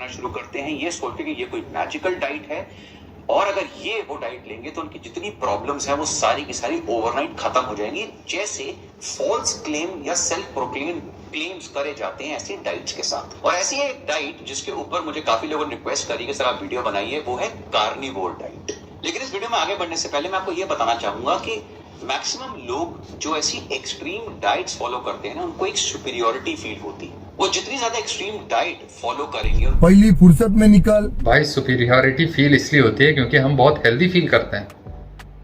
करना शुरू करते हैं ये सोच के कि ये कोई मैजिकल डाइट है और अगर ये वो डाइट लेंगे तो उनकी जितनी प्रॉब्लम्स हैं वो सारी की सारी ओवरनाइट खत्म हो जाएंगी, जैसे फॉल्स क्लेम या सेल्फ प्रोक्लेम क्लेम्स करे जाते हैं ऐसे डाइट्स के साथ। और ऐसी है एक डाइट जिसके ऊपर मुझे काफी लोगों ने रिक्वेस्ट करी कि सर आप वीडियो बनाइए, वो है कार्निवोर डाइट। लेकिन इस वीडियो में आगे बढ़ने से पहले मैं आपको ये बताना चाहूंगा कि मैक्सिमम लोग जो ऐसी एक्सट्रीम डाइट्स फॉलो करते हैं ना, उनको एक सुपीरियोरिटी फील होती है। वो जितनी ज्यादा एक्सट्रीम डाइट फॉलो करेंगे और पहली फुर्सत में निकाल। भाई सुपीरियोरिटी फील इसलिए होती है क्योंकि हम बहुत हेल्दी फील करते हैं,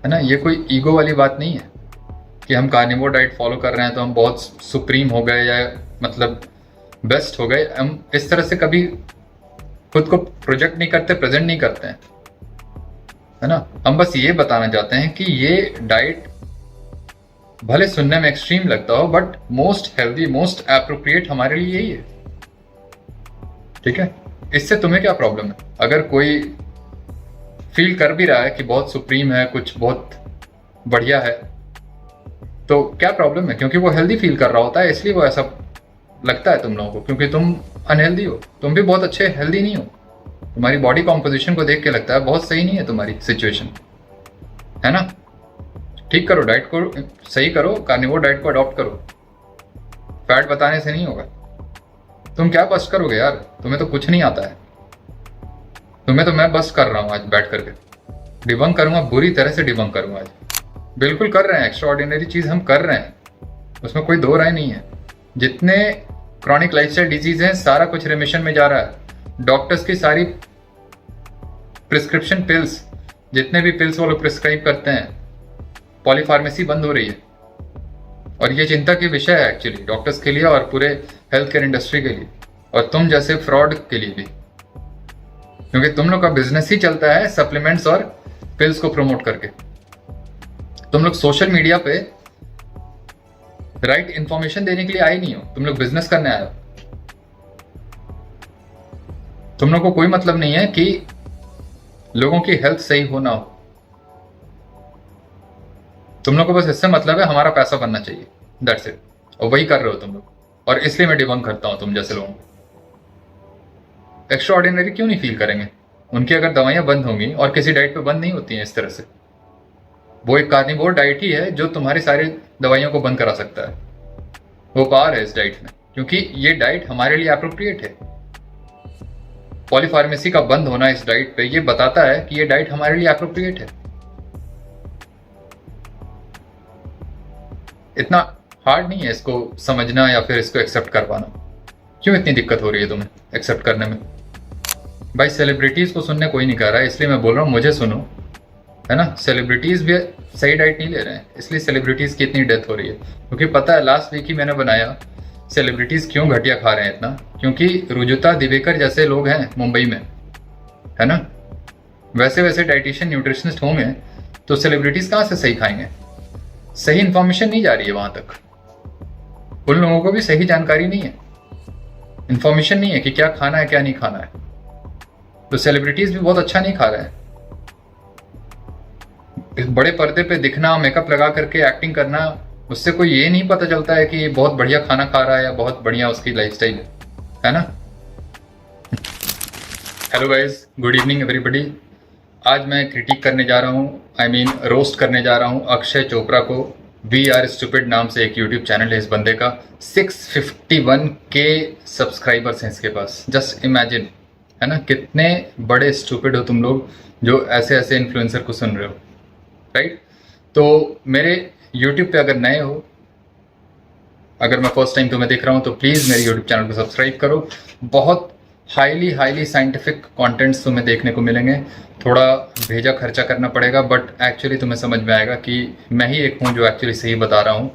है ना। ये कोई ईगो वाली बात नहीं है कि हम कार्निवोर डाइट फॉलो कर रहे हैं तो हम बहुत सुप्रीम हो गए या मतलब बेस्ट हो गए। हम इस तरह से कभी खुद को प्रोजेक्ट नहीं करते, प्रेजेंट नहीं करते हैं, है ना। हम बस ये बताना चाहते हैं कि ये डाइट भले सुनने में एक्सट्रीम लगता हो but most healthy, most appropriate हमारे लिए यही है, ठीक है। इससे तुम्हें क्या प्रॉब्लम है? अगर कोई फील कर भी रहा है कि बहुत सुप्रीम है, कुछ बहुत बढ़िया है, तो क्या प्रॉब्लम है? क्योंकि वो हेल्दी फील कर रहा होता है इसलिए वो ऐसा लगता है तुम लोगों को, क्योंकि तुम अनहेल्दी हो। तुम भी बहुत अच्छे हेल्दी नहीं हो, तुम्हारी बॉडी कॉम्पोजिशन को देख के लगता है बहुत सही नहीं है तुम्हारी सिचुएशन, है ना। ठीक करो, डाइट को सही करो, कार्निवोर डाइट को अडॉप्ट करो। फैट बताने से नहीं होगा। तुम क्या बस करोगे यार, तुम्हें तो कुछ नहीं आता है। तुम्हें तो मैं बस कर रहा हूं आज बैठ करके, डिबंक करूंगा, बुरी तरह से डिबंक करूंगा आज। बिल्कुल कर रहे हैं, एक्स्ट्रा ऑर्डिनरी चीज हम कर रहे हैं, उसमें कोई दो राय नहीं है। जितने क्रॉनिक लाइफस्टाइल डिजीज हैं सारा कुछ रिमिशन में जा रहा है। डॉक्टर्स की सारी प्रिस्क्रिप्शन पिल्स, जितने भी पिल्स वो लोग प्रिस्क्राइब करते हैं, पॉलीफार्मेसी बंद हो रही है। और ये चिंता की विषय है एक्चुअली डॉक्टर्स के लिए और पूरे हेल्थ केयर इंडस्ट्री के लिए, और तुम जैसे फ्रॉड के लिए भी, क्योंकि तुम लोग का बिजनेस ही चलता है सप्लीमेंट्स और पिल्स को प्रमोट करके। तुम लोग सोशल मीडिया पे राइट इंफॉर्मेशन देने के लिए आए नहीं हो, तुम लोग बिजनेस करने आए हो। तुम लोग को कोई मतलब नहीं है कि लोगों की हेल्थ सही हो ना हो। तुम लोग को बस इससे मतलब है हमारा पैसा बनना चाहिए, दैट्स इट। और वही कर रहे हो तुम लोग, और इसलिए मैं डिबंक करता हूं तुम जैसे लोगों को। एक्स्ट्रा ऑर्डिनरी क्यों नहीं फील करेंगे? उनकी अगर दवाइयां बंद होंगी, और किसी डाइट पे बंद नहीं होती हैं इस तरह से। वो एक कार्निवोर डाइट ही है जो तुम्हारी सारी दवाइयों को बंद करा सकता है। वो पावर है इस डाइट में, क्योंकि ये डाइट हमारे लिए एप्रोप्रिएट है। पॉलीफार्मेसी का बंद होना इस डाइट पे ये बताता है कि ये डाइट हमारे लिए एप्रोप्रिएट है। इतना हार्ड नहीं है इसको समझना या फिर इसको एक्सेप्ट कर पाना। क्यों इतनी दिक्कत हो रही है तुम्हें एक्सेप्ट करने में? भाई सेलिब्रिटीज को सुनने कोई नहीं कह रहा है, इसलिए मैं बोल रहा हूँ मुझे सुनो, है ना। सेलिब्रिटीज भी सही डाइट नहीं ले रहे हैं, इसलिए सेलिब्रिटीज की इतनी डेथ हो रही है। क्योंकि पता है लास्ट वीक ही मैंने बनाया सेलिब्रिटीज क्यों घटिया खा रहे हैं इतना, क्योंकि रुजुता दिवेकर जैसे लोग हैं मुंबई में, है ना। वैसे वैसे डाइटिशियन न्यूट्रिशनिस्ट होंगे तो सेलिब्रिटीज कहाँ से सही खाएंगे? सही इंफॉर्मेशन नहीं जा रही है वहां तक। उन लोगों को भी सही जानकारी नहीं है, इंफॉर्मेशन नहीं है कि क्या खाना है क्या नहीं खाना है। तो सेलिब्रिटीज भी बहुत अच्छा नहीं खा रहे हैं। इस बड़े पर्दे पे दिखना, मेकअप लगा करके एक्टिंग करना, उससे कोई ये नहीं पता चलता है कि ये बहुत बढ़िया खाना खा रहा है या बहुत बढ़िया उसकी लाइफस्टाइल है ना। Hello guys, good evening everybody. आज मैं क्रिटिक करने जा रहा हूँ, आई मीन रोस्ट करने जा रहा हूँ अक्षय चोपड़ा को। वी आर स्टूपिड नाम से एक यूट्यूब चैनल है इस बंदे का। 651K सब्सक्राइबर्स हैं इसके पास। जस्ट इमेजिन, है ना, कितने बड़े स्टूपिड हो तुम लोग जो ऐसे ऐसे इन्फ्लुएंसर को सुन रहे हो, राइट। तो मेरे यूट्यूब पे अगर नए हो, अगर मैं फर्स्ट टाइम तुम्हें देख रहा हूँ तो प्लीज़ मेरे यूट्यूब चैनल को सब्सक्राइब करो। बहुत हाईली साइंटिफिक कंटेंट्स तुम्हें देखने को मिलेंगे। थोड़ा भेजा खर्चा करना पड़ेगा बट एक्चुअली तुम्हें समझ में आएगा कि मैं ही एक हूँ जो एक्चुअली सही बता रहा हूँ।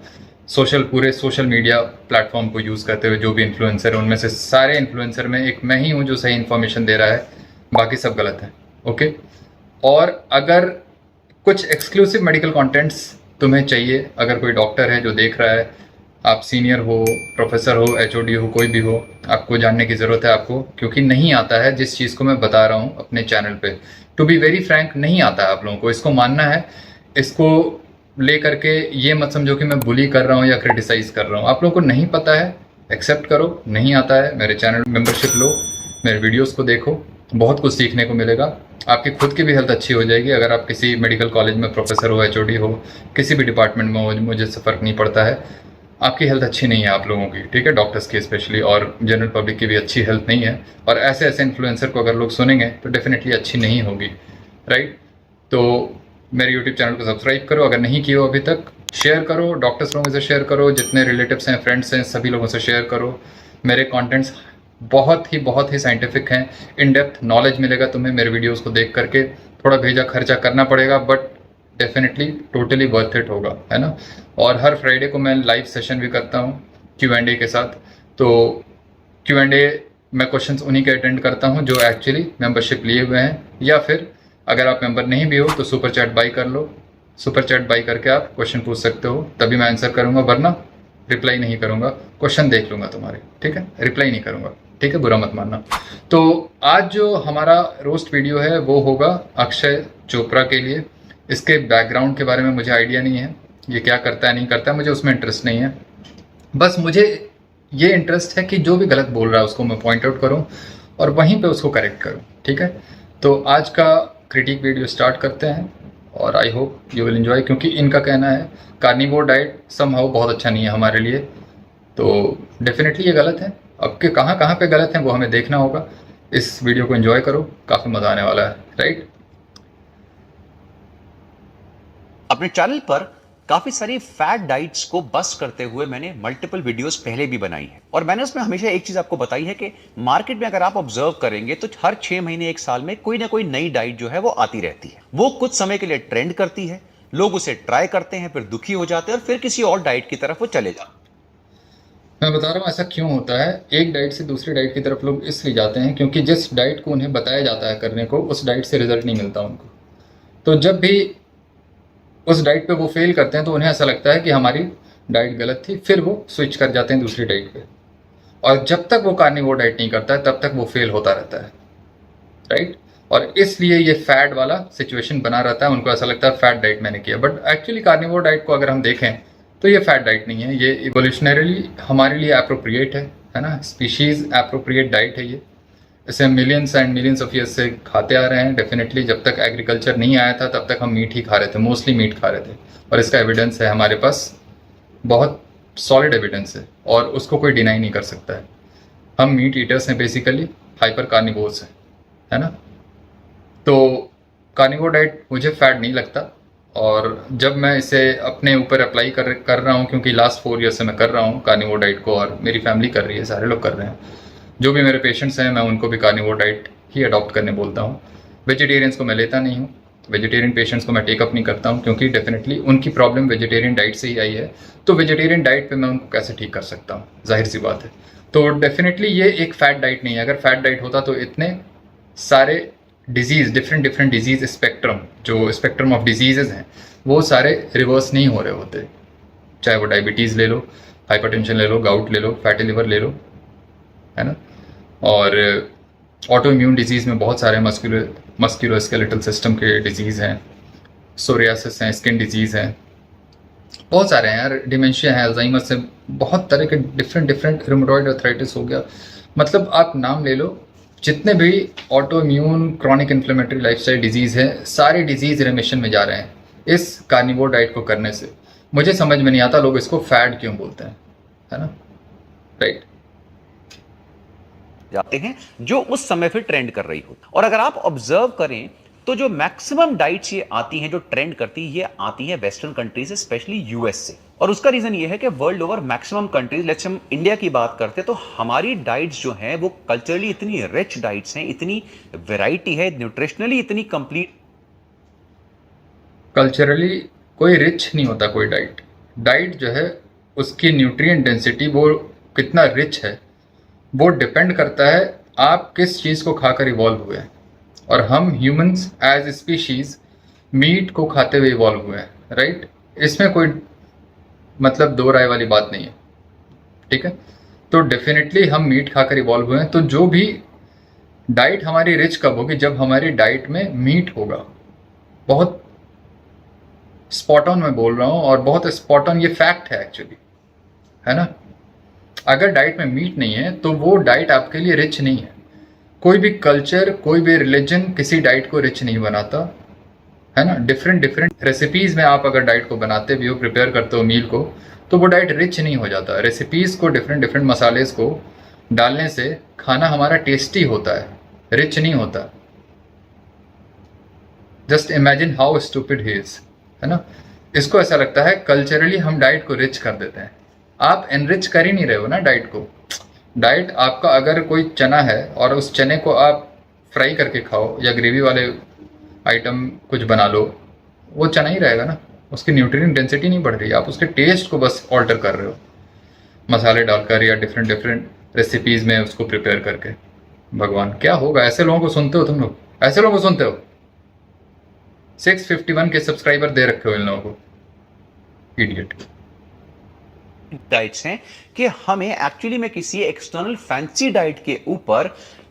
पूरे सोशल मीडिया प्लेटफॉर्म को यूज़ करते हुए जो भी इन्फ्लुएंसर है उनमें से सारे इन्फ्लुएंसर में एक मैं ही हूँ जो सही इन्फॉर्मेशन दे रहा है, बाकी सब गलत है, ओके। और अगर कुछ एक्सक्लूसिव मेडिकल कंटेंट्स तुम्हें चाहिए, अगर कोई डॉक्टर है जो देख रहा है, आप सीनियर हो, प्रोफेसर हो, HOD हो, कोई भी हो, आपको जानने की ज़रूरत है आपको, क्योंकि नहीं आता है जिस चीज़ को मैं बता रहा हूँ अपने चैनल पे। टू बी वेरी फ्रैंक, नहीं आता है आप लोगों को, इसको मानना है। इसको ले करके ये मत समझो कि मैं बुली कर रहा हूँ या क्रिटिसाइज कर रहा हूँ। आप लोगों को नहीं पता है, एक्सेप्ट करो, नहीं आता है, मेरे चैनल मेंबरशिप लो, मेरे वीडियोस को देखो, बहुत कुछ सीखने को मिलेगा। आपकी खुद की भी हेल्थ अच्छी हो जाएगी। अगर आप किसी मेडिकल कॉलेज में प्रोफेसर हो, HOD हो, किसी भी डिपार्टमेंट में हो, मुझे इससे फ़र्क नहीं पड़ता है, आपकी हेल्थ अच्छी नहीं है आप लोगों की, ठीक है, डॉक्टर्स की स्पेशली, और जनरल पब्लिक की भी अच्छी हेल्थ नहीं है। और ऐसे ऐसे इन्फ्लुएंसर को अगर लोग सुनेंगे तो डेफिनेटली अच्छी नहीं होगी, राइट। तो मेरे यूट्यूब चैनल को सब्सक्राइब करो अगर नहीं किए हो अभी तक, शेयर करो, डॉक्टर्स लोगों से शेयर करो, जितने रिलेटिव्स हैं, फ्रेंड्स हैं, सभी लोगों से शेयर करो। मेरे कॉन्टेंट्स बहुत ही साइंटिफिक हैं, इन डेप्थ नॉलेज मिलेगा तुम्हें मेरे वीडियोस को देख करके। थोड़ा भेजा खर्चा करना पड़ेगा but definitely totally worth it होगा, है ना। और हर फ्राइडे को मैं लाइव सेशन भी करता हूँ Q&A के साथ। तो Q&A मैं क्वेश्चंस उन्हीं के अटेंड करता हूँ जो एक्चुअली मेंबरशिप लिए हुए हैं, या फिर अगर आप मेंबर नहीं भी हो तो सुपर चैट बाई कर लो। सुपर चैट बाई करके आप क्वेश्चन पूछ सकते हो, तभी मैं आंसर करूँगा, वरना रिप्लाई नहीं करूँगा। क्वेश्चन देख लूँगा तुम्हारे, ठीक है, रिप्लाई नहीं करूँगा, ठीक है, बुरा मत मानना। तो आज जो हमारा रोस्ट वीडियो है वो होगा अक्षय चोपड़ा के लिए। इसके बैकग्राउंड के बारे में मुझे आइडिया नहीं है, ये क्या करता है नहीं करता है, मुझे उसमें इंटरेस्ट नहीं है। बस मुझे ये इंटरेस्ट है कि जो भी गलत बोल रहा है उसको मैं पॉइंट आउट करूं और वहीं पे उसको करेक्ट करूं, ठीक है। तो आज का क्रिटिक वीडियो स्टार्ट करते हैं और I hope you will enjoy, क्योंकि इनका कहना है कार्निवोर डाइट समहाउ बहुत अच्छा नहीं है हमारे लिए। तो डेफिनेटली ये गलत है। अब के कहाँ कहाँ पे गलत है वो हमें देखना होगा। इस वीडियो को एंजॉय करो, काफ़ी मज़ा आने वाला है, राइट। अपने चैनल पर काफी सारी फैट डाइट्स को बस्ट करते हुए मैंने मल्टीपल वीडियोस पहले भी बनाई है, और मैंने उसमें हमेशा एक चीज आपको बताई है कि मार्केट में अगर आप ऑब्जर्व करेंगे तो हर 6 महीने 1 साल में कोई ना कोई नई डाइट जो है वो आती रहती है। वो कुछ समय के लिए ट्रेंड करती है, लोग उसे ट्राई करते हैं, फिर दुखी हो जाते हैं और फिर किसी और डाइट की तरफ वो चले जाते हैं। मैं बता रहा हूँ ऐसा क्यों होता है। एक डाइट से दूसरी डाइट की तरफ लोग इसलिए जाते हैं क्योंकि जिस डाइट को उन्हें बताया जाता है करने को, उस डाइट से रिजल्ट नहीं मिलता उनको। तो जब भी उस डाइट पे वो फेल करते हैं तो उन्हें ऐसा लगता है कि हमारी डाइट गलत थी, फिर वो स्विच कर जाते हैं दूसरी डाइट पे। और जब तक वो कार्निवोर डाइट नहीं करता है तब तक वो फेल होता रहता है, राइट। और इसलिए ये फैट वाला सिचुएशन बना रहता है। उनको ऐसा लगता है फैट डाइट मैंने किया, बट एक्चुअली कार्निवोर डाइट को अगर हम देखें तो ये फैट डाइट नहीं है, ये इवोल्यूशनरली हमारे लिए एप्रोप्रिएट है ना, स्पीशीज एप्रोप्रिएट डाइट है ये। इसे millions and millions of years से खाते आ रहे हैं। डेफिनेटली जब तक एग्रीकल्चर नहीं आया था तब तक हम मीट ही खा रहे थे, मोस्टली मीट खा रहे थे, और इसका एविडेंस है हमारे पास, बहुत सॉलिड एविडेंस है और उसको कोई डिनाई नहीं कर सकता है। हम मीट ईटर्स हैं बेसिकली, हाइपर कार्निवोर्स हैं, है ना। तो कार्निवोर डाइट मुझे फैट नहीं लगता, और जब मैं इसे अपने ऊपर अप्लाई कर रहा हूँ, क्योंकि लास्ट 4 ईयर से मैं कर रहा हूँ कार्निवोर डाइट को, और मेरी फैमिली कर रही है, सारे लोग कर रहे हैं, जो भी मेरे पेशेंट्स हैं मैं उनको भी कार्निवोर डाइट ही अडॉप्ट करने बोलता हूँ। वेजिटेरियंस को मैं लेता नहीं हूँ, वेजिटेरियन पेशेंट्स को मैं टेकअप नहीं करता हूँ, क्योंकि डेफिनेटली उनकी प्रॉब्लम वेजिटेरियन डाइट से ही आई है। तो वेजिटेरियन डाइट पे मैं उनको कैसे ठीक कर सकता हूँ, जाहिर सी बात है। तो डेफिनेटली ये एक फैट डाइट नहीं है। अगर फैट डाइट होता तो इतने सारे डिजीज़, डिफरेंट डिजीज़ स्पेक्ट्रम, जो स्पेक्ट्रम ऑफ डिजीज़ हैं वो सारे रिवर्स नहीं हो रहे होते। चाहे वो डायबिटीज़ ले लो, हाइपरटेंशन ले लो, गाउट ले लो, फैटी लिवर ले लो, है ना। और ऑटो इम्यून डिजीज़ में बहुत सारे मस्कुलोस्केलेटल सिस्टम के डिजीज़ हैं, सोरियासिस हैं, स्किन डिजीज़ हैं, बहुत सारे हैं यार, डिमेंशिया है, अल्जाइमर से, बहुत तरह के डिफरेंट रूमेटॉइड आर्थराइटिस हो गया, मतलब आप नाम ले लो, जितने भी auto immune chronic inflammatory lifestyle disease है, सारे डिजीज़ रिमिशन में जा रहे हैं इस कार्निवोर डाइट को करने से। मुझे समझ में नहीं आता लोग इसको फैट क्यों बोलते हैं, है ना, राइट। जाते हैं जो उस समय फिर ट्रेंड कर रही हो। और अगर आप ऑब्जर्व करें तो जो मैक्सिमम डाइट्स ये आती हैं, जो ट्रेंड करती है, ये आती हैं वेस्टर्न कंट्रीज से, स्पेशली यूएस से। और उसका रीजन ये है कि world over maximum countries, let's हम इंडिया की बात करते हैं तो हमारी डाइट्स जो हैं वो कल्चरली इतनी रिच डाइट्स हैं, इतनी वैरायटी है, न्यूट्रिशनली इतनी कंप्लीट। कल्चरली कोई रिच नहीं होता कोई डाइट। डाइट जो है उसकी न्यूट्रिएंट डेंसिटी वो कितना रिच है वो डिपेंड करता है आप किस चीज़ को खाकर इवॉल्व हुए हैं। और हम ह्यूमंस एज स्पीशीज मीट को खाते हुए इवॉल्व हुए हैं, राइट। इसमें कोई मतलब दो राय वाली बात नहीं है, ठीक है। तो डेफिनेटली हम मीट खाकर इवॉल्व हुए हैं। तो जो भी डाइट हमारी रिच कब होगी, जब हमारी डाइट में मीट होगा। बहुत स्पॉट ऑन मैं बोल रहा हूँ, और बहुत स्पॉट ऑन ये फैक्ट है एक्चुअली, है ना। अगर डाइट में मीट नहीं है तो वो डाइट आपके लिए रिच नहीं है। कोई भी कल्चर, कोई भी रिलीजन किसी डाइट को रिच नहीं बनाता, है ना। डिफरेंट डिफरेंट रेसिपीज में आप अगर डाइट को बनाते भी हो, प्रिपेयर करते हो मील को, तो वो डाइट रिच नहीं हो जाता। रेसिपीज को, डिफरेंट डिफरेंट मसालेज को डालने से खाना हमारा टेस्टी होता है, रिच नहीं होता। Just imagine how stupid he is, है ना। इसको ऐसा लगता है कल्चरली हम डाइट को रिच कर देते हैं। आप एनरिच कर ही नहीं रहे हो ना डाइट को। डाइट आपका, अगर कोई चना है और उस चने को आप फ्राई करके खाओ या ग्रेवी वाले आइटम कुछ बना लो, वो चना ही रहेगा ना, उसकी न्यूट्रिएंट डेंसिटी नहीं बढ़ रही है। आप उसके टेस्ट को बस ऑल्टर कर रहे हो मसाले डालकर या डिफरेंट डिफरेंट रेसिपीज में उसको प्रिपेयर करके। भगवान, क्या होगा? ऐसे लोगों को सुनते हो तुम लोग, ऐसे लोगों को सुनते हो। 651 के सब्सक्राइबर दे रखे हो इन लोगों को, इडियट। डाइट्स हैं कि हमें एक्चुअली में किसी एक्सटर्नल फैंसी डाइट के ऊपर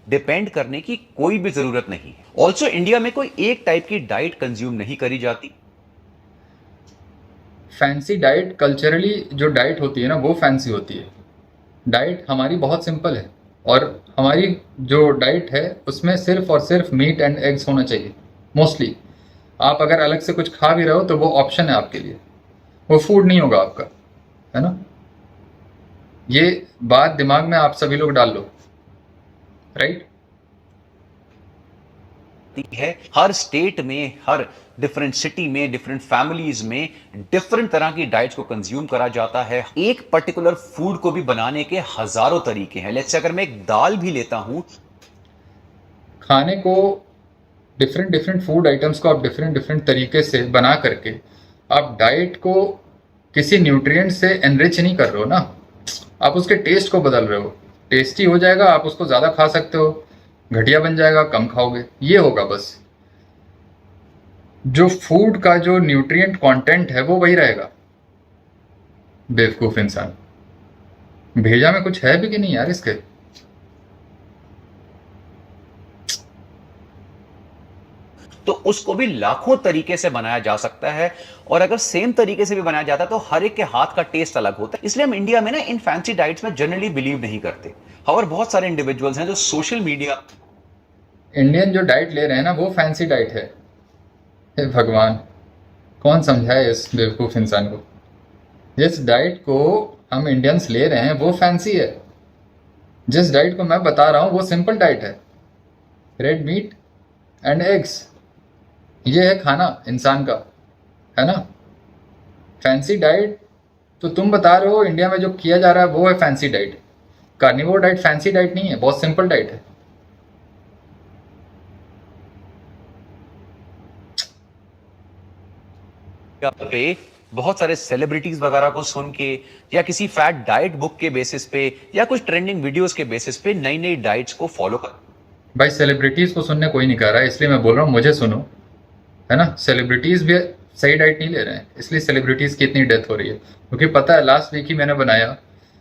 डिपेंड करने की कोई भी जरूरत नहीं है। ऑल्सो इंडिया में कोई एक टाइप की डाइट कंज्यूम नहीं करी जाती। फैंसी डाइट, कल्चरली जो डाइट होती है ना, वो फैंसी होती है। डाइट हमारी बहुत सिंपल है, और हमारी जो डाइट है उसमें सिर्फ और सिर्फ मीट एंड एग्स होना चाहिए मोस्टली। आप अगर अलग से कुछ खा भी रहे हो तो वो ऑप्शन है आपके लिए, वो फूड नहीं होगा आपका, है ना। ये बात दिमाग में आप सभी लोग डाल लो, राइट। है हर स्टेट में, हर डिफरेंट सिटी में, डिफरेंट फैमिलीज में डिफरेंट तरह की डाइट्स को कंज्यूम करा जाता है। एक पर्टिकुलर फूड को भी बनाने के हजारों तरीके हैं। लेट्स से अगर मैं एक दाल भी लेता हूं, खाने को, डिफरेंट डिफरेंट फूड आइटम्स को आप डिफरेंट डिफरेंट तरीके से बना करके आप डाइट को किसी न्यूट्रिएंट से एनरिच नहीं कर रहे हो ना, आप उसके टेस्ट को बदल रहे हो। टेस्टी हो जाएगा, आप उसको ज़्यादा खा सकते हो, घटिया बन जाएगा, कम खाओगे, ये होगा बस। जो फूड का जो न्यूट्रिएंट कंटेंट है वो वही रहेगा। बेवकूफ़ इंसान, भेजा में कुछ है भी कि नहीं यार इसके। तो उसको भी लाखों तरीके से बनाया जा सकता है, और अगर सेम तरीके से भी बनाया जाता है तो हर एक के हाथ का टेस्ट अलग होता है। इसलिए हम इंडिया में ना इन फैंसी डाइट्स में जनरली बिलीव नहीं करते। और बहुत सारे इंडिविजुअल्स हैं जो सोशल मीडिया, इंडियन जो डाइट ले रहे हैं ना, वो फैंसी डाइट है। हे भगवान, कौन समझाए इस बेवकूफ़ इंसान को। जिस डाइट को हम इंडियंस ले रहे हैं वो फैंसी है। जिस डाइट को मैं बता रहा हूँ वो सिंपल डाइट है, रेड मीट एंड एग्स, ये है खाना इंसान का, है ना। फैंसी डाइट तो तुम बता रहे हो इंडिया में जो किया जा रहा है वो है fancy diet. Carnivore diet fancy diet नहीं है, बहुत सिंपल डाइट है। पे बहुत सारे सेलिब्रिटीज वगैरह को सुन के, या किसी फैट डाइट बुक के बेसिस पे, या कुछ ट्रेंडिंग वीडियोस के बेसिस पे नई नई डाइट्स को फॉलो कर। भाई सेलिब्रिटीज को सुनने कोई नहीं कह रहा है, इसलिए मैं बोल रहा हूँ मुझे सुनो, है ना। सेलिब्रिटीज भी सही डाइट नहीं ले रहे हैं, इसलिए सेलिब्रिटीज की इतनी डेथ हो रही है। क्योंकि पता है, लास्ट वीक ही मैंने बनाया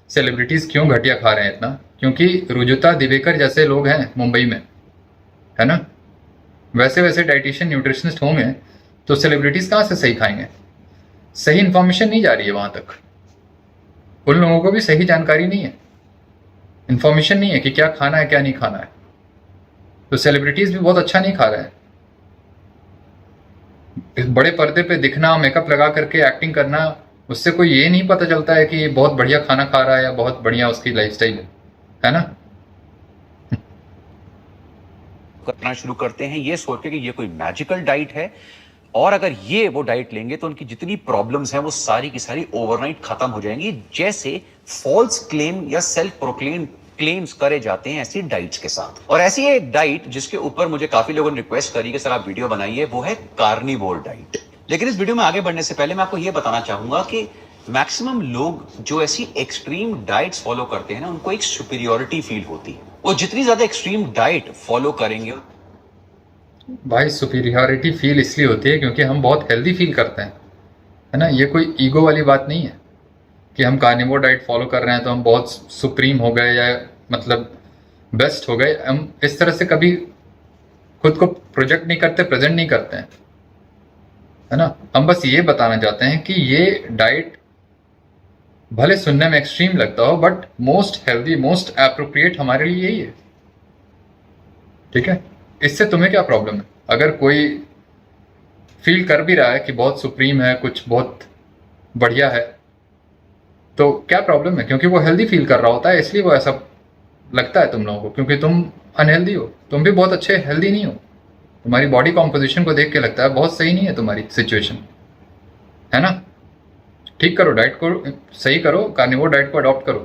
सेलिब्रिटीज क्यों घटिया खा रहे हैं इतना, क्योंकि रुजुता दिवेकर जैसे लोग हैं मुंबई में, है ना। वैसे वैसे डाइटिशियन न्यूट्रिशनिस्ट होंगे तो सेलिब्रिटीज कहाँ से सही खाएंगे। सही इन्फॉर्मेशन नहीं जा रही है वहां तक, उन लोगों को भी सही जानकारी नहीं है, इन्फॉर्मेशन नहीं है कि क्या खाना है क्या नहीं खाना है। तो सेलिब्रिटीज भी बहुत अच्छा नहीं खा रहे हैं। इस बड़े पर्दे पे दिखना, मेकअप लगा करके एक्टिंग करना, उससे कोई ये नहीं पता चलता है कि बहुत बढ़िया खाना खा रहा है या बहुत बढ़िया उसकी लाइफस्टाइल है ना। करना शुरू करते हैं ये सोच के कि ये कोई मैजिकल डाइट है, और अगर ये वो डाइट लेंगे तो उनकी जितनी प्रॉब्लम्स हैं वो सारी की सारी ओवरनाइट खत्म हो जाएंगी, जैसे फॉल्स क्लेम या सेल्फ प्रोक्लेम क्लेम्स करे जाते हैं ऐसी डाइट्स के साथ। और ऐसी एक डाइट जिसके ऊपर मुझे काफी लोगों ने रिक्वेस्ट करी कि सर आप वीडियो बनाइए, वो है कार्निवोर डाइट। लेकिन इस वीडियो में आगे बढ़ने से पहले मैं आपको यह बताना चाहूंगा कि मैक्सिमम लोग जो ऐसी एक्सट्रीम डाइट्स फॉलो करते हैं ना, उनको एक सुपीरियोरिटी फील होती है। वो जितनी ज्यादा एक्सट्रीम डाइट फॉलो करेंगे, भाई सुपीरियरिटी फील इसलिए होती है क्योंकि हम बहुत हेल्दी फील करते हैं, है ना। ये कोई ईगो वाली बात नहीं है कि हम कार्निवोर डाइट फॉलो कर रहे हैं तो हम बहुत सुप्रीम हो गए या मतलब बेस्ट हो गए। हम इस तरह से कभी खुद को प्रोजेक्ट नहीं करते, प्रेजेंट नहीं करते हैं, है ना। हम बस ये बताना चाहते हैं कि ये डाइट भले सुनने में एक्सट्रीम लगता हो, but most healthy, most appropriate हमारे लिए यही है। ठीक है, इससे तुम्हें क्या प्रॉब्लम है? अगर कोई फील कर भी रहा है कि बहुत सुप्रीम है, कुछ बहुत बढ़िया है, तो क्या प्रॉब्लम है? क्योंकि वो हेल्दी फील कर रहा होता है, इसलिए वो ऐसा लगता है तुम लोगों को, क्योंकि तुम अनहेल्दी हो। तुम भी बहुत अच्छे हेल्दी नहीं हो। तुम्हारी बॉडी कॉम्पोजिशन को देख के लगता है बहुत सही नहीं है तुम्हारी सिचुएशन, है ना? ठीक करो, डाइट को सही करो, कार्निवोर डाइट को अडॉप्ट करो।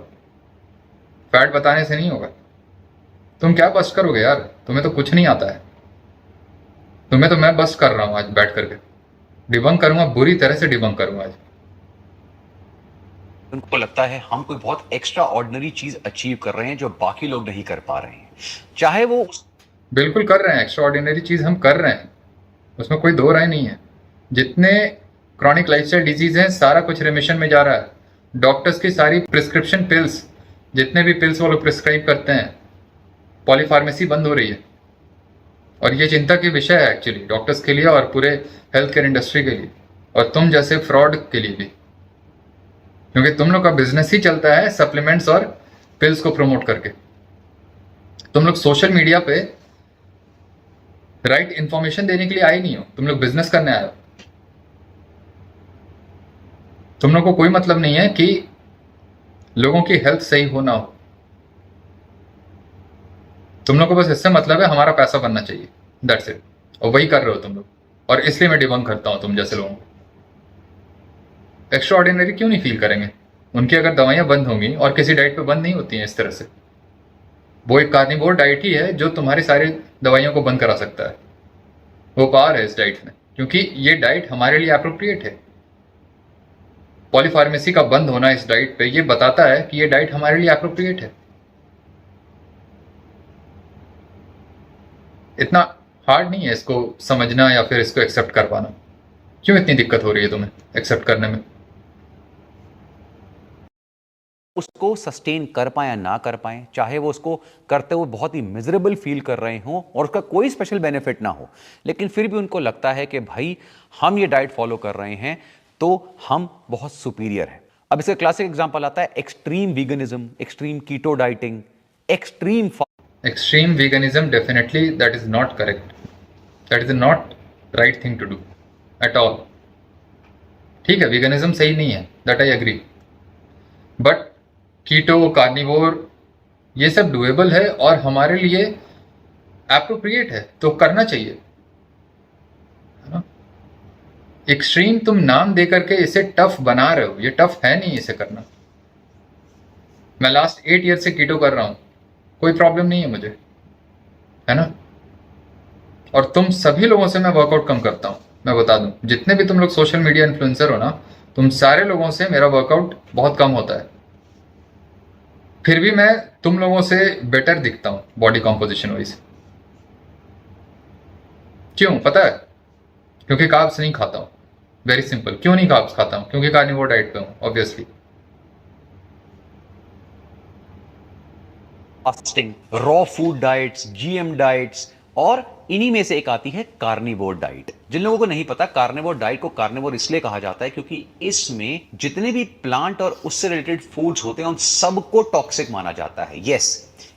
फैट बताने से नहीं होगा। तुम क्या बस्ट करोगे यार? तुम्हें तो कुछ नहीं आता है। तुम्हें तो मैं बस्ट कर रहा हूं आज बैठ करके, डिबंक करूंगा, बुरी तरह से डिबंक करूंगा आज। उनको लगता है हम कोई बहुत एक्स्ट्रा ऑर्डिनरी चीज अचीव कर रहे हैं जो बाकी लोग नहीं कर पा रहे हैं, चाहे वो बिल्कुल कर रहे हैं, एक्स्ट्रा ऑर्डिनरी चीज हम कर रहे हैं, उसमें कोई दो राय नहीं है। जितने क्रॉनिक लाइफस्टाइल डिजीज हैं सारा कुछ रिमिशन में जा रहा है। डॉक्टर्स की सारी प्रिस्क्रिप्शन पिल्स, जितने भी पिल्स वो लोग प्रिस्क्राइब करते हैं, पॉलीफार्मेसी बंद हो रही है। और ये चिंता की विषय है एक्चुअली, डॉक्टर्स के लिए और पूरे हेल्थ केयर इंडस्ट्री के लिए, और तुम जैसे फ्रॉड के लिए भी, क्योंकि तुम लोग का बिजनेस ही चलता है सप्लीमेंट्स और पिल्स को प्रमोट करके। तुम लोग सोशल मीडिया पे राइट इंफॉर्मेशन देने के लिए आए नहीं हो, तुम लोग बिजनेस करने आए हो। तुम लोग को कोई मतलब नहीं है कि लोगों की हेल्थ सही हो ना हो। तुम लोग को बस इससे मतलब है हमारा पैसा बनना चाहिए, दैट्स इट। और वही कर रहे हो तुम लोग, और इसलिए मैं डिबंक करता हूं तुम जैसे लोगों को। एक्स्ट्रा ऑर्डिनरी क्यों नहीं फील करेंगे? उनकी अगर दवाइयां बंद होंगी, और किसी डाइट पे बंद नहीं होती हैं इस तरह से, वो एक कार्निवोर डाइट ही है जो तुम्हारी सारी दवाइयों को बंद करा सकता है। वो पावर है इस डाइट में, क्योंकि ये डाइट हमारे लिए अप्रोप्रिएट है। पॉलीफार्मेसी का बंद होना इस डाइट पे ये बताता है कि ये डाइट हमारे लिए अप्रोप्रिएट है। इतना हार्ड नहीं है इसको समझना या फिर इसको एक्सेप्ट कर पाना। क्यों इतनी दिक्कत हो रही है तुम्हें एक्सेप्ट करने में? उसको सस्टेन कर पाए या ना कर पाए, चाहे वो उसको करते हुए बहुत ही मिजरेबल फील कर रहे हों और उसका कोई स्पेशल बेनिफिट ना हो, लेकिन फिर भी उनको लगता है कि भाई हम ये डाइट फॉलो कर रहे हैं तो हम बहुत सुपीरियर हैं। अब इसका क्लासिक एग्जांपल आता है extreme veganism, extreme keto dieting, extreme veganism. Definitely that is not correct, that is not right thing to do at all. ठीक है, वीगनिज्म सही नहीं है, that I agree, but keto, carnivore, ये सब डुएबल है और हमारे लिए एप्रोप्रिएट है, तो करना चाहिए, है ना? एक्सट्रीम तुम नाम दे करके इसे टफ बना रहे हो, ये टफ है नहीं इसे करना। मैं लास्ट 8 ईयर से कीटो कर रहा हूं, कोई प्रॉब्लम नहीं है मुझे, है ना? और तुम सभी लोगों से मैं वर्कआउट कम करता हूं, मैं बता दूं, जितने भी तुम लोग सोशल मीडिया इन्फ्लुएंसर हो ना, तुम सारे लोगों से मेरा वर्कआउट बहुत कम होता है। फिर भी मैं तुम लोगों से बेटर दिखता हूं बॉडी कॉम्पोजिशन वाइज। क्यों पता है? क्योंकि कार्ब्स नहीं खाता हूं, वेरी सिंपल। क्यों नहीं कार्ब्स खाता हूं? क्योंकि कार्निवोर डाइट पे हूं, obviously. Fasting, raw food diets, GM diets, और इन्हीं में से एक आती है कार्निवोर डाइट। जिन लोगों को नहीं पता, कार्निवोर डाइट को कार्निवोर इसलिए कहा जाता है क्योंकि इसमें जितने भी प्लांट और उससे रिलेटेड फूड्स होते हैं उन सबको टॉक्सिक माना जाता है। यस,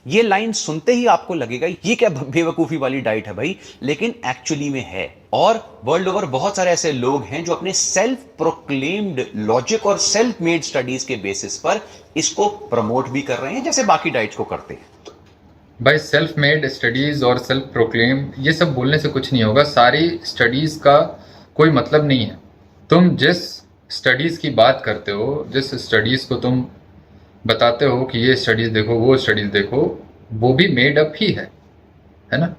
ये लाइन सुनते ही आपको लगेगा ये क्या बेवकूफी वाली डाइट है भाई, लेकिन एक्चुअली में है। और वर्ल्ड ओवर बहुत सारे ऐसे लोग हैं जो अपने सेल्फ प्रोक्लेम्ड लॉजिक और सेल्फ मेड स्टडीज के बेसिस पर इसको प्रमोट भी कर रहे हैं, जैसे बाकी डाइट्स को करते हैं। भाई, सेल्फ मेड स्टडीज और सेल्फ प्रोक्लेम, ये सब बोलने से कुछ नहीं होगा। सारी स्टडीज का कोई मतलब नहीं है। तुम जिस स्टडीज की बात करते हो, जिस स्टडीज को तुम बताते हो कि ये स्टडीज देखो, वो स्टडीज देखो, वो भी मेड अप ही है ना?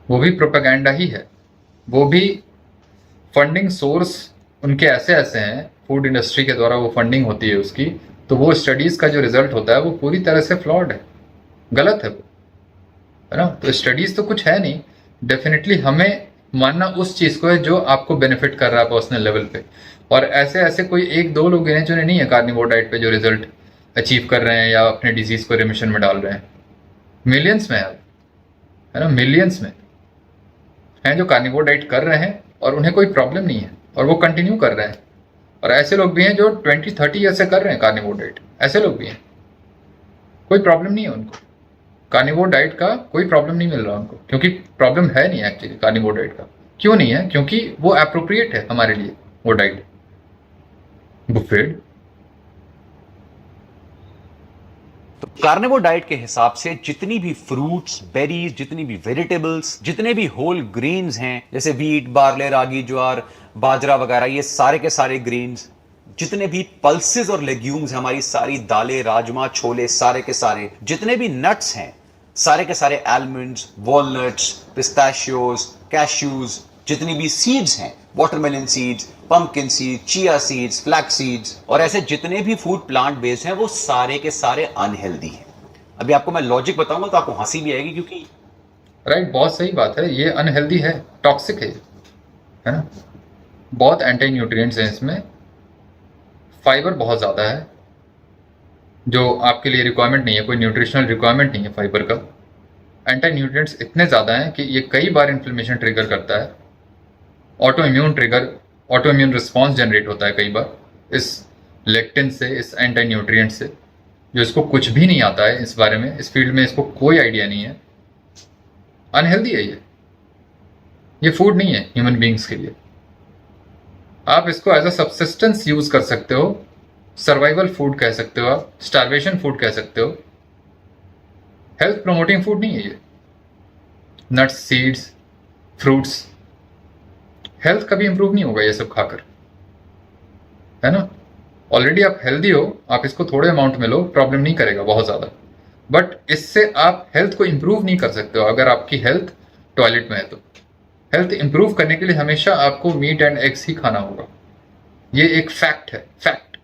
वो भी प्रोपेगेंडा ही है, वो भी फंडिंग सोर्स उनके ऐसे ऐसे हैं, फूड इंडस्ट्री के द्वारा वो फंडिंग होती है उसकी, तो वो स्टडीज का जो रिजल्ट होता है वो पूरी तरह से फ्लॉड है, गलत है वो, है ना? तो स्टडीज तो कुछ है नहीं। डेफिनेटली हमें मानना उस चीज को है जो आपको बेनिफिट कर रहा है पर्सनल लेवल पे। और ऐसे ऐसे कोई एक दो लोग गिने चुने नहीं है कार्निवोर डाइट पे जो रिजल्ट अचीव कर रहे हैं या अपने डिजीज को रिमिशन में डाल रहे हैं। मिलियंस में है ना? मिलियंस में हैं जो कार्निवोर डाइट कर रहे हैं और उन्हें कोई प्रॉब्लम नहीं है और वो कंटिन्यू कर रहे हैं। और ऐसे लोग भी हैं जो 20-30 ईयर से कर रहे हैं कार्निवोर डाइट, ऐसे लोग भी हैं, कोई प्रॉब्लम नहीं है उनको। कार्निवोर डाइट का कोई प्रॉब्लम नहीं मिल रहा उनको, क्योंकि प्रॉब्लम है नहीं एक्चुअली कार्निवोर डाइट का। क्यों नहीं है? क्योंकि वो एप्रोप्रिएट है हमारे लिए वो डाइट। बुफेट तो कार्निवोर डाइट के हिसाब से जितनी भी फ्रूट्स, बेरीज, जितनी भी वेजिटेबल्स, जितने भी होल ग्रेन्स हैं, जैसे वीट, बार्ले, रागी, ज्वार, बाजरा वगैरह, ये सारे के सारे ग्रेन्स, जितने भी पल्सेस और लेग्यूम्स हैं, हमारी सारी दालें, राजमा, छोले, सारे के सारे, जितने भी नट्स हैं, सारे के सारे आलमंड्स, वॉलनट्स, पिस्ताशियोज, कैश्यूज, जितनी भी सीड्स हैं, watermelon seeds, pumpkin seed, chia seeds, flax seeds, और ऐसे जितने भी फूड प्लांट बेस्ड हैं, वो सारे के सारे अनहेल्दी हैं। अभी आपको मैं लॉजिक बताऊंगा तो आपको हंसी भी आएगी, क्योंकि राइट, बहुत सही बात है। ये अनहेल्दी है, टॉक्सिक है ना। बहुत एंटी न्यूट्रिएंट्स हैं इसमें, फाइबर बहुत ज़्यादा है जो आपके लिए रिक्वायरमेंट नहीं है, कोई न्यूट्रिशनल रिक्वायरमेंट नहीं है फाइबर का। एंटी न्यूट्रिएंट्स इतने ज़्यादा हैं कि ये कई बार इन्फ्लेमेशन ट्रिगर करता है, ऑटो इम्यून रिस्पॉन्स जनरेट होता है कई बार इस लेक्टिन से, इस एंटी न्यूट्रिएंट से, जो इसको कुछ भी नहीं आता है इस बारे में, इस फील्ड में इसको कोई आइडिया नहीं है। अनहेल्दी है ये फूड नहीं है ह्यूमन बींग्स के लिए। आप इसको एज अ सब्सिस्टेंस यूज कर सकते हो, सर्वाइवल फूड कह सकते हो, आप स्टारवेशन फूड कह सकते हो। हेल्थ प्रोमोटिंग फूड नहीं है ये। नट्स, सीड्स, फ्रूट्स, हेल्थ कभी इंप्रूव नहीं होगा ये सब खाकर, है ना। ऑलरेडी आप हेल्दी हो, आप इसको थोड़े अमाउंट में लो, प्रॉब्लम नहीं करेगा बहुत ज़्यादा, बट इससे आप हेल्थ को इंप्रूव नहीं कर सकते हो। अगर आपकी हेल्थ टॉयलेट में है तो हेल्थ इंप्रूव करने के लिए हमेशा आपको मीट एंड एग्स ही खाना होगा। ये एक फैक्ट है, फैक्ट,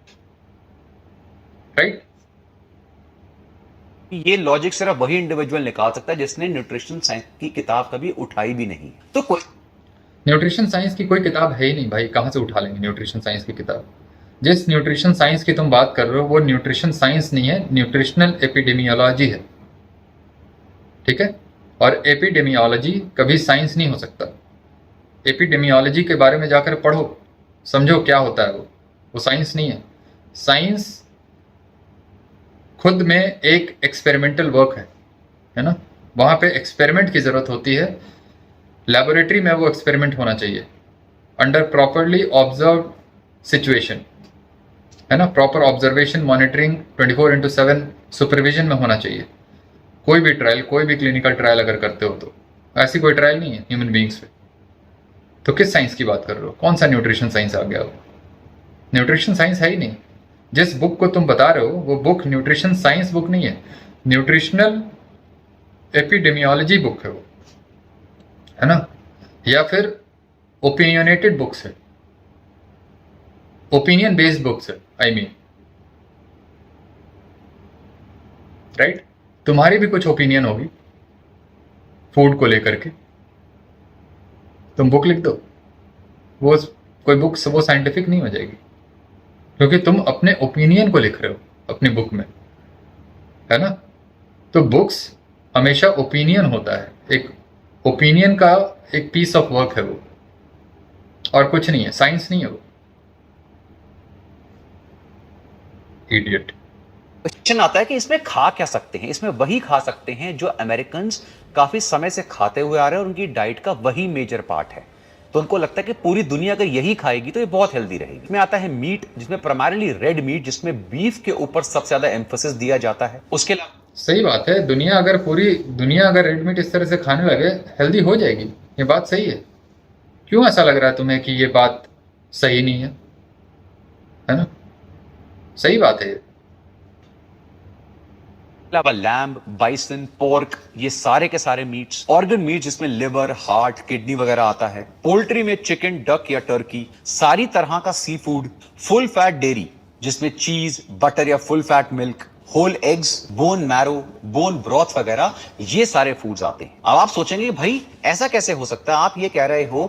राइट। ये लॉजिक सिर्फ वही इंडिविजुअल निकाल सकता है जिसने न्यूट्रिशन साइंस की किताब कभी उठाई भी नहीं। तो कोई न्यूट्रिशन साइंस की कोई किताब है ही नहीं भाई, कहाँ से उठा लेंगे न्यूट्रिशन साइंस की किताब। जिस न्यूट्रिशन साइंस की तुम बात कर रहे हो वो न्यूट्रिशन साइंस नहीं है, न्यूट्रिशनल एपिडेमियोलॉजी है, ठीक है। और एपिडेमियोलॉजी कभी साइंस नहीं हो सकता। एपिडेमियोलॉजी के बारे में जाकर पढ़ो, समझो क्या होता है वो साइंस नहीं है। साइंस खुद में एक एक्सपेरिमेंटल वर्क है ना। वहाँ पे एक्सपेरिमेंट की ज़रूरत होती है, लैबोरेटरी में वो एक्सपेरिमेंट होना चाहिए अंडर प्रॉपरली ऑब्जर्व सिचुएशन, है ना। प्रॉपर ऑब्जर्वेशन, मॉनिटरिंग 24/7 सुपरविजन में होना चाहिए। कोई भी ट्रायल, कोई भी क्लिनिकल ट्रायल अगर करते हो तो ऐसी कोई ट्रायल नहीं है ह्यूमन बींग्स पे। तो किस साइंस की बात कर रहे हो? कौन सा न्यूट्रिशन साइंस आ गया वो? न्यूट्रिशन साइंस है ही नहीं। जिस बुक को तुम बता रहे हो वो बुक न्यूट्रिशन साइंस बुक नहीं है, न्यूट्रिशनल एपिडेमियोलॉजी बुक है वो, है ना। या फिर ओपिनियनेटेड बुक्स है, ओपिनियन बेस्ड बुक्स है, आई मीन, राइट। तुम्हारी भी कुछ ओपिनियन होगी फूड को लेकर के, तुम बुक लिख दो, वो कोई बुक वो साइंटिफिक नहीं हो जाएगी, क्योंकि तुम अपने ओपिनियन को लिख रहे हो अपनी बुक में, है ना। तो बुक्स हमेशा ओपिनियन होता है, एक ओपिनियन का एक पीस ऑफ वर्क है वो, और कुछ नहीं है, साइंस नहीं है वो। इडियट। क्वेश्चन आता है कि इसमें खा क्या सकते हैं? इसमें वही खा सकते हैं जो अमेरिकन काफी समय से खाते हुए आ रहे हैं और उनकी डाइट का वही मेजर पार्ट है। तो उनको लगता है कि पूरी दुनिया अगर यही खाएगी तो ये बहुत हेल्दी रहेगी। इसमें आता है मीट, जिसमें प्राइमरीली रेड मीट, जिसमें बीफ के ऊपर सबसे ज्यादा एम्फोसिस दिया जाता है। उसके अलावा सही बात है, पूरी दुनिया अगर रेड मीट इस तरह से खाने लगे हेल्दी हो जाएगी, ये बात सही है। क्यों ऐसा लग रहा है तुम्हें कि ये बात सही नहीं है ना? सही बात है। लैम्ब, बाइसन, पोर्क, ये सारे के सारे मीट्स, ऑर्गन मीट जिसमें लिवर, हार्ट, किडनी वगैरह आता है। पोल्ट्री में चिकन, डक या टर्की, सारी तरह का seafood, full fat dairy जिसमें चीज, बटर या full fat milk, whole eggs, bone marrow, bone broth वगैरह, ये सारे फूड्स आते हैं। अब आप सोचेंगे भाई ऐसा कैसे हो सकता है? आप ये कह रहे हो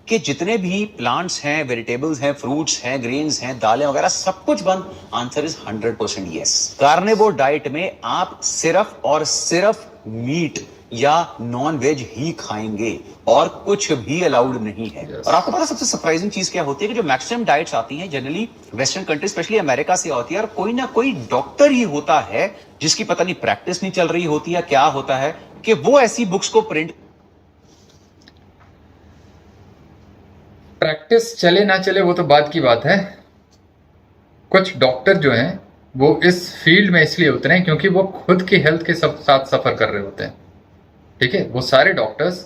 कि जितने भी प्लांट्स हैं, वेजिटेबल्स हैं, फ्रूट्स हैं, ग्रेन्स हैं, दालें वगैरह सब कुछ बंद। Answer is 100% yes. Carnivore diet में आप सिर्फ और सिर्फ मीट या नॉन वेज ही खाएंगे और कुछ भी अलाउड नहीं है। और आपको पता सबसे सरप्राइजिंग चीज क्या होती है कि जो मैक्सिमम डाइट्स आती हैं generally western country specially America से होती है, और कोई ना कोई डॉक्टर ही होता है जिसकी पता नहीं प्रैक्टिस नहीं चल रही होती है, क्या होता है कि वो ऐसी बुक्स को प्रिंट। प्रैक्टिस चले ना चले वो तो बात की बात है। कुछ डॉक्टर जो हैं वो इस फील्ड में इसलिए उतरे हैं क्योंकि वो खुद की हेल्थ के साथ सफर कर रहे होते हैं। ठीक है, वो सारे doctors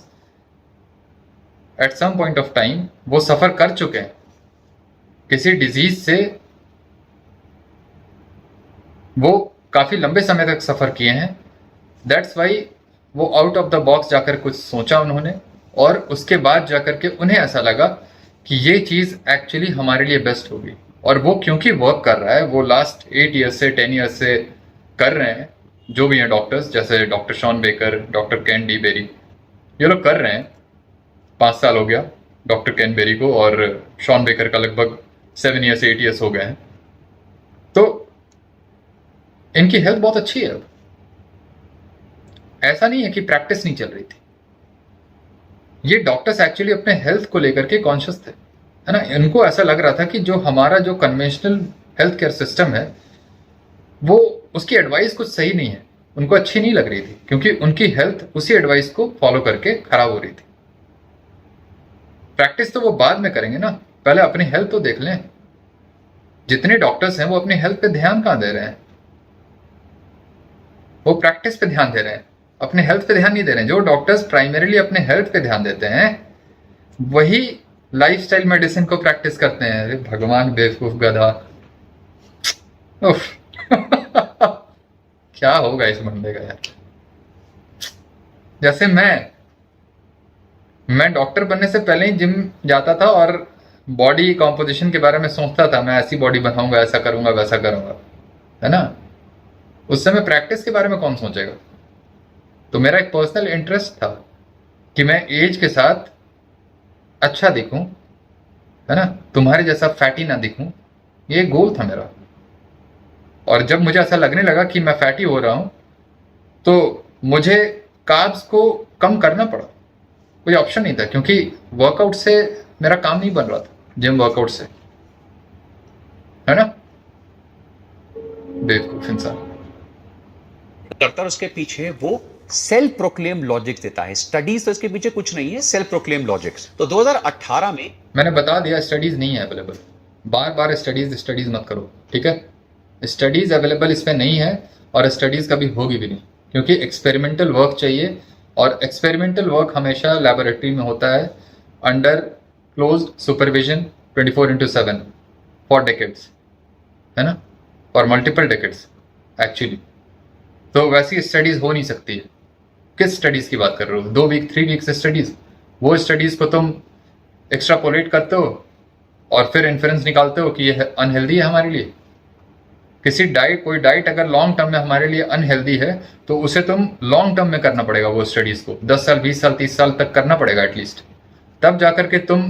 at some point of time वो सफर कर चुके हैं किसी डिजीज से, वो काफी लंबे समय तक सफर किए हैं। दैट्स वाई वो आउट ऑफ द बॉक्स जाकर कुछ सोचा उन्होंने, और उसके बाद जाकर के उन्हें ऐसा लगा कि ये चीज एक्चुअली हमारे लिए बेस्ट होगी। और वो क्योंकि वर्क कर रहा है, वो लास्ट 8 ईयर्स से 10 ईयर्स से कर रहे हैं, जो भी हैं डॉक्टर्स, जैसे डॉक्टर शॉन बेकर, डॉक्टर केन डी बेरी, ये लोग कर रहे हैं। 5 साल हो गया डॉक्टर केन बेरी को, और शॉन बेकर का लगभग 7 ईयर्स 8 ईयर्स हो गए हैं। तो इनकी हेल्थ बहुत अच्छी है। अब ऐसा नहीं है कि प्रैक्टिस नहीं चल रही थी, ये डॉक्टर्स एक्चुअली अपने हेल्थ को लेकर के कॉन्शियस थे, है ना। इनको ऐसा लग रहा था कि जो हमारा जो कन्वेंशनल हेल्थ केयर सिस्टम है वो उसकी एडवाइस कुछ सही नहीं है, उनको अच्छी नहीं लग रही थी, क्योंकि उनकी हेल्थ उसी एडवाइस को फॉलो करके खराब हो रही थी। प्रैक्टिस तो वो बाद में करेंगे ना, पहले अपनी हेल्थ तो देख लें। जितने डॉक्टर्स हैं वो अपनी हेल्थ पे ध्यान कहाँ दे रहे हैं, वो प्रैक्टिस पे ध्यान दे रहे हैं, अपने हेल्थ पे ध्यान नहीं दे रहे हैं। जो डॉक्टर्स प्राइमरीली अपने हेल्थ पे ध्यान देते हैं वही लाइफस्टाइल मेडिसिन को प्रैक्टिस करते हैं। अरे भगवान, बेवकूफ गधा। उफ। क्या होगा इस बंदे का यार। जैसे मैं डॉक्टर बनने से पहले ही जिम जाता था और बॉडी कॉम्पोजिशन के बारे में सोचता था, मैं ऐसी बॉडी बनाऊंगा, ऐसा करूंगा, वैसा करूंगा, है ना। उस समय प्रैक्टिस के बारे में कौन सोचेगा। तो मेरा एक पर्सनल इंटरेस्ट था कि मैं एज के साथ अच्छा दिखूं, है ना, तुम्हारे जैसा फैटी ना दिखूं, ये गोल था मेरा। और जब मुझे ऐसा लगने लगा कि मैं फैटी हो रहा हूं तो मुझे कार्ब्स को कम करना पड़ा, कोई ऑप्शन नहीं था, क्योंकि वर्कआउट से मेरा काम नहीं बन रहा था, जिम वर्कआउट से, है ना। बेवकूफ इंसान करता है, उसके पीछे वो सेल्फ प्रोक्लेम लॉजिक देता है। स्टडीज तो इसके पीछे कुछ नहीं है, सेल्फ प्रोक्लेम लॉजिक्स। तो 2018 में मैंने बता दिया स्टडीज नहीं है अवेलेबल। बार बार स्टडीज मत करो, ठीक है। स्टडीज अवेलेबल इसमें नहीं है और स्टडीज कभी होगी भी नहीं, क्योंकि एक्सपेरिमेंटल वर्क चाहिए, और एक्सपेरिमेंटल वर्क हमेशा लैबोरेटरी में होता है under closed supervision 24/7 for decades, है ना, और मल्टीपल डेकेड्स एक्चुअली। तो वैसी स्टडीज हो नहीं सकती है। किस स्टडीज की बात कर रहे हो? 2 वीक 3 वीक से स्टडीज, वो स्टडीज को तुम एक्स्ट्रापोलेट करते हो और फिर इन्फ्रेंस निकालते हो कि ये अनहेल्दी है हमारे लिए। किसी कोई डाइट अगर लॉन्ग टर्म में हमारे लिए अनहेल्दी है तो उसे तुम लॉन्ग टर्म में करना पड़ेगा, वो स्टडीज को 10 साल 20 साल 30 साल तक करना पड़ेगा एटलीस्ट। तब जाकर के तुम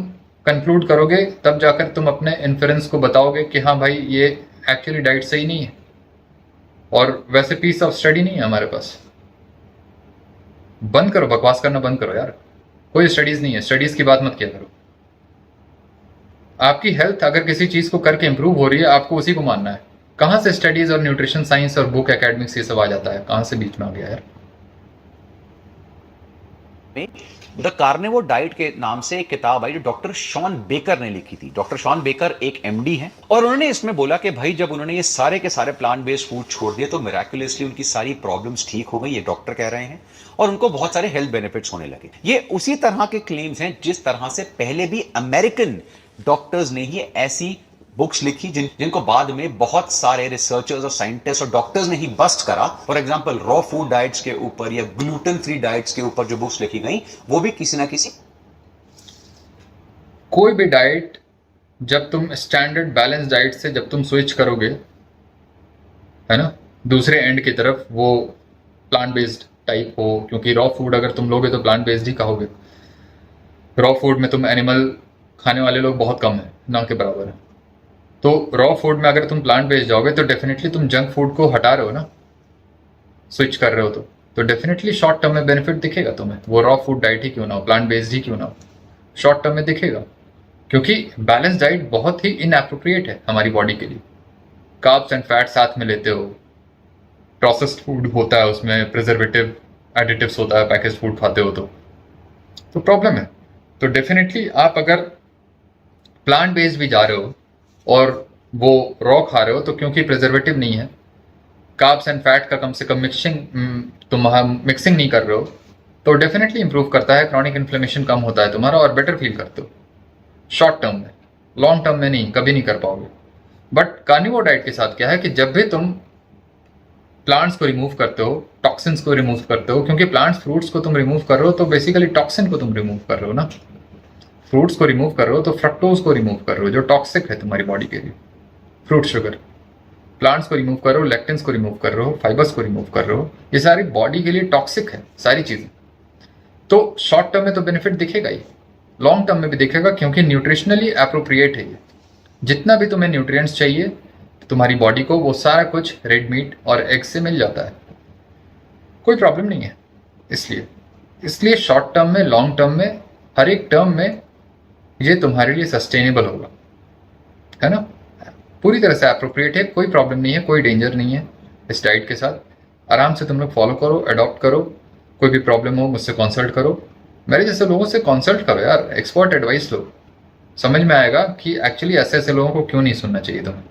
कंक्लूड करोगे, तब जाकर तुम अपने इन्फ्रेंस को बताओगे कि हाँ भाई ये एक्चुअली डाइट सही नहीं है। और वैसे पीस ऑफ स्टडी नहीं है हमारे पास। बंद करो बकवास करना, बंद करो यार। कोई स्टडीज नहीं है, स्टडीज की बात मत किया करो। आपकी हेल्थ अगर किसी चीज को करके इंप्रूव हो रही है, आपको उसी को मानना है। कहां से स्टडीज और न्यूट्रिशन साइंस और बुक एकेडमिक्स ये सब आ जाता है, कहां से बीच में आ गया यार। द कार्निवोर डाइट के नाम से एक किताब आई जो डॉक्टर शॉन बेकर ने लिखी थी। डॉक्टर शॉन बेकर एक एमडी हैं और उन्होंने इसमें बोला कि भाई जब उन्होंने ये सारे के सारे प्लांट बेस्ड फूड छोड़ दिए तो मिराकुलसली उनकी सारी प्रॉब्लम्स ठीक हो गई, ये डॉक्टर कह रहे हैं, और उनको बहुत सारे हेल्थ बेनिफिट्स होने लगे। ये उसी तरह के क्लेम्स हैं जिस तरह से पहले भी अमेरिकन डॉक्टर्स ने ही ऐसी बुक्स लिखी जिनको बाद में बहुत सारे रिसर्चर्स और साइंटिस्ट और डॉक्टर्स ने ही बस्ट करा। For example raw food diets के ऊपर या ग्लूटेन फ्री डाइट्स के ऊपर जो बुक्स लिखी गई वो भी किसी ना किसी। कोई भी डाइट जब तुम स्टैंडर्ड बैलेंस डाइट से जब तुम स्विच करोगे, है ना, दूसरे एंड की तरफ, वो प्लांट बेस्ड टाइप हो, क्योंकि रॉ फूड अगर तुम लोगे तो प्लांट बेस्ड ही कहोगे। रॉ फूड में तुम एनिमल खाने वाले लोग बहुत कम है, ना के बराबर है। तो रॉ फूड में अगर तुम प्लांट बेस्ड जाओगे तो डेफिनेटली तुम जंक फूड को हटा रहे हो ना, स्विच कर रहे हो। तो डेफिनेटली शॉर्ट टर्म में बेनिफिट दिखेगा तुम्हें, वो रॉ फूड डाइट ही क्यों ना हो, प्लांट बेस्ड ही क्यों ना हो, शॉर्ट टर्म में दिखेगा। क्योंकि बैलेंस डाइट बहुत ही इनएप्रोप्रिएट है हमारी बॉडी के लिए। कार्ब्स एंड फैट साथ में लेते हो, प्रोसेस्ड फूड होता है उसमें, प्रिजर्वेटिव एडिटिव्स होता है, पैकेज फूड खाते हो तो प्रॉब्लम है। तो डेफिनेटली आप अगर प्लांट बेस्ड भी जा रहे हो और वो रॉ खा रहे हो, तो क्योंकि प्रिजर्वेटिव नहीं है, कार्ब्स एंड फैट का कम से कम मिक्सिंग नहीं कर रहे हो, तो डेफिनेटली इंप्रूव करता है, क्रॉनिक इन्फ्लेमेशन कम होता है तुम्हारा और बेटर फील करते हो शॉर्ट टर्म में। लॉन्ग टर्म में नहीं, कभी नहीं कर पाओगे। बट कार्निवोर डाइट के साथ क्या है कि जब भी तुम प्लांट्स को रिमूव करते हो, टॉक्सिन्स को रिमूव करते हो, क्योंकि प्लांट्स फ्रूट्स को तुम रिमूव कर रहे हो तो बेसिकली टॉक्सिन को तुम रिमूव कर रहे हो ना। फ्रूट्स को रिमूव कर रहे हो तो फ्रक्टोज को रिमूव कर रहे हो जो टॉक्सिक है तुम्हारी बॉडी के लिए, फ्रूट शुगर। प्लांट्स को रिमूव कर रहे हो, लेक्टिन्स को रिमूव कर रहे हो, फाइबर्स को रिमूव कर रहे हो, ये सारी बॉडी के लिए टॉक्सिक है सारी चीजें। तो शॉर्ट टर्म में तो बेनिफिट दिखेगा ही, लॉन्ग टर्म में भी दिखेगा, क्योंकि न्यूट्रिशनली एप्रोप्रिएट है ये। जितना भी तुम्हें न्यूट्रिएंट्स चाहिए तुम्हारी बॉडी को, वो सारा कुछ रेड मीट और एग से मिल जाता है, कोई प्रॉब्लम नहीं है। इसलिए शॉर्ट टर्म में, लॉन्ग टर्म में, हर एक टर्म में ये तुम्हारे लिए सस्टेनेबल होगा, है ना, पूरी तरह से एप्रोप्रिएट है, कोई प्रॉब्लम नहीं है, कोई डेंजर नहीं है। इस डाइट के साथ आराम से तुम लोग फॉलो करो, अडॉप्ट करो। कोई भी प्रॉब्लम हो मुझसे कंसल्ट करो, मेरे जैसे लोगों से कंसल्ट करो यार, एक्सपर्ट एडवाइस लो, समझ में आएगा कि एक्चुअली ऐसे लोगों को क्यों नहीं सुनना चाहिए तुम्हें।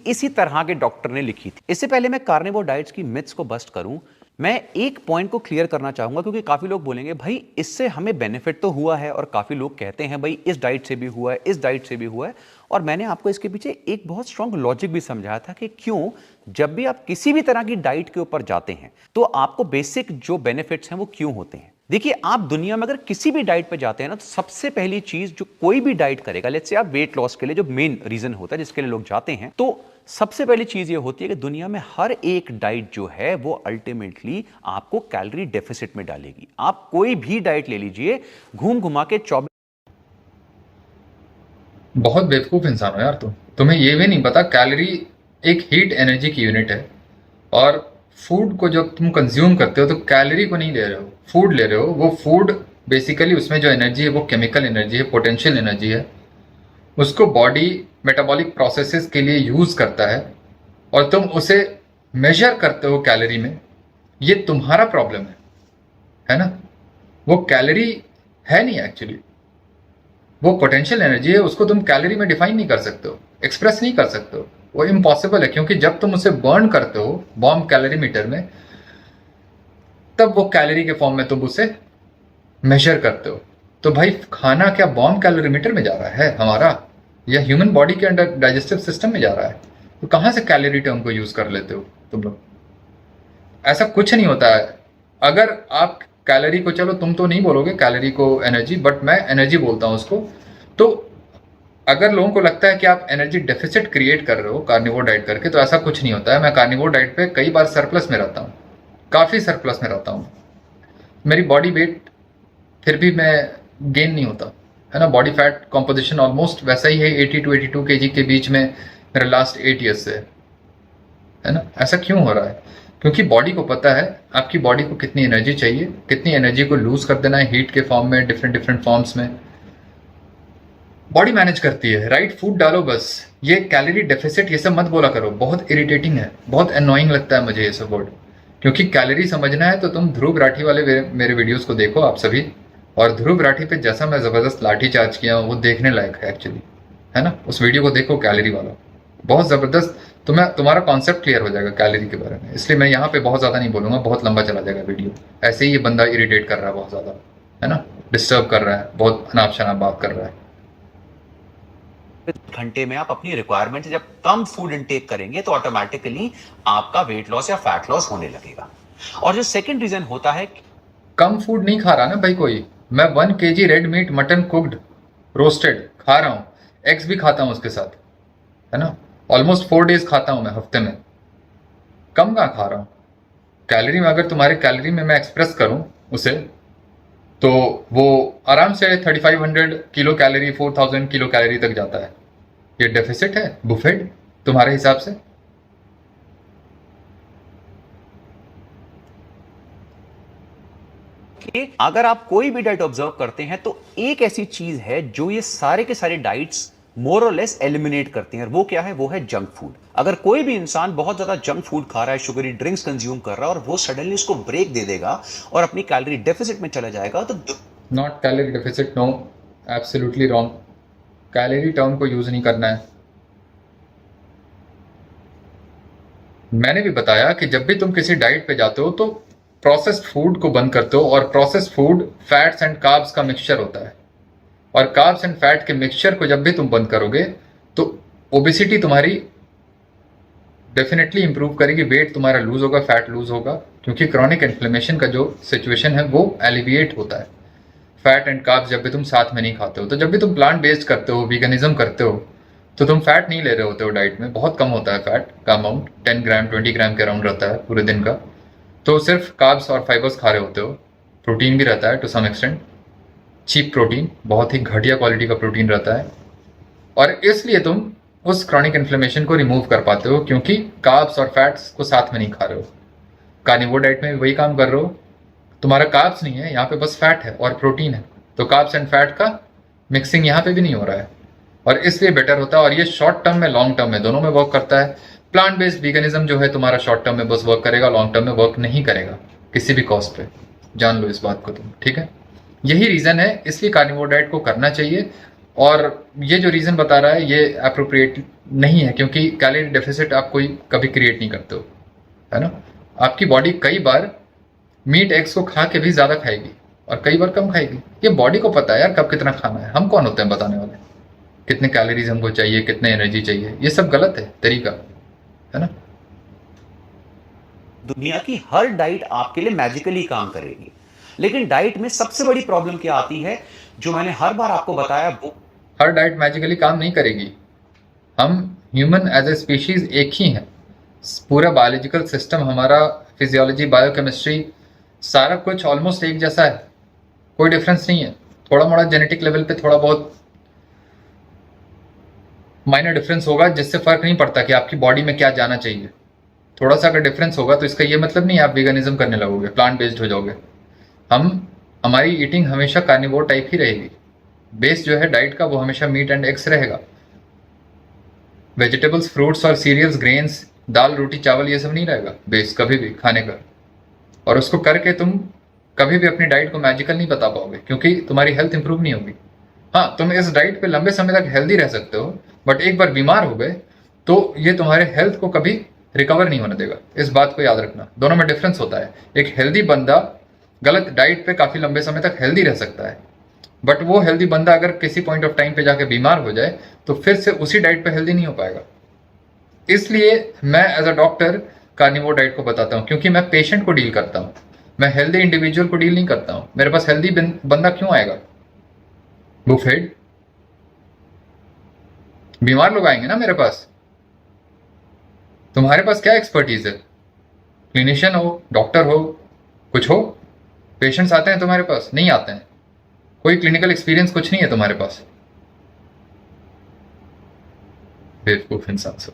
इसी तरह के डॉक्टर ने लिखी थी। इससे पहले मैं कार्निवोर डाइट्स की मिथ्स को बस्ट करूं, मैं एक पॉइंट को क्लियर करना चाहूंगा, क्योंकि काफी लोग बोलेंगे भाई इससे हमें बेनिफिट तो हुआ है, और काफी लोग कहते हैं भाई इस डाइट से भी हुआ है, इस डाइट से भी हुआ है। और मैंने आपको इसके पीछे एक बहुत स्ट्रांग लॉजिक भी समझाया था कि क्यों जब भी आप किसी भी तरह की डाइट के ऊपर जाते हैं तो आपको बेसिक जो बेनिफिट्स हैं वो क्यों होते हैं। देखिए, आप दुनिया में अगर किसी भी डाइट पे जाते हैं ना, तो सबसे पहली चीज जो कोई भी डाइट करेगा, लेट्स से आप वेट लॉस के लिए जो मेन रीजन होता है जिसके लिए लोग जाते हैं, तो सबसे पहली चीज ये होती है कि दुनिया में हर एक डाइट जो है वो अल्टीमेटली आपको कैलोरी डेफिसिट में डालेगी। आप कोई भी डाइट ले लीजिए, घूम घुमा के 24। बहुत बेवकूफ इंसान हो यार तुम्हें ये भी नहीं पता कैलोरी एक हीट एनर्जी की यूनिट है, और फूड को जब तुम कंज्यूम करते हो तो कैलोरी को नहीं ले रहे हो, फूड ले रहे हो। वो फूड बेसिकली उसमें जो एनर्जी है वो केमिकल एनर्जी है, पोटेंशियल एनर्जी है, उसको बॉडी मेटाबॉलिक प्रोसेसेस के लिए यूज करता है, और तुम उसे मेजर करते हो कैलोरी में। ये तुम्हारा प्रॉब्लम है ना। वो कैलोरी है नहीं एक्चुअली, वो पोटेंशियल एनर्जी है, उसको तुम कैलोरी में डिफाइन नहीं कर सकते हो, एक्सप्रेस नहीं कर सकते हो, वो इम्पॉसिबल है। क्योंकि जब तुम उसे बर्न करते हो बॉम्ब कैलोरीमीटर में, तब वो कैलोरी के फॉर्म में तुम उसे मेजर करते हो। तो भाई खाना क्या बॉम्ब कैलोरीमीटर में जा रहा है हमारा, या ह्यूमन बॉडी के अंडर डाइजेस्टिव सिस्टम में जा रहा है? तो कहां से कैलोरी टर्म को यूज कर लेते हो तुम लोग? ऐसा कुछ नहीं होता है। अगर आप कैलोरी को, चलो तुम तो नहीं बोलोगे कैलोरी को एनर्जी, बट मैं एनर्जी बोलता हूं उसको। तो अगर लोगों को लगता है कि आप एनर्जी डेफिसिट क्रिएट कर रहे हो कार्निवोर डाइट करके, तो ऐसा कुछ नहीं होता है। मैं कार्निवोर डाइट पे कई बार सरप्लस में रहता हूँ, काफी सरप्लस में रहता हूँ। मेरी बॉडी वेट फिर भी मैं गेन नहीं होता है ना, बॉडी फैट कॉम्पोजिशन ऑलमोस्ट वैसा ही है, 80 to 82 kg के बीच में मेरा लास्ट 8 years से है ना। ऐसा क्यों हो रहा है? क्योंकि बॉडी को पता है आपकी बॉडी को कितनी एनर्जी चाहिए, कितनी एनर्जी को लूज कर देना है हीट के फॉर्म में, डिफरेंट फॉर्म्स में बॉडी मैनेज करती है। राइट फूड डालो बस। ये कैलोरी डेफिसिट ये सब मत बोला करो, बहुत इरिटेटिंग है, बहुत एनोइंग लगता है मुझे ये सब वर्ड। क्योंकि कैलोरी समझना है तो तुम ध्रुव राठी वाले मेरे वीडियोस को देखो आप सभी, और ध्रुव राठी पे जैसा मैं जबरदस्त लाठी चार्ज किया वो देखने लायक है एक्चुअली, है ना। उस वीडियो को देखो कैलोरी वाला, बहुत जबरदस्त, तुम्हारा कॉन्सेप्ट क्लियर हो जाएगा कैलोरी के बारे में। इसलिए मैं यहाँ पे बहुत ज्यादा नहीं बोलूंगा, बहुत लंबा चला जाएगा वीडियो। ऐसे ही ये बंदा इरिटेट कर रहा है बहुत ज्यादा, है ना, डिस्टर्ब कर रहा है, बहुत अनाप शनाप बात कर रहा है। घंटे में आप अपनी रिक्वायरमेंट से जब कम फूड इनटेक करेंगे तो ऑटोमेटिकली आपका वेट लॉस या फैट लॉस होने लगेगा। और जो सेकंड रीजन होता है, कम फूड नहीं खा रहा ना भाई कोई। मैं 1 kg red meat mutton cooked roasted खा रहा हूँ, एग्स भी खाता हूँ उसके साथ, है ना। ऑलमोस्ट 4 days खाता हूँ मैं हफ्ते में, कम कहाँ खा रहा हूँ। कैलोरी में अगर तुम्हारे कैलोरी में मैं एक्सप्रेस करूँ उसे, तो वो आराम से 3500 किलो कैलोरी 4000 किलो कैलोरी तक जाता है। ये डेफिसिट है, बुफेट तुम्हारे हिसाब से? देखिए, अगर आप कोई भी डाइट ऑब्जर्व करते हैं तो एक ऐसी चीज है जो ये सारे के सारे डाइट्स मोर और लेस एलिमिनेट करती हैं, और वो क्या है? वो है जंक फूड। अगर कोई भी इंसान बहुत ज्यादा जंक फूड खा रहा है, शुगरी ड्रिंक्स कंज्यूम कर रहा है, और वो सडनली उसको ब्रेक दे देगा और अपनी कैलोरी डेफिसिट में चला जाएगा, तो not calorie deficit, no, absolutely wrong. Calorie term को यूज नहीं करना है। मैंने भी बताया कि जब भी तुम किसी डाइट पे जाते हो तो प्रोसेस्ड फूड को बंद करते हो, और processed food fats and carbs का मिक्सचर होता है, और कार्ब्स एंड फैट के मिक्सचर को जब भी तुम बंद करोगे तो ओबेसिटी तुम्हारी डेफिनेटली इंप्रूव करेगी, वेट तुम्हारा लूज होगा, फैट लूज होगा, क्योंकि क्रॉनिक इन्फ्लेमेशन का जो सिचुएशन है वो एलिविएट होता है फैट एंड कार्ब्स जब भी तुम साथ में नहीं खाते हो। तो जब भी तुम प्लांट बेस्ड करते हो, वीगनिज्म करते हो, तो तुम फैट नहीं ले रहे होते हो डाइट में, बहुत कम होता है फैट का अमाउंट, 10 ग्राम 20 ग्राम के अराउंड रहता है पूरे दिन का। तो सिर्फ कार्ब्स और फाइबर्स खा रहे होते हो, प्रोटीन भी रहता है to some extent, cheap protein, बहुत ही घटिया क्वालिटी का प्रोटीन रहता है, और इसलिए तुम उस क्रॉनिक इन्फ्लेमेशन को रिमूव कर पाते हो, क्योंकि कार्ब्स और फैट्स को साथ में नहीं खा रहे हो। कार्निवोर डाइट में भी वही काम कर रहे हो, तुम्हारा कार्ब्स नहीं है यहाँ पे, बस फैट है और प्रोटीन है, तो कार्ब्स एंड फैट का मिक्सिंग यहाँ पे भी नहीं हो रहा है, और इसलिए बेटर होता है। और ये शॉर्ट टर्म में, लॉन्ग टर्म में, दोनों में वर्क करता है। प्लांट बेस्ड वीगनिज्म जो है तुम्हारा शॉर्ट टर्म में बस वर्क करेगा, लॉन्ग टर्म में वर्क नहीं करेगा किसी भी कॉस्ट पे, जान लो इस बात को तुम, ठीक है। यही रीजन है, इसलिए कार्निवोर डाइट को करना चाहिए। और ये जो रीजन बता रहा है ये अप्रोप्रिएट नहीं है, क्योंकि कैलोरी डेफिसिट आप कोई कभी क्रिएट नहीं करते हो, है ना। आपकी बॉडी कई बार मीट एग्स को खा के भी ज्यादा खाएगी और कई बार कम खाएगी। ये बॉडी को पता है यार कब कितना खाना है, हम कौन होते हैं बताने वाले, कितने कैलोरीज हमको चाहिए, कितने एनर्जी चाहिए, ये सब गलत है तरीका, है ना। दुनिया की हर डाइट आपके लिए मैजिकली काम करेगी, लेकिन डाइट में सबसे बड़ी प्रॉब्लम क्या आती है, जो मैंने हर बार आपको बताया, वो हर डाइट मैजिकली काम नहीं करेगी। हम ह्यूमन एज ए स्पीशीज एक ही हैं, पूरा बायोलॉजिकल सिस्टम हमारा, फिजियोलॉजी, बायोकेमिस्ट्री, सारा कुछ ऑलमोस्ट एक जैसा है, कोई डिफरेंस नहीं है। थोड़ा मोड़ा जेनेटिक लेवल पे थोड़ा बहुत माइनर डिफरेंस होगा, जिससे फर्क नहीं पड़ता कि आपकी बॉडी में क्या जाना चाहिए। थोड़ा सा अगर डिफरेंस होगा तो इसका ये मतलब नहीं आप वीगनिज्म करने लगोगे, प्लांट बेस्ड हो जाओगे। हमारी ईटिंग हमेशा कार्निवोर टाइप ही रहेगी, बेस जो है डाइट का वो हमेशा मीट एंड एग्स रहेगा। वेजिटेबल्स, फ्रूट्स और सीरियल्स, ग्रेन्स, दाल, रोटी, चावल, ये सब नहीं रहेगा बेस कभी भी खाने का। और उसको करके तुम कभी भी अपनी डाइट को मैजिकल नहीं बता पाओगे, क्योंकि तुम्हारी हेल्थ इंप्रूव नहीं होगी। हाँ, तुम इस डाइट पे लंबे समय तक हेल्दी रह सकते हो, बट एक बार बीमार हो गए तो ये तुम्हारे हेल्थ को कभी रिकवर नहीं होने देगा। इस बात को याद रखना, दोनों में डिफरेंस होता है। एक हेल्दी बंदा गलत डाइट पे काफी लंबे समय तक हेल्दी रह सकता है, बट वो हेल्दी बंदा अगर किसी पॉइंट ऑफ टाइम पे जाके बीमार हो जाए तो फिर से उसी डाइट पे हेल्दी नहीं हो पाएगा। इसलिए मैं as a doctor carnivore diet को बताता हूँ, क्योंकि मैं पेशेंट को डील करता हूँ, मैं हेल्दी इंडिविजुअल को डील नहीं करता हूँ। मेरे पास हेल्दी बंदा क्यों आएगा? बुफेड बीमार लोग आएंगे ना मेरे पास। तुम्हारे पास क्या एक्सपर्टीज है? क्लिनिशियन हो, डॉक्टर हो, कुछ हो? पेशेंट्स आते हैं तुम्हारे पास? नहीं आते हैं। कोई क्लिनिकल एक्सपीरियंस कुछ नहीं है तुम्हारे पास। बेवकूफ इंसान सब।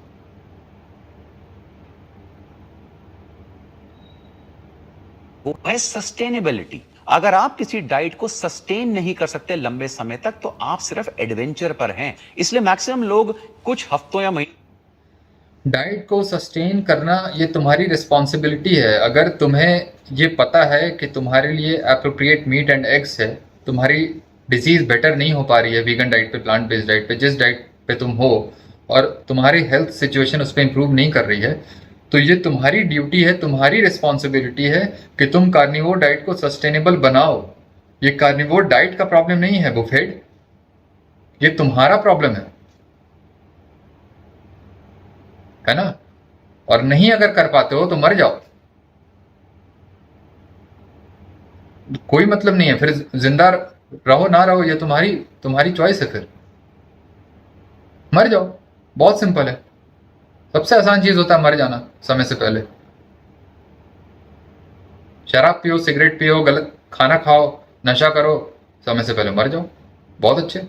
वो है सस्टेनेबिलिटी। अगर आप किसी डाइट को सस्टेन नहीं कर सकते लंबे समय तक तो आप सिर्फ एडवेंचर पर हैं। इसलिए मैक्सिमम लोग कुछ हफ्तों या महीनों डाइट को सस्टेन करना ये तुम्हारी रिस्पॉन्सिबिलिटी है। अगर तुम्हें ये पता है कि तुम्हारे लिए अप्रोप्रिएट मीट एंड एग्स है, तुम्हारी डिजीज बेटर नहीं हो पा रही है वीगन डाइट पे, प्लांट बेस्ड डाइट पे, जिस डाइट पे तुम हो, और तुम्हारी हेल्थ सिचुएशन उस पर इंप्रूव नहीं कर रही है, तो ये तुम्हारी ड्यूटी है, तुम्हारी रिस्पॉन्सिबिलिटी है कि तुम कार्निवोर डाइट को सस्टेनेबल बनाओ। ये कार्निवोर डाइट का प्रॉब्लम नहीं है बुफेड, ये तुम्हारा प्रॉब्लम है ना। और नहीं अगर कर पाते हो तो मर जाओ, कोई मतलब नहीं है। फिर जिंदा रहो ना रहो ये तुम्हारी चॉइस है। फिर मर जाओ, बहुत सिंपल है। सबसे आसान चीज होता है मर जाना समय से पहले। शराब पियो, सिगरेट पियो, गलत खाना खाओ, नशा करो, समय से पहले मर जाओ, बहुत अच्छे,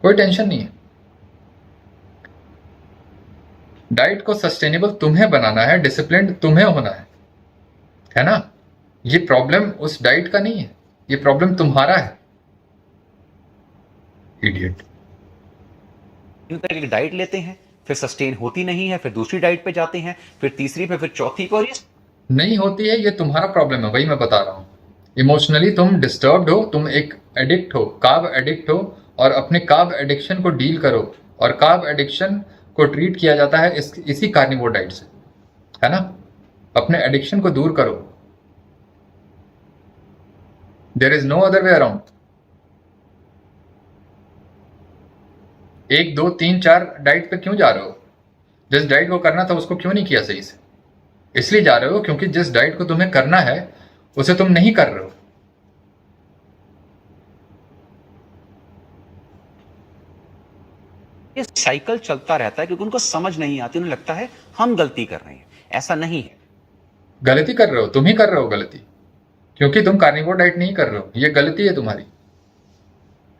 कोई टेंशन नहीं है। डाइट को सस्टेनेबल तुम्हें बनाना है, डिसिप्लिन तुम्हें होना है ना। ये प्रॉब्लम उस डाइट का नहीं है, ये प्रॉब्लम तुम्हारा है, इडियट। एक डाइट लेते हैं, फिर सस्टेन होती नहीं है, फिर दूसरी डाइट पे जाते हैं, फिर तीसरी पे, फिर चौथी पे, और ये नहीं होती है, ये तुम्हारा प्रॉब्लम है, वही मैं बता रहा हूँ। इमोशनली तुम डिस्टर्ब्ड हो, तुम एक एडिक्ट हो, कार्ब एडिक्ट हो, और अपने कार्ब एडिक्शन को डील करो। और कार्ब एडिक्शन को ट्रीट किया जाता है इसी कार्निवोर डाइट से, है ना। अपने एडिक्शन को दूर करो, there is no other way around. 1 2 3 4 diet पे क्यों जा रहे हो? जिस डाइट को करना था उसको क्यों नहीं किया सही से? इसलिए जा रहे हो क्योंकि जिस डाइट को तुम्हें करना है उसे तुम नहीं कर रहे हो। ये साइकिल चलता रहता है क्योंकि उनको समझ नहीं आती, उन्हें लगता है हम गलती कर रहे हैं। ऐसा नहीं है। गलती कर रहे हो, तुम ही कर रहे हो गलती, क्योंकि तुम कार्निवोर डाइट नहीं कर रहे हो। ये गलती है तुम्हारी,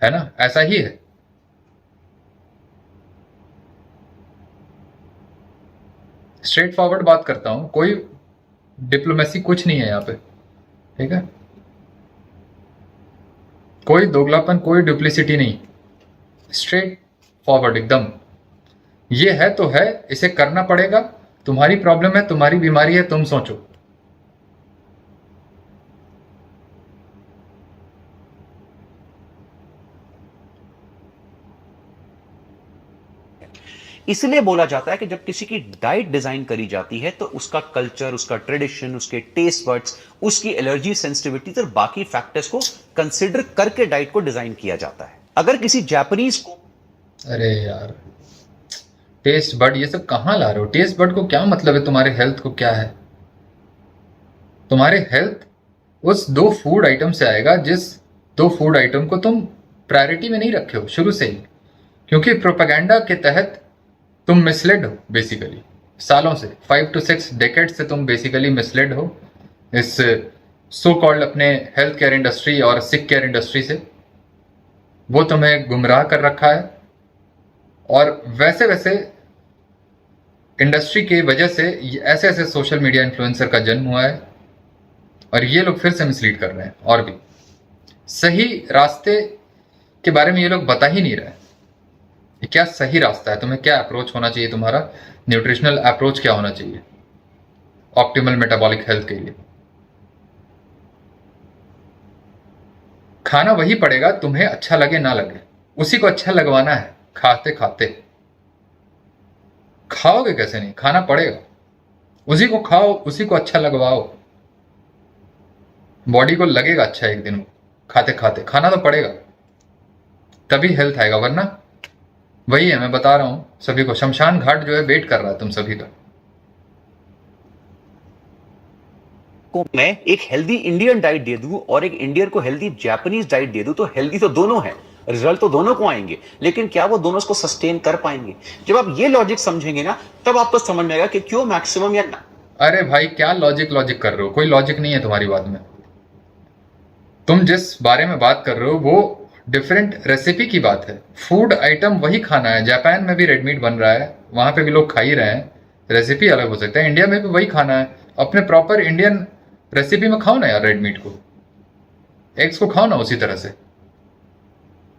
है ना, ऐसा ही है। स्ट्रेट फॉरवर्ड बात करता हूं, कोई डिप्लोमेसी कुछ नहीं है यहाँ पे, ठीक है। कोई दोगलापन, कोई डुप्लिसिटी नहीं, स्ट्रेट फॉरवर्ड एकदम। ये है तो है, इसे करना पड़ेगा। तुम्हारी प्रॉब्लम है, तुम्हारी बीमारी है, तुम सोचो। इसलिए बोला जाता है कि जब किसी की डाइट डिजाइन करी जाती है तो उसका कल्चर, उसका ट्रेडिशन, उसके टेस्ट बड्स, उसकी एलर्जी सेंसिटिविटी और बाकी फैक्टर्स को कंसिडर करके डाइट को डिजाइन किया जाता है। अगर किसी जापानीज को, अरे यार, टेस्ट बड ये सब कहां ला रहे हो? टेस्ट बड को क्या मतलब है? तुम्हारे हेल्थ को क्या है? तुम्हारे हेल्थ उस 2 फूड आइटम से आएगा जिस 2 फूड आइटम को तुम प्रायोरिटी में नहीं रखे हो शुरू से ही। क्योंकि प्रोपेगेंडा के तहत तुम मिसलेड हो बेसिकली, सालों से 5 to 6 डेकेड से तुम बेसिकली मिसलेड हो इस सो कॉल्ड अपने हेल्थ केयर इंडस्ट्री और सिक केयर इंडस्ट्री से। वो तुम्हें गुमराह कर रखा है, और वैसे वैसे इंडस्ट्री की वजह से ऐसे ऐसे सोशल मीडिया इन्फ्लुएंसर का जन्म हुआ है, और ये लोग फिर से मिसलीड कर रहे हैं। और भी सही रास्ते के बारे में ये लोग बता ही नहीं रहे। ये क्या सही रास्ता है? तुम्हें क्या अप्रोच होना चाहिए? तुम्हारा न्यूट्रिशनल अप्रोच क्या होना चाहिए ऑप्टिमल मेटाबॉलिक हेल्थ के लिए? खाना वही पड़ेगा, तुम्हें अच्छा लगे ना लगे, उसी को अच्छा लगवाना है। खाते खाते खाओगे कैसे? नहीं, खाना पड़ेगा, उसी को खाओ, उसी को अच्छा लगवाओ। बॉडी को लगेगा अच्छा एक दिन, खाते खाते खाना तो पड़ेगा, तभी हेल्थ आएगा। वरना वही है, मैं बता रहा हूं सभी को, शमशान घाट जो है वेट कर रहा है तुम सभी का। को मैं एक हेल्दी इंडियन डाइट दे दूं और एक इंडियन को हेल्दी जापानीज डाइट दे दूं तो हेल्दी तो दोनों है, रिजल्ट तो दोनों को आएंगे, लेकिन क्या वो दोनों इसको सस्टेन कर पाएंगे? जब आप ये लॉजिक समझेंगे ना, तब आपको समझ में आएगा कि क्यों मैक्सिमम या ना। अरे भाई, क्या लॉजिक कर रहे हो? कोई लॉजिक नहीं है तुम्हारी बात में। तुम जिस बारे में बात कर रहे हो वो डिफरेंट रेसिपी की बात है। फूड आइटम वही खाना है। जापान में भी रेड मीट बन रहा है, वहां पे भी लोग खा ही रहे हैं, रेसिपी अलग हो सकता है। इंडिया में भी वही खाना है, अपने प्रॉपर इंडियन रेसिपी में खाओ ना यार। रेड मीट को, एग्स को खाओ ना उसी तरह से।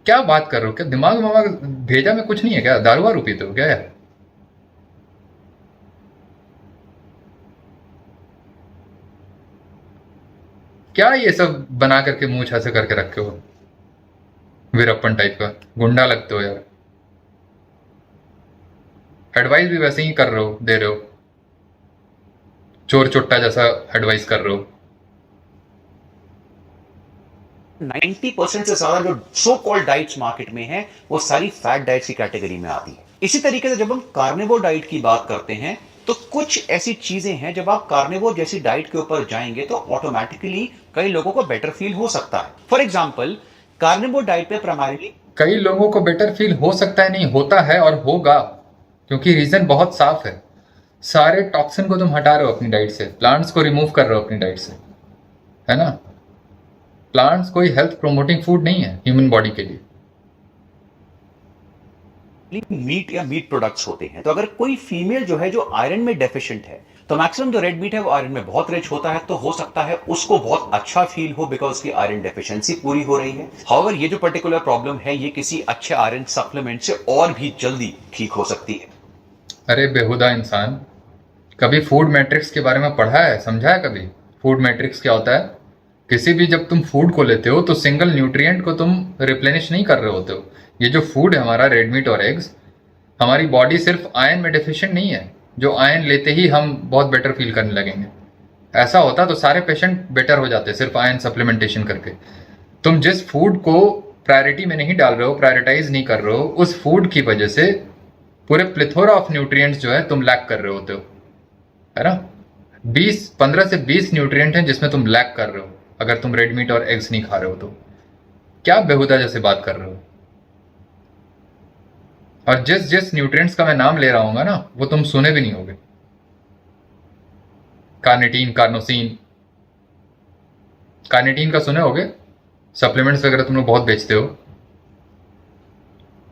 क्या बात कर रहे हो? क्या दिमाग में भेजा में कुछ नहीं है क्या? दारू वारू पीते हो क्या यार? क्या ये सब बना करके मुंह छासे करके रखे हो? वीरप्पन टाइप का गुंडा लगते हो यार। एडवाइस भी वैसे ही कर रहे हो, दे रहे हो, चोर चुट्टा जैसा एडवाइस कर रहे हो। 90% से ज्यादा जो सो कॉल्ड डाइट्स मार्केट में है वो सारी फैट डाइट्स की कैटेगरी में आती है। इसी तरीके से जब हम कार्निवोर डाइट की बात करते हैं तो कुछ ऐसी चीजें हैं, जब आप कार्निवोर जैसी डाइट के ऊपर जाएंगे तो ऑटोमेटिकली कई लोगों को बेटर फील हो सकता है। फॉर एग्जाम्पल, कार्निवोर डाइट पे प्राइमरीली कई लोगों को बेटर फील हो सकता है, नहीं होता है और होगा, क्योंकि रीजन बहुत साफ है। सारे टॉक्सिन को तुम हटा रहे हो अपनी डाइट से, प्लांट्स को रिमूव कर रहे हो अपनी डाइट से, है ना। प्लांट्स कोई हेल्थ प्रोमोटिंग फूड नहीं है ह्यूमन बॉडी के लिए। मीट या मीट प्रोडक्ट्स होते हैं, तो अगर कोई फीमेल जो है जो आयरन में डेफिशिएंट है तो मैक्सिमम जो रेड मीट है वो आयरन में बहुत रिच होता है, तो हो सकता है उसको बहुत अच्छा फील हो बिकॉज उसकी आयरन डेफिशिएंसी पूरी हो रही है। हाउएवर ये जो पर्टिकुलर प्रॉब्लम है ये किसी अच्छे आयरन सप्लीमेंट से और भी जल्दी ठीक हो सकती है। अरे बेहुदा इंसान, कभी फूड मैट्रिक्स के बारे में पढ़ा है, समझा है कभी? फूड मैट्रिक्स क्या होता है? किसी भी जब तुम फूड को लेते हो तो सिंगल न्यूट्रिएंट को तुम रिप्लेनिश नहीं कर रहे होते हो। ये जो फूड है हमारा, रेड मीट और एग्स, हमारी बॉडी सिर्फ आयरन में डेफिशिएंट नहीं है जो आयरन लेते ही हम बहुत बेटर फील करने लगेंगे। ऐसा होता तो सारे पेशेंट बेटर हो जाते सिर्फ आयरन सप्लीमेंटेशन करके। तुम जिस फूड को प्रायोरिटी में नहीं डाल रहे हो, प्रायोरिटाइज नहीं कर रहे हो, उस फूड की वजह से पूरे प्लेथोरा ऑफ न्यूट्रिएंट्स जो है तुम लैक कर रहे होते हो, है ना? 15 से 20 न्यूट्रिएंट हैं जिसमें तुम लैक कर रहे हो अगर तुम रेड मीट और एग्स नहीं खा रहे हो तो। क्या बेहुदा जैसे बात कर रहे हो? और जिस जिस न्यूट्रिएंट्स का मैं नाम ले रहा हूँ ना, वो तुम सुने भी नहीं होगे। कार्निटीन, कार्नोसिन, कार्निटीन का सुने होगे? सप्लीमेंट्स वगैरह तुम लोग बहुत बेचते हो।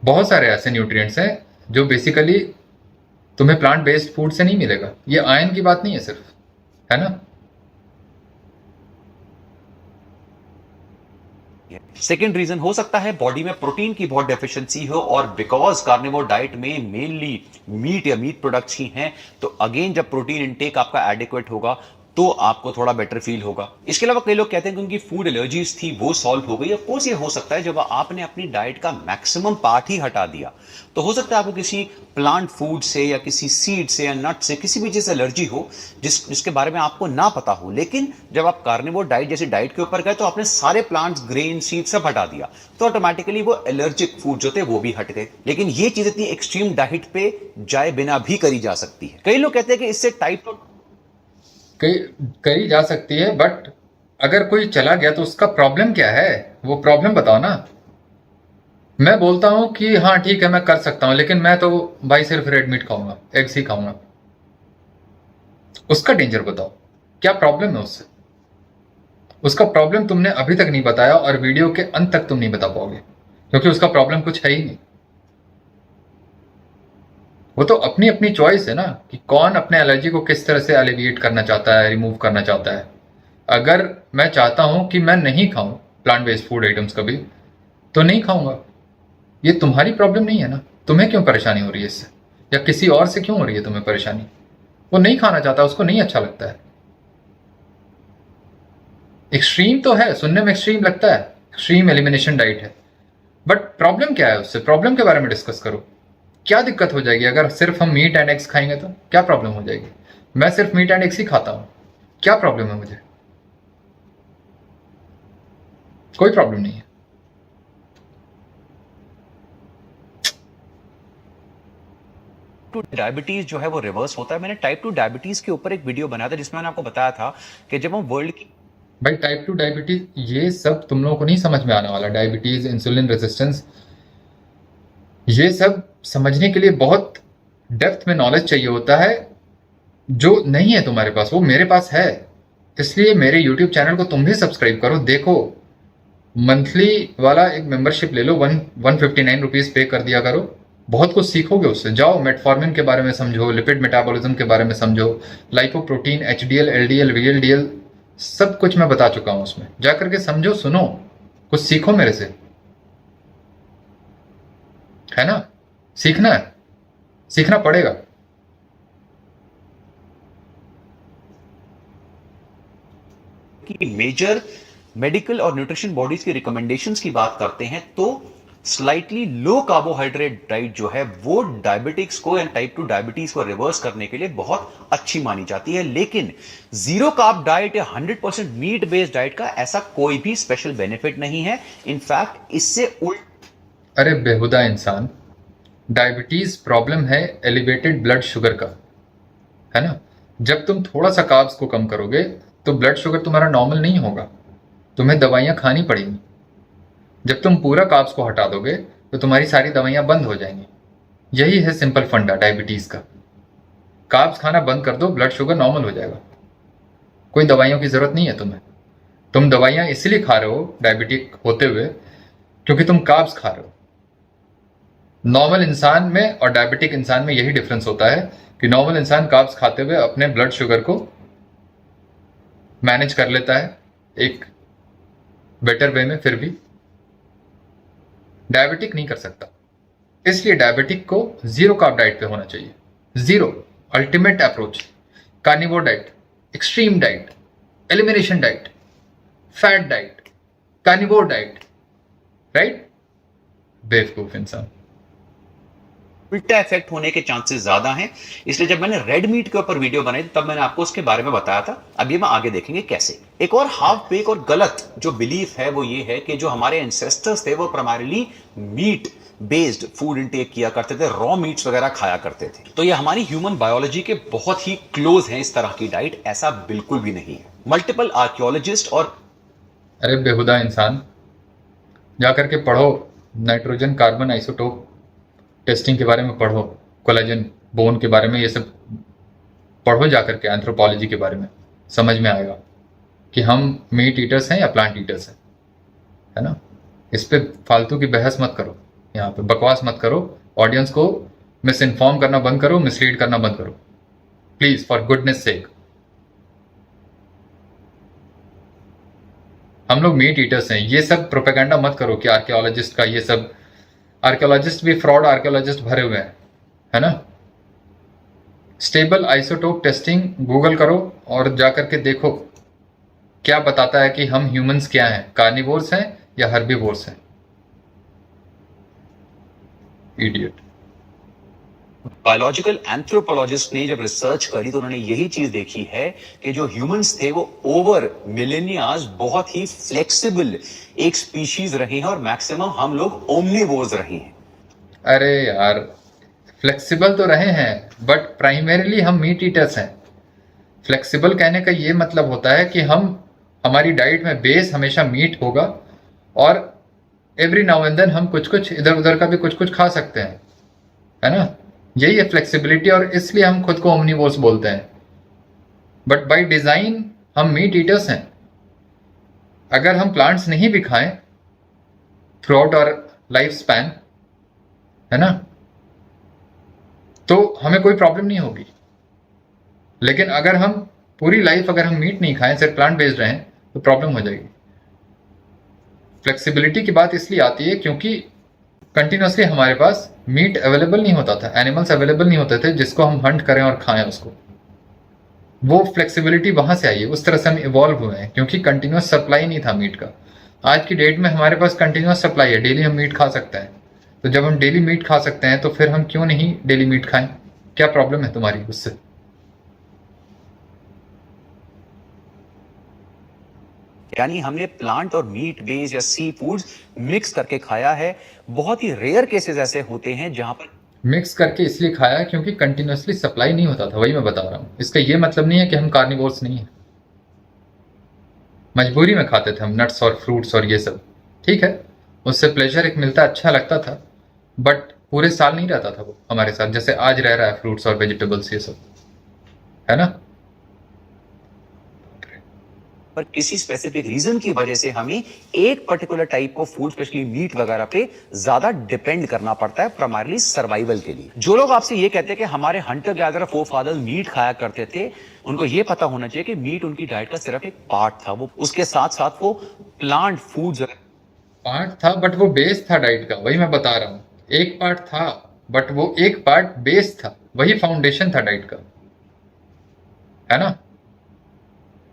बहुत सारे ऐसे न्यूट्रिएंट्स हैं जो बेसिकली तुम्हें प्लांट बेस्ड फूड से नहीं मिलेगा। ये आयरन की बात नहीं है सिर्फ, है ना? सेकेंड रीजन हो सकता है बॉडी में प्रोटीन की बहुत डेफिशिएंसी हो, और बिकॉज कार्निवोर डाइट में मेनली मीट या मीट प्रोडक्ट्स ही हैं, तो अगेन जब प्रोटीन इंटेक आपका एडिक्वेट होगा तो आपको थोड़ा बेटर फील होगा। इसके अलावा कई लोग कहते हैं कि उनकी फूड एलर्जीज थी वो सॉल्व हो गई। ऑफ कोर्स ये हो सकता है जब आपने अपनी डाइट का मैक्सिमम पार्ट ही हटा दिया, तो हो सकता है आपको किसी प्लांट फूड से या किसी सीड से या नट से किसी भी चीज से एलर्जी हो जिसके बारे में आपको ना पता हो। लेकिन जब आप कार्निवोर डाइट जैसी डाइट के ऊपर गए तो आपने सारे प्लांट्स, ग्रेन, सीड सब हटा दिया, तो ऑटोमेटिकली वो एलर्जिक फूड जो थे वो भी हट गए। लेकिन ये चीज इतनी एक्सट्रीम डाइट पे जाए बिना भी करी जा सकती है। कई लोग कहते हैं कि इससे टाइप करी जा सकती है, बट अगर कोई चला गया तो उसका प्रॉब्लम क्या है? वो प्रॉब्लम बताओ ना। मैं बोलता हूं कि हाँ ठीक है मैं कर सकता हूं, लेकिन मैं तो भाई सिर्फ रेड मीट खाऊंगा, एग्स ही खाऊंगा। उसका डेंजर बताओ, क्या प्रॉब्लम है उससे? उसका प्रॉब्लम तुमने अभी तक नहीं बताया और वीडियो के अंत तक तुम नहीं बता पाओगे, क्योंकि उसका प्रॉब्लम कुछ है ही नहीं। वो तो अपनी अपनी चॉइस है ना कि कौन अपने एलर्जी को किस तरह से एलिविएट करना चाहता है, रिमूव करना चाहता है। अगर मैं चाहता हूं कि मैं नहीं खाऊं प्लांट बेस्ड फूड आइटम्स कभी, तो नहीं खाऊंगा। ये तुम्हारी प्रॉब्लम नहीं है ना। तुम्हें क्यों परेशानी हो रही है इससे, या किसी और से क्यों हो रही है तुम्हें परेशानी? वो नहीं खाना चाहता, उसको नहीं अच्छा लगता है। एक्सट्रीम तो है, सुनने में एक्सट्रीम लगता है, एक्सट्रीम एलिमिनेशन डाइट है, बट प्रॉब्लम क्या है उससे? प्रॉब्लम के बारे में डिस्कस करो। क्या दिक्कत हो जाएगी अगर सिर्फ हम मीट एंड एग्स खाएंगे? तो क्या प्रॉब्लम हो जाएगी? मैं सिर्फ मीट एंड एग्स ही खाता हूं, क्या प्रॉब्लम है मुझे? कोई प्रॉब्लम नहीं है। टू डायबिटीज जो है वो रिवर्स होता है। मैंने टाइप 2 डायबिटीज के ऊपर एक वीडियो बनाया था जिसमें मैंने आपको बताया था कि जब हम वर्ल्ड की भाई टाइप 2 डायबिटीज, ये सब तुम लोगों को नहीं समझ में आने वाला। डायबिटीज, इंसुलिन रेजिस्टेंस, ये सब समझने के लिए बहुत डेप्थ में नॉलेज चाहिए होता है, जो नहीं है तुम्हारे पास, वो मेरे पास है। इसलिए मेरे YouTube चैनल को तुम भी सब्सक्राइब करो, देखो। मंथली वाला एक मेंबरशिप ले लो, 159 रुपीज पे कर दिया करो, बहुत कुछ सीखोगे उससे। जाओ मेटफॉर्मिन के बारे में समझो, लिपिड मेटाबॉलिज्म के बारे में समझो, लाइपोप्रोटीन, HDL, LDL, VLDL, सब कुछ मैं बता चुका हूं उसमें। जाकर के समझो, सुनो, कुछ सीखो मेरे से, है ना? सीखना है, सीखना पड़ेगा। की मेजर मेडिकल और न्यूट्रिशन बॉडीज की रिकमेंडेशंस की बात करते हैं तो स्लाइटली लो कार्बोहाइड्रेट डाइट जो है वो डायबिटिक्स को या टाइप 2 डायबिटीज को रिवर्स करने के लिए बहुत अच्छी मानी जाती है। लेकिन जीरो कार्ब डाइट या 100% मीट बेस्ड डाइट का ऐसा कोई भी स्पेशल बेनिफिट नहीं है। इनफैक्ट इससे उल्ट। अरे बेहुदा इंसान, डायबिटीज प्रॉब्लम है एलिवेटेड ब्लड शुगर का, है ना? जब तुम थोड़ा सा कार्ब्स को कम करोगे तो ब्लड शुगर तुम्हारा नॉर्मल नहीं होगा, तुम्हें दवाइयां खानी पड़ेंगी। जब तुम पूरा कार्ब्स को हटा दोगे तो तुम्हारी सारी दवाइयां बंद हो जाएंगी। यही है सिंपल फंडा डायबिटीज का। कार्ब्स खाना बंद कर दो, ब्लड शुगर नॉर्मल हो जाएगा। कोई दवाइयों की जरूरत नहीं है तुम्हें। तुम दवाइयां इसलिए खा रहे हो डायबिटिक होते हुए क्योंकि तुम कार्ब्स खा रहे हो। नॉर्मल इंसान में और डायबिटिक इंसान में यही डिफरेंस होता है कि नॉर्मल इंसान कार्ब्स खाते हुए अपने ब्लड शुगर को मैनेज कर लेता है एक बेटर वे में, फिर भी डायबिटिक नहीं कर सकता। इसलिए डायबिटिक को जीरो कार्ब डाइट पे होना चाहिए। Zero ultimate approach, carnivore diet, extreme diet, elimination diet, fat diet, carnivore diet, right? बेवकूफ इंसान। उल्टा इफेक्ट होने के चांसेस ज्यादा हैं, इसलिए जब मैंने रेड मीट के ऊपर वीडियो बनाई तब मैंने आपको उसके बारे में बताया था। अब ये मैं आगे देखेंगे कैसे। एक और हाफ बेक और गलत जो बिलीफ है वो ये है कि जो हमारे एंसेस्टर्स थे वो primarily meat based food intake किया करते थे, रॉ मीट्स वगैरह खाया करते थे। तो ये हमारी ह्यूमन बायोलॉजी के बहुत ही क्लोज है इस तरह की डाइट, ऐसा बिल्कुल भी नहीं है। मल्टीपल आर्कियोलॉजिस्ट और अरे बेहुदा इंसान, जाकर के पढ़ो नाइट्रोजन कार्बन आइसोटोप टेस्टिंग के बारे में पढ़ो, कोलेजन बोन के बारे में, ये सब पढ़ो जाकर के, एंथ्रोपोलॉजी के बारे में समझ में आएगा कि हम मीट ईटर्स हैं या प्लांट ईटर्स हैं, है ना? इस पे फालतू की बहस मत करो, यहाँ पे बकवास मत करो, ऑडियंस को मिस इन्फॉर्म करना बंद करो, मिसलीड करना बंद करो, प्लीज, फॉर गुडनेस सेक। हम लोग मीट ईटर्स हैं, ये सब प्रोपेगेंडा मत करो कि आर्कियोलॉजिस्ट का ये सब, आर्कियोलॉजिस्ट भी फ्रॉड आर्कियोलॉजिस्ट भरे हुए हैं, है ना? स्टेबल आइसोटोप टेस्टिंग गूगल करो और जाकर के देखो क्या बताता है कि हम ह्यूमंस क्या हैं, कार्निवोर्स हैं या हर्बीवोर्स हैं। इडियट। बायोलॉजिकल एंथ्रोपोलॉजिस्ट ने जब रिसर्च करी तो उन्होंने यही चीज देखी है कि जो ह्यूमंस थे वो ओवर मिलेनियाज बहुत ही फ्लेक्सिबल एक स्पीशीज रहे हैं और मैक्सिमम हम लोग ओमनिवोर्स रहे हैं। अरे यार, फ्लेक्सिबल तो रहे हैं बट प्राइमरीली हम मीट ईटर्स हैं। फ्लेक्सिबल कहने का ये मतलब होता है कि हमारी डाइट में बेस हमेशा मीट होगा और एवरी नाउ एंड देन हम कुछ कुछ इधर उधर का भी कुछ कुछ खा सकते हैं, है ना? यही है फ्लेक्सिबिलिटी, और इसलिए हम खुद को ओमनिवोर्स बोलते हैं। बट बाय डिजाइन हम मीट ईटर्स हैं। अगर हम प्लांट्स नहीं भी खाएं throughout our life span, है ना, तो हमें कोई प्रॉब्लम नहीं होगी। लेकिन अगर हम पूरी लाइफ अगर हम मीट नहीं खाएं, सिर्फ प्लांट बेस्ड रहें, तो प्रॉब्लम हो जाएगी। फ्लेक्सिबिलिटी की बात इसलिए आती है क्योंकि कंटिन्यूसली हमारे पास मीट अवेलेबल नहीं होता था, एनिमल्स अवेलेबल नहीं होते थे जिसको हम हंट करें और खाएं उसको। वो फ्लेक्सिबिलिटी वहां से आई है, उस तरह से हम इवॉल्व हुए हैं क्योंकि कंटिन्यूस सप्लाई नहीं था मीट का। आज की डेट में हमारे पास कंटिन्यूस सप्लाई है, डेली हम मीट खा सकते हैं। तो जब हम डेली मीट खा सकते हैं तो फिर हम क्यों नहीं डेली मीट खाएं? क्या प्रॉब्लम है तुम्हारी उससे? यानी हमने प्लांट और मीट बेस्ड या सी फूड्स मिक्स करके खाया है। बहुत ही रेयर केसेस ऐसे होते हैं जहां पर मिक्स करके इसलिए खाया क्योंकि कंटिन्यूसली सप्लाई नहीं होता था, वही मैं बता रहा हूं। इसका ये मतलब नहीं है कि हम कार्निवोर्स नहीं है, मजबूरी में खाते थे हम नट्स और फ्रूट्स और ये सब, ठीक है, उससे प्लेजर एक मिलता, अच्छा लगता था, बट पूरे साल नहीं रहता था वो हमारे साथ जैसे आज रह रहा है फ्रूट्स और वेजिटेबल्स ये सब, है ना? पर किसी स्पेसिफिक रीजन की वजह से हमें एक particular type of food specially meat वगैरह पे ज्यादा डिपेंड करना पड़ता है प्राइमरली सर्वाइवल के लिए। जो लोग आपसे ये कहते हैं कि हमारे हंटर गैदरर फोरफादर्स मीट खाया करते थे, उनको ये पता होना चाहिए कि मीट उनकी डाइट का सिर्फ एक पार्ट था, वो उसके साथ साथ वो प्लांट फूड्स पार्ट था बट वो बेस था डाइट का, वही मैं बता रहा हूँ। एक पार्ट था बट वो एक पार्ट बेस था, वही फाउंडेशन था डाइट का, है ना?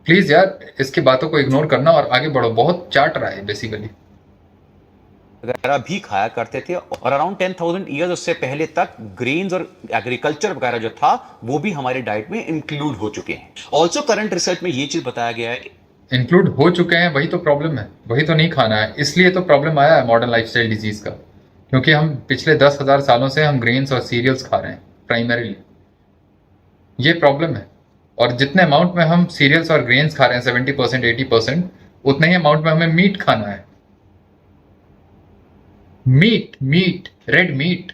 प्लीज यार, इसकी बातों को इग्नोर करना और आगे बढ़ो। बहुत चाट रहा है बेसिकली। वगैरह भी खाया करते थे और अराउंड 10,000 ईयर्स उससे पहले तक ग्रेन्स और एग्रीकल्चर वगैरह जो था वो भी हमारे डाइट में इंक्लूड हो चुके हैं। ऑल्सो करंट रिसर्च में ये चीज बताया गया है कि इंक्लूड हो चुके हैं, वही तो प्रॉब्लम है, वही तो नहीं खाना है। इसलिए तो प्रॉब्लम आया है मॉडर्न लाइफस्टाइल डिजीज का, क्योंकि हम पिछले 10,000 सालों से हम ग्रेन्स और सीरियल्स खा रहे हैं प्राइमरीली, ये प्रॉब्लम है। और जितने अमाउंट में हम सीरियल्स और ग्रेन्स खा रहे हैं 70% 80%, उतने ही अमाउंट में हमें मीट खाना है। मीट मीट रेड मीट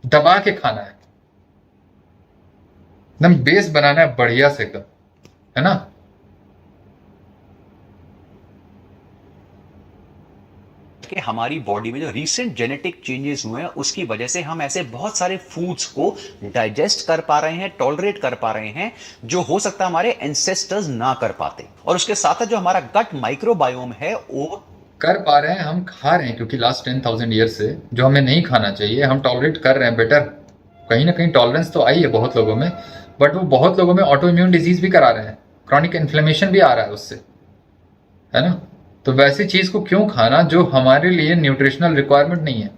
दबा के खाना है, एकदम बेस बनाना है बढ़िया से एकदम, है ना? कि हमारी बॉडी में जो रीसेंट जेनेटिक चेंजेस हुए हैं उसकी वजह से हम ऐसे बहुत सारे फूड्स को डाइजेस्ट कर पा रहे हैं, टॉलरेट कर पा रहे हैं, जो हो सकता है हमारे एंसेस्टर्स ना कर पाते। और उसके साथ जो हमारा गट माइक्रोबायोम है वो कर पा रहे हैं, हम खा रहे हैं, क्योंकि लास्ट 10,000 ईयर से जो हमें नहीं खाना चाहिए हम टॉलरेट कर रहे हैं। बेटर कहीं ना कहीं टॉलरेंस तो आई है बहुत लोगों में, बट वो बहुत लोगों में ऑटो इम्यून डिजीज भी करा रहे हैं, क्रॉनिक इन्फ्लेमेशन भी आ रहा है उससे, है ना। तो वैसी चीज को क्यों खाना जो हमारे लिए न्यूट्रिशनल रिक्वायरमेंट नहीं है।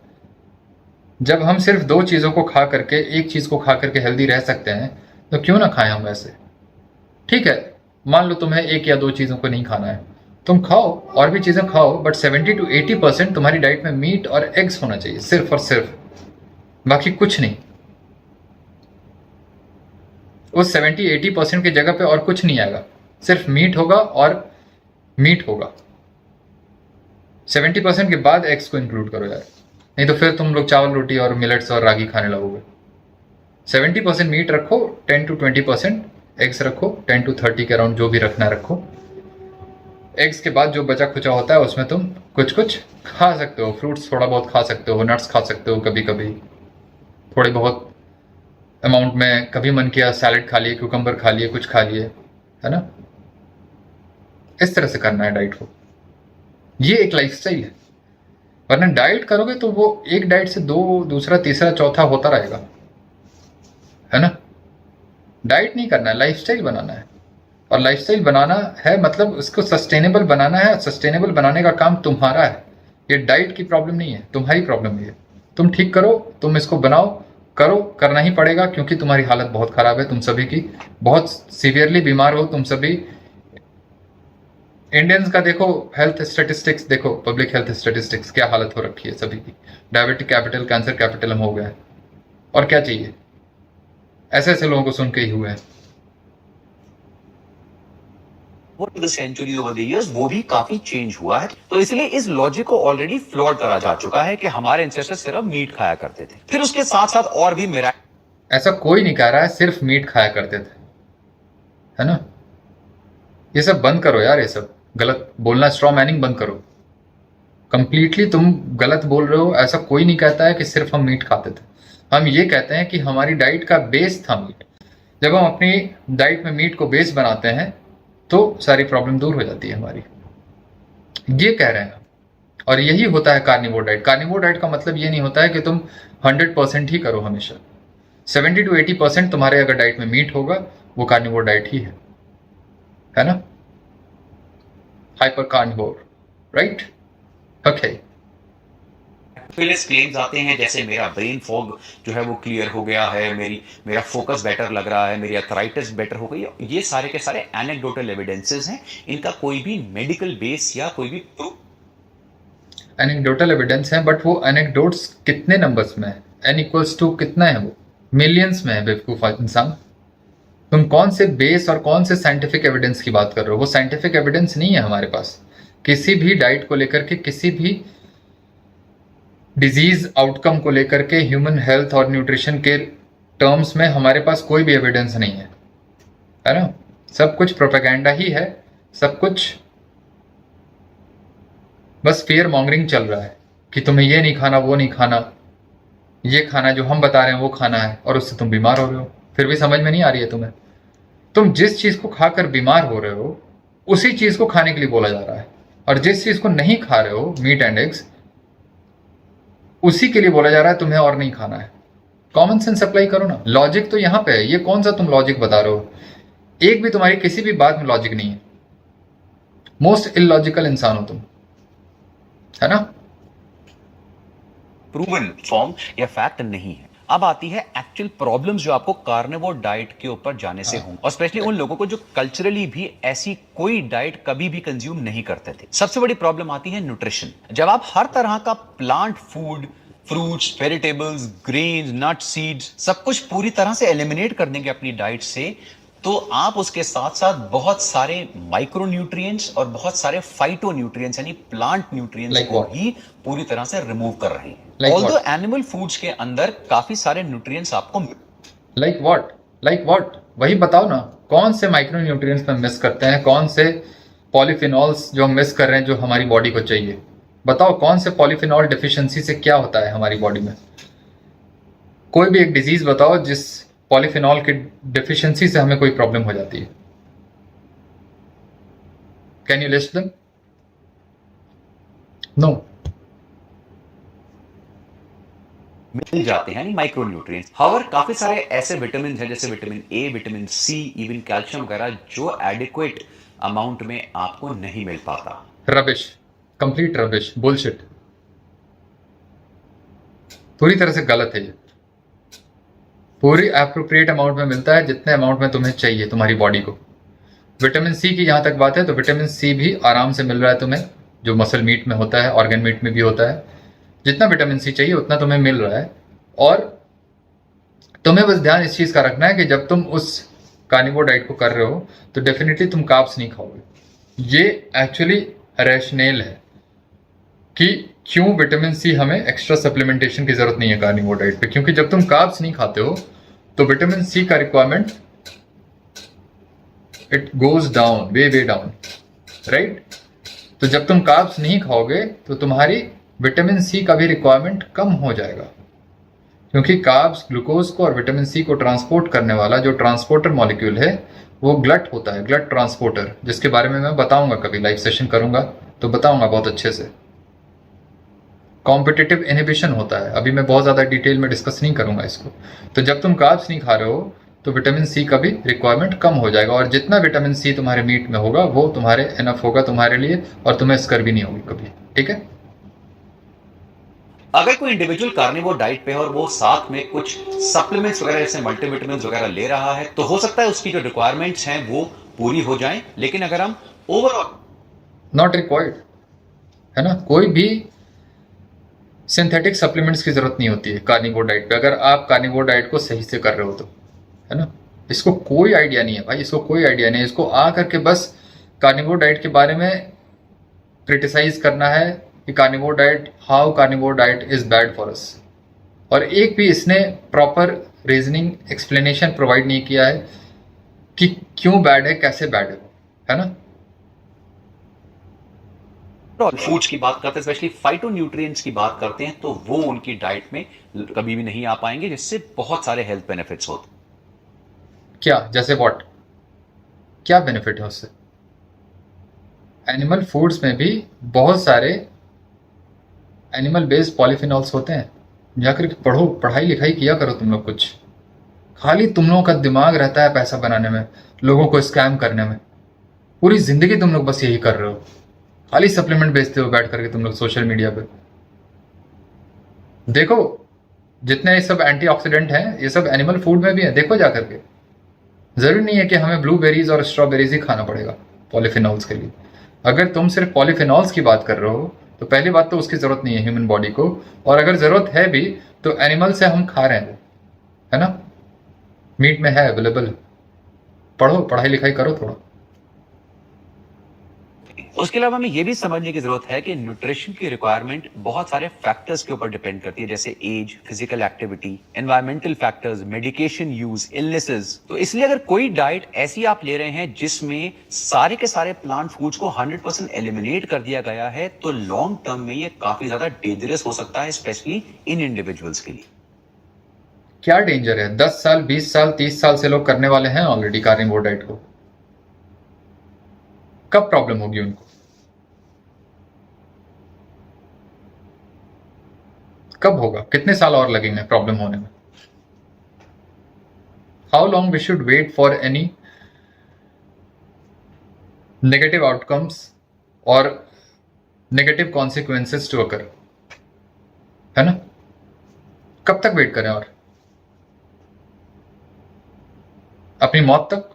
जब हम सिर्फ दो चीजों को खा करके, एक चीज को खा करके हेल्दी रह सकते हैं, तो क्यों ना खाएं हम वैसे। ठीक है, मान लो तुम्हें एक या दो चीजों को नहीं खाना है, तुम खाओ, और भी चीजें खाओ, बट 70 to 80% तुम्हारी डाइट में मीट और एग्स होना चाहिए, सिर्फ और सिर्फ, बाकी कुछ नहीं। उस 70-80% की जगह पे और कुछ नहीं आएगा, सिर्फ मीट होगा और मीट होगा। 70% के बाद एग्स को इंक्लूड करो यार, नहीं तो फिर तुम लोग चावल रोटी और मिलेट्स और रागी खाने लगोगे। 70% मीट रखो, 10 to 20% एग्स रखो, 10 to 30 के अराउंड जो भी रखना रखो। एग्स के बाद जो बचा खुचा होता है उसमें तुम कुछ कुछ खा सकते हो, फ्रूट्स थोड़ा बहुत खा सकते हो, नट्स खा सकते हो, कभी कभी थोड़े बहुत अमाउंट में, कभी मन किया सैलेड खा लिए, क्यूकम्बर खा लिए, कुछ खा लिए, है ना। इस तरह से करना है डाइट को, ये एक लाइफस्टाइल है। वरना डाइट करोगे तो वो एक डाइट से दो, दूसरा, तीसरा, चौथा होता रहेगा, है ना। डाइट नहीं करना है, लाइफस्टाइल बनाना है। और लाइफस्टाइल बनाना है मतलब उसको सस्टेनेबल बनाना है। सस्टेनेबल बनाने का काम तुम्हारा है, ये डाइट की प्रॉब्लम नहीं है, तुम्हारी प्रॉब्लम है। तुम ठीक करो, तुम इसको बनाओ, करो, करना ही पड़ेगा, क्योंकि तुम्हारी हालत बहुत खराब है, तुम सभी की बहुत सीवियरली बीमार हो तुम सभी। इंडियंस का देखो हेल्थ स्टेटिस्टिक्स, देखो पब्लिक हेल्थ स्टेटिस्टिक्स, क्या हालत हो रखी है सभी की। डायबिटिक कैपिटल, कैंसर कैपिटल हम हो गए, और क्या चाहिए। ऐसे ऐसे लोगों को सुन के ही हुए हैं। सेंचुरी ओवर द इयर्स वो भी काफी चेंज हुआ है। तो इसलिए इस लॉजिक को ऑलरेडी फ्लॉड करा जा चुका है कि हमारे एंसेस्टर्स सिर्फ मीट खाया करते थे। फिर उसके साथ साथ और भी मेरा, ऐसा कोई नहीं कह रहा है सिर्फ मीट खाया करते थे, है ना। ये सब बंद करो यार, ये सब गलत बोलना, स्ट्रॉ मैनिंग बंद करो। कंप्लीटली तुम गलत बोल रहे हो। ऐसा कोई नहीं कहता है कि सिर्फ हम मीट खाते थे। हम ये कहते हैं कि हमारी डाइट का बेस था मीट। जब हम अपनी डाइट में मीट को बेस बनाते हैं तो सारी प्रॉब्लम दूर हो जाती है हमारी, ये कह रहे हैं। और यही होता है कार्निवोर डाइट। कार्निवोर डाइट का मतलब ये नहीं होता है कि तुम 100% ही करो हमेशा। 70 to 80% तुम्हारे अगर डाइट में मीट होगा वो कार्निवोर डाइट ही है ना। Hyper carnivore, right, okay. Claims आते हैं जैसे मेरा ब्रेन फॉग जो है वो क्लियर हो गया है, मेरा फोकस बेटर लग रहा है, मेरी अर्थराइटिस बेटर हो गई। ये सारे के सारे एनेक्डोटल एविडेंसेस हैं, इनका कोई भी मेडिकल बेस या कोई भी प्रूफ। एनेक्डोटल एविडेंस है, बट वो एनेक्डोट्स कितने नंबर्स में है? n=2 कितना है? वो मिलियंस में है बेवकूफ इंसान। तुम कौन से बेस और कौन से साइंटिफिक एविडेंस की बात कर रहे हो? वो साइंटिफिक एविडेंस नहीं है हमारे पास किसी भी डाइट को लेकर के, किसी भी डिजीज आउटकम को लेकर के, ह्यूमन हेल्थ और न्यूट्रिशन के टर्म्स में हमारे पास कोई भी एविडेंस नहीं है ना। सब कुछ प्रोपेगेंडा ही है, सब कुछ बस फियर मॉन्गरिंग चल रहा है कि तुम्हें ये नहीं खाना, वो नहीं खाना, ये खाना जो हम बता रहे हैं वो खाना है, और उससे तुम बीमार हो रहे हो। फिर भी समझ में नहीं आ रही है तुम्हें। तुम जिस चीज को खाकर बीमार हो रहे हो उसी चीज को खाने के लिए बोला जा रहा है, और जिस चीज को नहीं खा रहे हो, मीट एंड एग्स, उसी के लिए बोला जा रहा है तुम्हें और नहीं खाना है। कॉमन सेंस अप्लाई करो ना। लॉजिक तो यहां पे है, ये कौन सा तुम लॉजिक बता रहे हो? एक भी तुम्हारी किसी भी बात में लॉजिक नहीं है। मोस्ट इलॉजिकल इंसान हो तुम, है ना। प्रूवन फॉर्म या फैक्ट नहीं है। अब आती है एक्चुअल प्रॉब्लम्स जो आपको कार्निवोर डाइट के ऊपर जाने से हों, और स्पेशली उन लोगों को जो कल्चरली भी ऐसी कोई डाइट कभी भी कंज्यूम नहीं करते थे। सबसे बड़ी प्रॉब्लम आती है न्यूट्रिशन। जब आप हर तरह का plant food, fruits, vegetables, grains, nuts, seeds, सब कुछ पूरी तरह से एलिमिनेट कर देंगे अपनी डाइट से, तो आप उसके साथ साथ बहुत सारे माइक्रो न्यूट्रिएंट्स और बहुत सारे फाइटो न्यूट्रिएंट्स यानी प्लांट न्यूट्रिएंट्स को ही पूरी तरह से रिमूव कर रहे हैं। ऑल्दो एनिमल फूड्स के अंदर काफी सारे न्यूट्रिएंट्स आपको लाइक व्हाट वही बताओ ना। कौन से माइक्रो न्यूट्रिएंट्स में मिस करते हैं? कौन से पॉलीफिनॉल्स जो हम मिस कर रहे हैं जो हमारी बॉडी को चाहिए? बताओ कौन से पॉलीफिनॉल डिफिशिएंसी से क्या होता है हमारी बॉडी में? कोई भी एक डिजीज बताओ जिस पॉलीफिनॉल की डिफिशिएंसी से हमें कोई प्रॉब्लम हो जाती है। Can you list them? No. मिल जाते हैं माइक्रो न्यूट्रिएंट्स। हाउएवर काफी सारे ऐसे विटामिन हैं जैसे vitamin A, vitamin C, even calcium वगैरह जो एडिक्वेट अमाउंट में आपको नहीं मिल पाता। रबिश, कंप्लीट रबिश, बुलशिट, पूरी तरह से गलत है ये। पूरी एप्रोप्रिएट अमाउंट में मिलता है जितने अमाउंट में तुम्हें चाहिए तुम्हारी बॉडी को। विटामिन सी की जहां तक बात है तो विटामिन सी भी आराम से मिल रहा है तुम्हें, जो मसल मीट में होता है, ऑर्गन मीट में भी होता है। जितना विटामिन सी चाहिए उतना तुम्हें मिल रहा है। और तुम्हें बस ध्यान इस चीज का रखना है कि जब तुम उस कार्निवोर डाइट को कर रहे हो तो डेफिनेटली तुम कार्ब्स नहीं खाओगे। ये एक्चुअली रैशनल है कि क्यों विटामिन सी हमें एक्स्ट्रा सप्लीमेंटेशन की जरूरत नहीं है कार्निवोर डाइट पे, क्योंकि जब तुम कार्ब्स नहीं खाते हो तो विटामिन सी का requirement it goes down, way down, right. तो जब तुम कार्ब्स नहीं खाओगे तो तुम्हारी विटामिन सी का भी रिक्वायरमेंट कम हो जाएगा, क्योंकि कार्ब्स ग्लूकोज को और विटामिन सी को ट्रांसपोर्ट करने वाला जो ट्रांसपोर्टर मॉलिक्यूल है वो ग्लट होता है, ग्लट ट्रांसपोर्टर, जिसके बारे में मैं बताऊंगा, कभी लाइव सेशन करूंगा तो बताऊंगा बहुत अच्छे से। कॉम्पिटिटिव इनहिबिशन होता है, अभी मैं बहुत ज़्यादा डिटेल में डिस्कस नहीं करूंगा इसको। तो जब तुम कार्ब्स नहीं खा रहे हो तो विटामिन सी का भी रिक्वायरमेंट कम हो जाएगा, और जितना विटामिन सी तुम्हारे मीट में होगा वो तुम्हारे इनफ होगा तुम्हारे लिए, और तुम्हें स्कर भी नहीं होगी कभी, ठीक है। अगर कोई इंडिविजुअल कार्निवोर डाइट पे है और वो साथ में कुछ सप्लीमेंट्स वगैरह जैसे मल्टीविटामिन्स वगैरह ले रहा है तो हो सकता है उसकी जो रिक्वायरमेंट्स हैं वो पूरी हो जाएं, लेकिन अगर हम ओवरऑल नॉट रिक्वायर्ड है ना, कोई भी सिंथेटिक सप्लीमेंट्स की जरूरत नहीं होती है कार्निवोर डाइट पे, अगर आप कार्निवोर डाइट को सही से कर रहे हो तो, है ना। इसको कोई आइडिया नहीं है भाई, इसको कोई आइडिया नहीं है। इसको आ करके बस कार्निवोर डाइट के बारे में क्रिटिसाइज करना है कि carnivore diet, how carnivore diet is bad for us, और एक भी इसने प्रॉपर रीजनिंग एक्सप्लेनेशन प्रोवाइड नहीं किया है कि क्यों बैड है, कैसे बैड है ना। फूड्स की बात करते हैं, स्पेशली फाइटोन्यूट्रिएंट्स की बात करते हैं, तो वो उनकी डाइट में कभी भी नहीं आ पाएंगे, जिससे बहुत सारे हेल्थ बेनिफिट्स होते। क्या, जैसे व्हाट, क्या बेनिफिट है उससे? एनिमल फूड्स में भी बहुत सारे एनिमल बेस्ड पॉलीफिनॉल्स होते हैं। जाकर पढ़ो, पढ़ाई लिखाई किया करो तुम लोग कुछ। खाली तुम लोगों का दिमाग रहता है पैसा बनाने में, लोगों को स्कैम करने में। पूरी जिंदगी तुम लोग बस यही कर रहे हो, खाली सप्लीमेंट बेचते हो बैठ करके तुम लोग सोशल मीडिया पे। देखो जितने ये सब एंटीऑक्सीडेंट हैं ये सब एनिमल फूड में भी है, देखो जा करके। जरूरी नहीं है कि हमें ब्लूबेरीज और स्ट्रॉबेरीज ही खाना पड़ेगा पॉलीफिनॉल्स के लिए। अगर तुम सिर्फ पॉलीफिनॉल्स की बात कर रहे हो तो पहली बात तो उसकी जरूरत नहीं है ह्यूमन बॉडी को, और अगर जरूरत है भी तो एनिमल से हम खा रहे हैं, है ना, मीट में है अवेलेबल। पढ़ो, पढ़ाई लिखाई करो थोड़ा। उसके अलावा हमें यह भी समझने की जरूरत है कि न्यूट्रिशन की रिक्वायरमेंट बहुत सारे फैक्टर्स के ऊपर डिपेंड करती है, जैसे age, physical activity, environmental factors, medication use, illnesses. तो इसलिए अगर कोई डाइट ऐसी आप ले रहे हैं जिसमें सारे के सारे प्लांट फूड्स को 100% एलिमिनेट कर दिया गया है, तो लॉन्ग टर्म में ये काफी ज्यादा डेंजरस हो सकता है, स्पेशली इन इंडिविजुअल्स के लिए। क्या डेंजर है? 10 साल, 20 साल, 30 साल से लोग करने वाले हैं ऑलरेडी कार्निवोर डाइट को। कब प्रॉब्लम होगी उनको? कब होगा? कितने साल और लगेंगे प्रॉब्लम होने में? How long we should wait for any negative outcomes और नेगेटिव कॉन्सिक्वेंसेस टू अकर, है ना। कब तक वेट करें? और अपनी मौत तक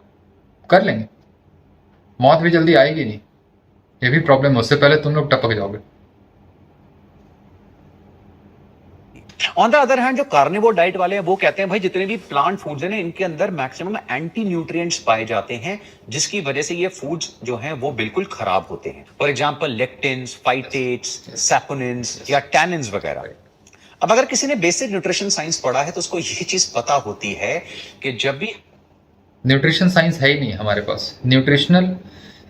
कर लेंगे। मौत भी जल्दी आएगी नहीं, ये भी प्रॉब्लम है, उससे पहले तुम लोग टपक जाओगे। ऑन द अदर हैंड जो कार्निवोर डाइट वाले हैं वो कहते हैं भाई जितने भी प्लांट फूड्स हैं इनके अंदर मैक्सिमम एंटी न्यूट्रिएंट्स पाए जाते हैं, जिसकी वजह से ये फूड्स जो हैं वो बिल्कुल खराब होते हैं। For example lectins, phytates, saponins या टैनिन्स वगैरह। अब अगर किसी ने बेसिक न्यूट्रिशन साइंस पढ़ा है तो उसको ये चीज पता होती है कि जब भी न्यूट्रिशन साइंस है ही नहीं हमारे पास, न्यूट्रिशनल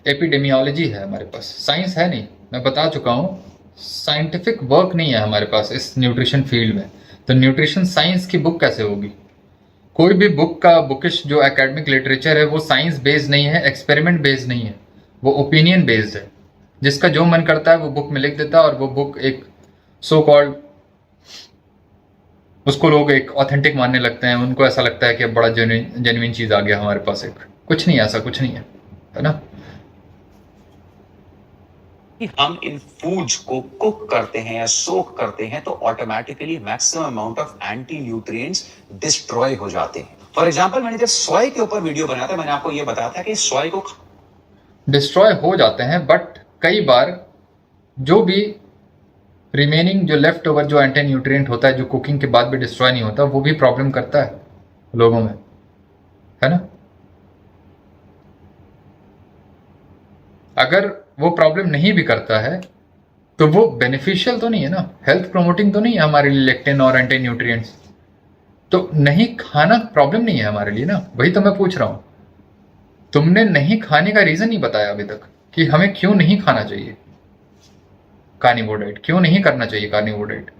एपिडेमियोलॉजी है हमारे पास, साइंस है नहीं। मैं बता चुका हूं साइंटिफिक वर्क नहीं है हमारे पास इस न्यूट्रिशन फील्ड में, तो न्यूट्रिशन साइंस की बुक कैसे होगी? कोई भी बुक का बुकिश जो एकेडमिक लिटरेचर है वो साइंस बेस्ड नहीं है, एक्सपेरिमेंट बेस्ड नहीं है, वो ओपिनियन बेस्ड है। जिसका जो मन करता है वो बुक में लिख देता है, और वो बुक एक सो कॉल्ड, उसको लोग एक ऑथेंटिक मानने लगते हैं। उनको ऐसा लगता है कि अब बड़ा जेन्युइन चीज आ गया हमारे पास। एक कुछ नहीं, ऐसा कुछ नहीं है ना। कि हम इन फूड्स को कुक करते हैं या सोक करते हैं तो automatically maximum amount of anti nutrients destroy हो जाते हैं। फॉर एग्जांपल, मैंने जब सोय के ऊपर वीडियो बनाया था, मैंने आपको यह बताया था कि सोय को डिस्ट्रॉय हो जाते हैं, बट कई बार जो भी रिमेनिंग जो लेफ्ट ओवर जो एंटी न्यूट्रिएंट होता है, जो कुकिंग के बाद भी डिस्ट्रॉय नहीं होता, वो भी प्रॉब्लम करता है लोगों में, है ना। अगर वो प्रॉब्लम नहीं भी करता है तो वो बेनिफिशियल तो नहीं है ना, हेल्थ प्रोमोटिंग तो नहीं है हमारे लिए लेक्टिन और एंटी न्यूट्रिएंट्स। तो नहीं खाना प्रॉब्लम नहीं है हमारे लिए ना, वही तो मैं पूछ रहा हूं। तुमने नहीं खाने का रीजन नहीं बताया अभी तक कि हमें क्यों नहीं खाना चाहिए कार्निवोर डाइट, क्यों नहीं करना चाहिए कार्निवोर डाइट।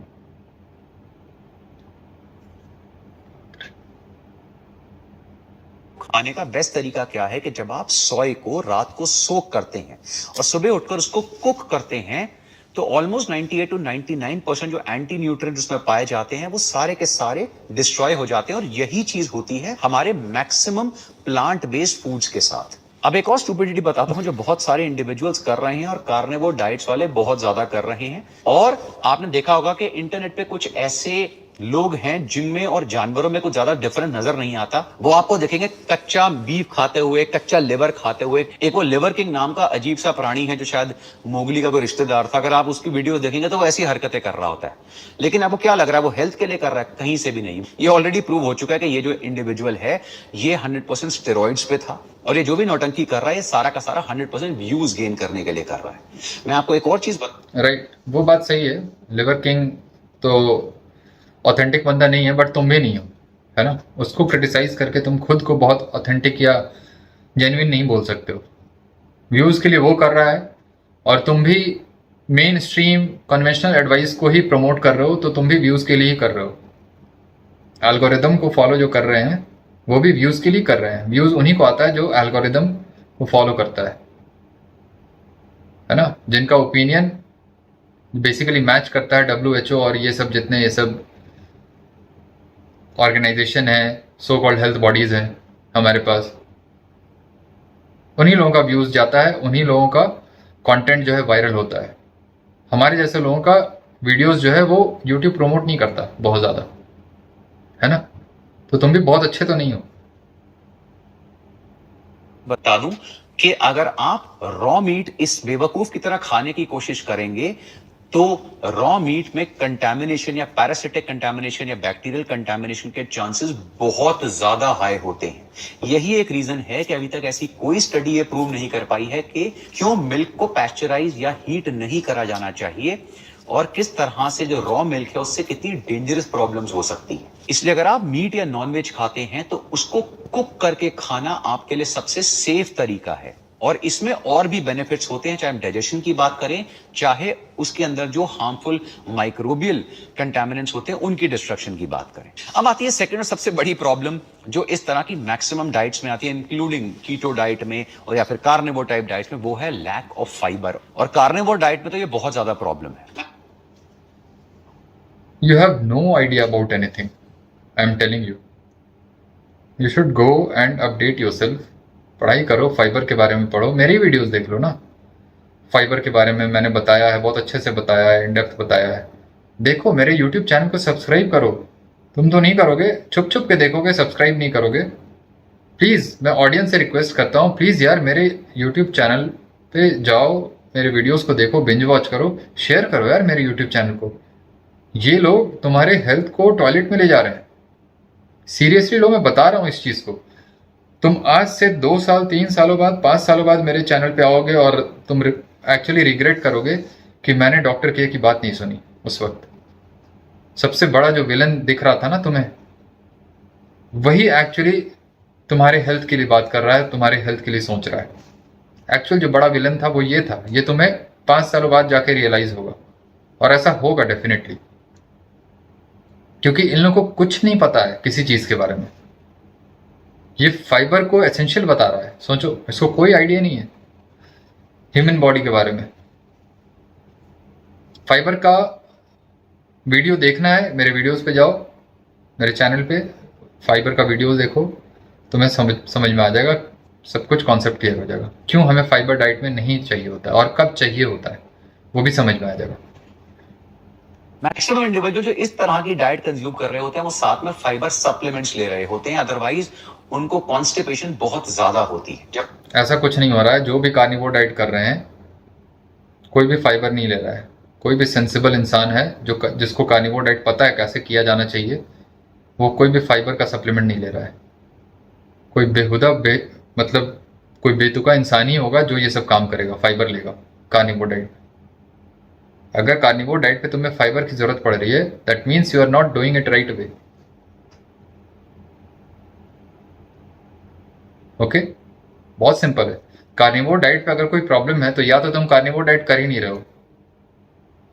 खाने का बेस्ट तरीका क्या है कि जब आप सोय को रात को सोक करते हैं और सुबह उठकर उसको कुक करते हैं, तो ऑलमोस्ट 98 to 99% जो एंटी न्यूट्रिएंट उसमें पाए जाते हैं वो सारे के सारे डिस्ट्रॉय हो जाते हैं। और यही चीज होती है हमारे मैक्सिमम प्लांट बेस्ड फूड्स के साथ। अब एक और स्टूपिडिटी बताता हूं जो बहुत सारे इंडिविजुअल्स कर रहे हैं और कार्निवोर डाइट्स वाले बहुत ज्यादा कर रहे हैं। और आपने देखा होगा कि इंटरनेट पे कुछ ऐसे लोग हैं जिनमें और जानवरों में कुछ ज्यादा डिफरेंस नजर नहीं आता। वो आपको देखेंगे कच्चा बीफ खाते हुए, कच्चा लिवर खाते हुए। एक वो लिवर किंग नाम का अजीब सा प्राणी है जो शायद मोगली का कोई रिश्तेदार था। अगर आप उसकी वीडियो देखेंगे तो वो ऐसी हरकतें कर रहा होता है। लेकिन आपको क्या लग रहा है वो हेल्थ के लिए कर रहा है? कहीं से भी नहीं। ये ऑलरेडी प्रूव हो चुका है कि ये जो इंडिविजुअल है ये 100% स्टेरॉइड्स पे था, और ये जो भी नौटंकी कर रहा है ये सारा का सारा 100% व्यूज गेन करने के लिए कर रहा है। मैं आपको एक और चीज राइट, वो बात सही है। लिवर किंग तो ऑथेंटिक बंदा नहीं है, बट तुम भी नहीं हो, है ना। उसको क्रिटिसाइज करके तुम खुद को बहुत ऑथेंटिक या जेन्युइन नहीं बोल सकते हो। व्यूज के लिए वो कर रहा है और तुम भी मेन स्ट्रीम कन्वेंशनल एडवाइस को ही प्रमोट कर रहे हो, तो तुम भी व्यूज के लिए ही कर रहे हो। एल्गोरिदम को फॉलो जो कर रहे हैं वो भी व्यूज के लिए कर रहे हैं। व्यूज उन्हीं को आता है जो एल्गोरिदम को फॉलो करता है ना, जिनका ओपिनियन बेसिकली मैच करता है WHO और ये सब जितने ये सब ऑर्गेनाइजेशन है, सो कॉल्ड हेल्थ बॉडीज हैं हमारे पास, उन्हीं लोगों का व्यूज जाता है, उन्हीं लोगों का कंटेंट जो है वायरल होता है। हमारे जैसे लोगों का वीडियोस जो है वो यूट्यूब प्रमोट नहीं करता बहुत ज़्यादा, है ना। तो तुम भी बहुत अच्छे तो नहीं हो। बता दूं कि अगर आप रॉ मीट इस बेवकूफ की तरह खाने की कोशिश करेंगे तो रॉ मीट में कंटामिनेशन या पैरासिटिक कंटामिनेशन या बैक्टीरियल कंटामिनेशन के चांसेस बहुत ज्यादा हाई होते हैं। यही एक रीजन है कि अभी तक ऐसी कोई स्टडी ये प्रूव नहीं कर पाई है कि क्यों मिल्क को पैस्चराइज या हीट नहीं करा जाना चाहिए और किस तरह से जो रॉ मिल्क है उससे कितनी डेंजरस प्रॉब्लम्स हो सकती है। इसलिए अगर आप मीट या नॉनवेज खाते हैं तो उसको कुक करके खाना आपके लिए सबसे सेफ तरीका है। और इसमें और भी बेनिफिट्स होते हैं, चाहे हम डाइजेशन की बात करें, चाहे उसके अंदर जो हार्मफुल माइक्रोबियल कंटामिनेंट्स होते हैं उनकी डिस्ट्रक्शन की बात करें। अब आती है सेकंड और सबसे बड़ी प्रॉब्लम जो इस तरह की मैक्सिमम डाइट्स में आती है, इंक्लूडिंग कीटो डाइट में और या फिर कार्निवोर टाइप डाइट्स में, वो है लैक ऑफ फाइबर। और कार्निवोर डाइट में तो ये बहुत ज्यादा प्रॉब्लम है। You have no idea about anything. I'm telling you. You should go and update yourself. पढ़ाई करो, फाइबर के बारे में पढ़ो, मेरी वीडियोस देख लो ना। फाइबर के बारे में मैंने बताया है, बहुत अच्छे से बताया है, इन डेप्थ बताया है। देखो, मेरे YouTube चैनल को सब्सक्राइब करो। तुम तो नहीं करोगे, छुप छुप के देखोगे, सब्सक्राइब नहीं करोगे। प्लीज़ मैं ऑडियंस से रिक्वेस्ट करता हूँ, प्लीज़ यार मेरे YouTube चैनल पे जाओ, मेरे वीडियोज़ को देखो, बिंज वॉच करो, शेयर करो यार मेरे YouTube चैनल को। ये लोग तुम्हारे हेल्थ को टॉयलेट में ले जा रहे हैं। सीरियसली लो, मैं बता रहा हूँ इस चीज़ को। तुम आज से 2 साल 3 सालों बाद 5 सालों बाद मेरे चैनल पे आओगे और तुम एक्चुअली रिग्रेट करोगे कि मैंने डॉक्टर के की बात नहीं सुनी। उस वक्त सबसे बड़ा जो विलन दिख रहा था ना तुम्हें, वही एक्चुअली तुम्हारे हेल्थ के लिए बात कर रहा है, तुम्हारे हेल्थ के लिए सोच रहा है। एक्चुअल जो बड़ा विलन था वो ये था। ये तुम्हें 5 सालों बाद जाके रियलाइज होगा। और ऐसा होगा डेफिनेटली, क्योंकि इन लोगों को कुछ नहीं पता है किसी चीज के बारे में। ये फाइबर को एसेंशियल बता रहा है, सोचो, इसको कोई आइडिया नहीं है ह्यूमन बॉडी के बारे में। फाइबर का वीडियो देखना है, मेरे वीडियोस पे जाओ, मेरे चैनल पे फाइबर का वीडियो देखो, तुम्हें समझ में आ जाएगा, सब कुछ कॉन्सेप्ट क्लियर हो जाएगा, क्यों हमें फाइबर डाइट में नहीं चाहिए होता है और कब चाहिए होता है, वो भी समझ में आ जाएगा। मैक्सिमम इंडिविजुअल जो इस तरह की डाइट कंज्यूम कर रहे होते हैं वो साथ में फाइबर सप्लीमेंट्स ले रहे होते हैं, अदरवाइज उनको कॉन्स्टिपेशन बहुत ज्यादा होती है। जब ऐसा कुछ नहीं हो रहा है, जो भी कार्निवोर डाइट कर रहे हैं कोई भी फाइबर नहीं ले रहा है। कोई भी सेंसिबल इंसान है जिसको कार्निवोर डाइट पता है कैसे किया जाना चाहिए, वो कोई भी फाइबर का सप्लीमेंट नहीं ले रहा है। कोई बेहुदा मतलब कोई बेतुका इंसान ही होगा जो ये सब काम करेगा, फाइबर लेगा कार्निवोर डाइट। अगर कार्निवोर डाइट पे तुम्हें फाइबर की जरूरत पड़ रही है, that means you are not doing it right way. Okay, बहुत सिंपल है। कार्निवोर डाइट पे अगर कोई प्रॉब्लम है तो या तो तुम कार्निवोर डाइट कर ही नहीं रहे हो,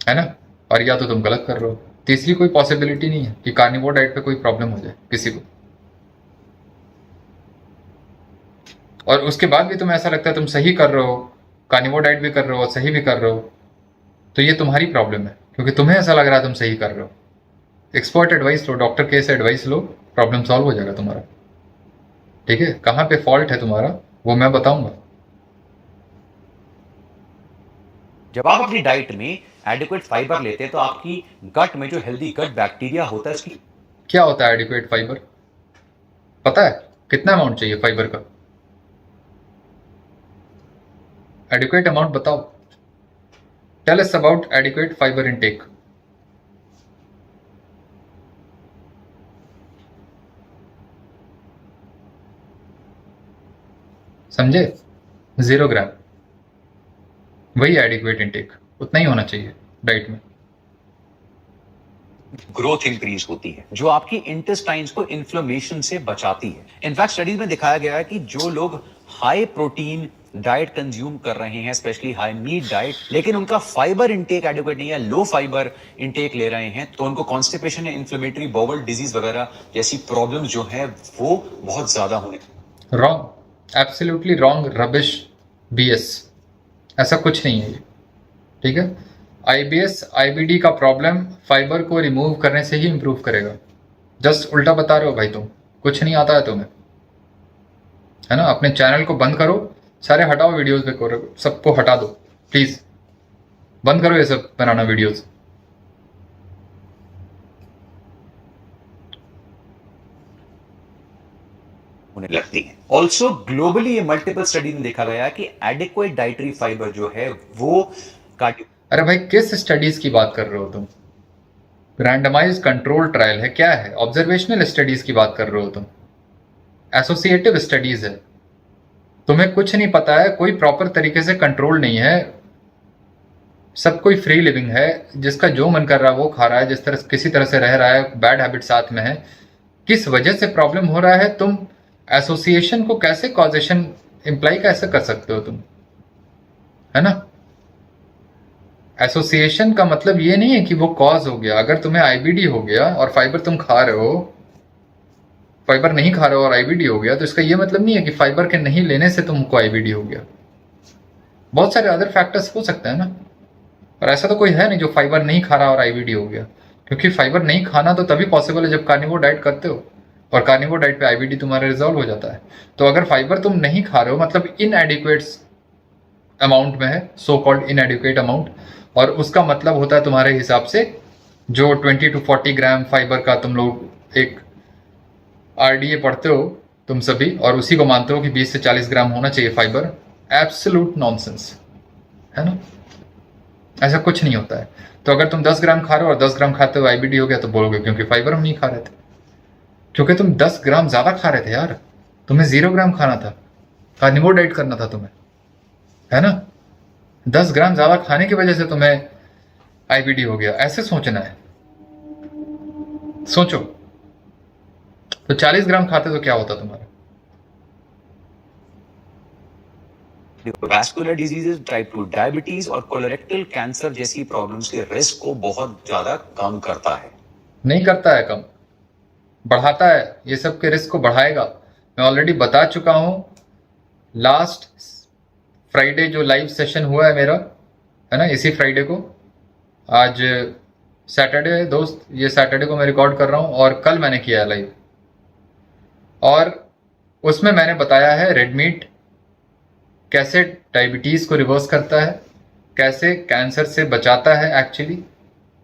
है ना, और या तो तुम गलत कर रहे हो। तीसरी कोई पॉसिबिलिटी नहीं है कि कार्निवोर डाइट पे कोई प्रॉब्लम हो जाए किसी को, और उसके बाद भी तुम्हें ऐसा लगता है तुम सही कर रहे हो, कार्निवोर डाइट भी कर रहे हो, सही भी कर रहे हो, तो ये तुम्हारी प्रॉब्लम है, क्योंकि तुम्हें ऐसा लग रहा है तुम सही कर रहे हो। एक्सपर्ट एडवाइस लो, डॉक्टर के से एडवाइस लो, प्रॉब्लम सॉल्व हो जाएगा तुम्हारा। ठीक है, कहाँ पे फॉल्ट है तुम्हारा वो मैं बताऊंगा। जब आप अपनी डाइट में एडिक्वेट फाइबर लेते हैं तो आपकी गट में जो हेल्दी गट बैक्टीरिया होता है उसकी क्या होता है एडिक्वेट फाइबर, पता है कितना अमाउंट चाहिए फाइबर का? एडिक्वेट अमाउंट बताओ, tell us about adequate fibre intake. समझे? 0 ग्राम, वही एडिक्वेट इनटेक, उतना ही होना चाहिए डाइट में। ग्रोथ इंक्रीज होती है जो आपकी इंटेस्टाइन्स को इन्फ्लेमेशन से बचाती है। इनफैक्ट स्टडीज में दिखाया गया है कि जो लोग हाई प्रोटीन डाइट कंज्यूम कर रहे हैं, स्पेशली हाई मीट डाइट, लेकिन उनका फाइबर इंटेक एडिक्वेट नहीं है, लो फाइबर इंटेक ले रहे हैं, तो उनको कॉन्स्टिपेशन या इन्फ्लेमेटरी बाउल डिजीज वगैरह जैसी प्रॉब्लम जो है वो बहुत ज्यादा होने। Wrong, absolutely wrong, rubbish, BS, ऐसा कुछ नहीं है ये। ठीक है, IBS IBD का प्रॉब्लम फाइबर को रिमूव करने से ही इंप्रूव करेगा। जस्ट उल्टा बता रहे हो भाई, तुम कुछ नहीं आता है तुम्हें, है ना। अपने चैनल को बंद करो, सारे हटाओ वीडियोस देखो, सबको हटा दो प्लीज, बंद करो ये सब बनाना वीडियोस। होने लगती है। ऑल्सो ग्लोबली ये मल्टीपल स्टडी में देखा गया कि एडिक्वेट डाइटरी फाइबर जो है वो कार्डियो। अरे भाई किस स्टडीज की बात कर रहे हो तुम? रैंडमाइज कंट्रोल ट्रायल है क्या है? ऑब्जर्वेशनल स्टडीज की बात कर रहे हो तुम? एसोसिएटिव स्टडीज है। तुम्हें कुछ नहीं पता है, कोई प्रॉपर तरीके से कंट्रोल नहीं है, सब कोई फ्री लिविंग है, जिसका जो मन कर रहा है वो खा रहा है, जिस तरह किसी तरह से रह रहा है, बैड हैबिट साथ में है। किस वजह से प्रॉब्लम हो रहा है? तुम एसोसिएशन को कैसे, कॉजेशन इंप्लाई कैसे कर सकते हो तुम, है ना। एसोसिएशन का मतलब ये नहीं है कि वो कॉज हो गया। अगर तुम्हें IBD हो गया और फाइबर तुम खा रहे हो, फाइबर नहीं खा रहे हो और IBD हो गया, तो इसका ये मतलब नहीं है कि फाइबर के नहीं लेने से तुमको IBD हो गया। बहुत सारे अदर फैक्टर्स हो सकते हैं ना, और ऐसा तो कोई है नहीं जो फाइबर नहीं खा रहा और IBD हो गया, क्योंकि फाइबर नहीं खाना तो तभी पॉसिबल है जब कार्निवोर डाइट करते हो, और कार्निवोर डाइट पे IBD तुम्हारा रिजॉल्व हो जाता है। तो अगर फाइबर तुम नहीं खा रहे हो मतलब इनएडिक्वेट अमाउंट में है, सो कॉल्ड इनएडिक्वेट अमाउंट, और उसका मतलब होता है तुम्हारे हिसाब से जो 20 to 40 ग्राम फाइबर का तुम लोग एक RDA पढ़ते हो तुम सभी, और उसी को मानते हो कि 20 से 40 ग्राम होना चाहिए फाइबर। एब्सोल्यूट नॉनसेंस, है ना, ऐसा कुछ नहीं होता है। तो अगर तुम 10 ग्राम खा रहे हो और 10 ग्राम खाते हो IBD हो गया, तो बोलोगे क्योंकि फाइबर हम नहीं खा रहे थे। क्योंकि तुम 10 ग्राम ज्यादा खा रहे थे यार, तुम्हें 0 ग्राम खाना था, कार्निवोर डाइट करना था तुम्हें, है ना। 10 ग्राम ज्यादा खाने की वजह से तुम्हें IBD हो गया, ऐसे सोचना है। सोचो, तो 40 ग्राम खाते तो क्या होता तुम्हारा? कार्डियोवैस्कुलर डिजीजेस, टाइप 2 डायबिटीज और कोलोरेक्टल कैंसर जैसी प्रॉब्लम्स के रिस्क को बहुत ज्यादा कम करता है। नहीं करता है कम, बढ़ाता है, ये सब के रिस्क को बढ़ाएगा। मैं ऑलरेडी बता चुका हूं, लास्ट फ्राइडे जो लाइव सेशन हुआ है मेरा, है ना, इसी फ्राइडे को, आज सैटरडे है दोस्त, ये सैटरडे को मैं रिकॉर्ड कर रहा हूं और कल मैंने किया है लाइव, और उसमें मैंने बताया है रेड मीट कैसे डायबिटीज को रिवर्स करता है, कैसे कैंसर से बचाता है, एक्चुअली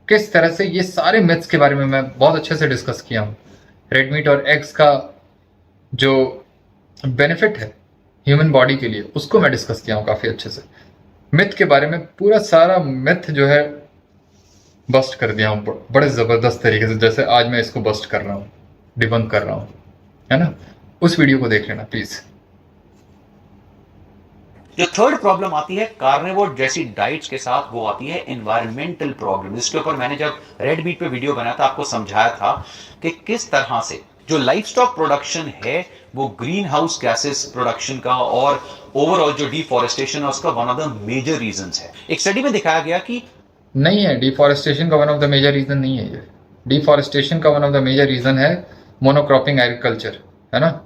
किस तरह से, ये सारे मिथ्स के बारे में मैं बहुत अच्छे से डिस्कस किया हूँ। रेड मीट और एग्स का जो बेनिफिट है ह्यूमन बॉडी के लिए, उसको मैं डिस्कस किया हूँ काफी अच्छे से। मिथ के बारे में पूरा सारा मिथ जो है बस्ट कर दिया हूँ बड़े जबरदस्त तरीके से, जैसे आज मैं इसको बस्ट कर रहा हूँ, डिबंक कर रहा हूँ, है ना। उस वीडियो को देख लेना प्लीज। जो थर्ड प्रॉब्लम आती है कार्निवोर जैसी डाइट्स के साथ, वो आती है एनवायरमेंटल प्रॉब्लम। इसके ऊपर मैंने जब रेड मीट पे वीडियो बनाया था, आपको समझाया था कि किस तरह से जो लाइफस्टॉक प्रोडक्शन है वो ग्रीन हाउस गैसेस प्रोडक्शन का और ओवरऑल जो डिफॉरेस्टेशन है उसका one of the major reasons है। एक स्टडी में दिखाया गया कि नहीं है, डिफॉरेस्टेशन का one of the major reason नहीं है ये। डिफॉरेस्टेशन का one of the major reason है मोनोक्रॉपिंग एग्रीकल्चर, है ना।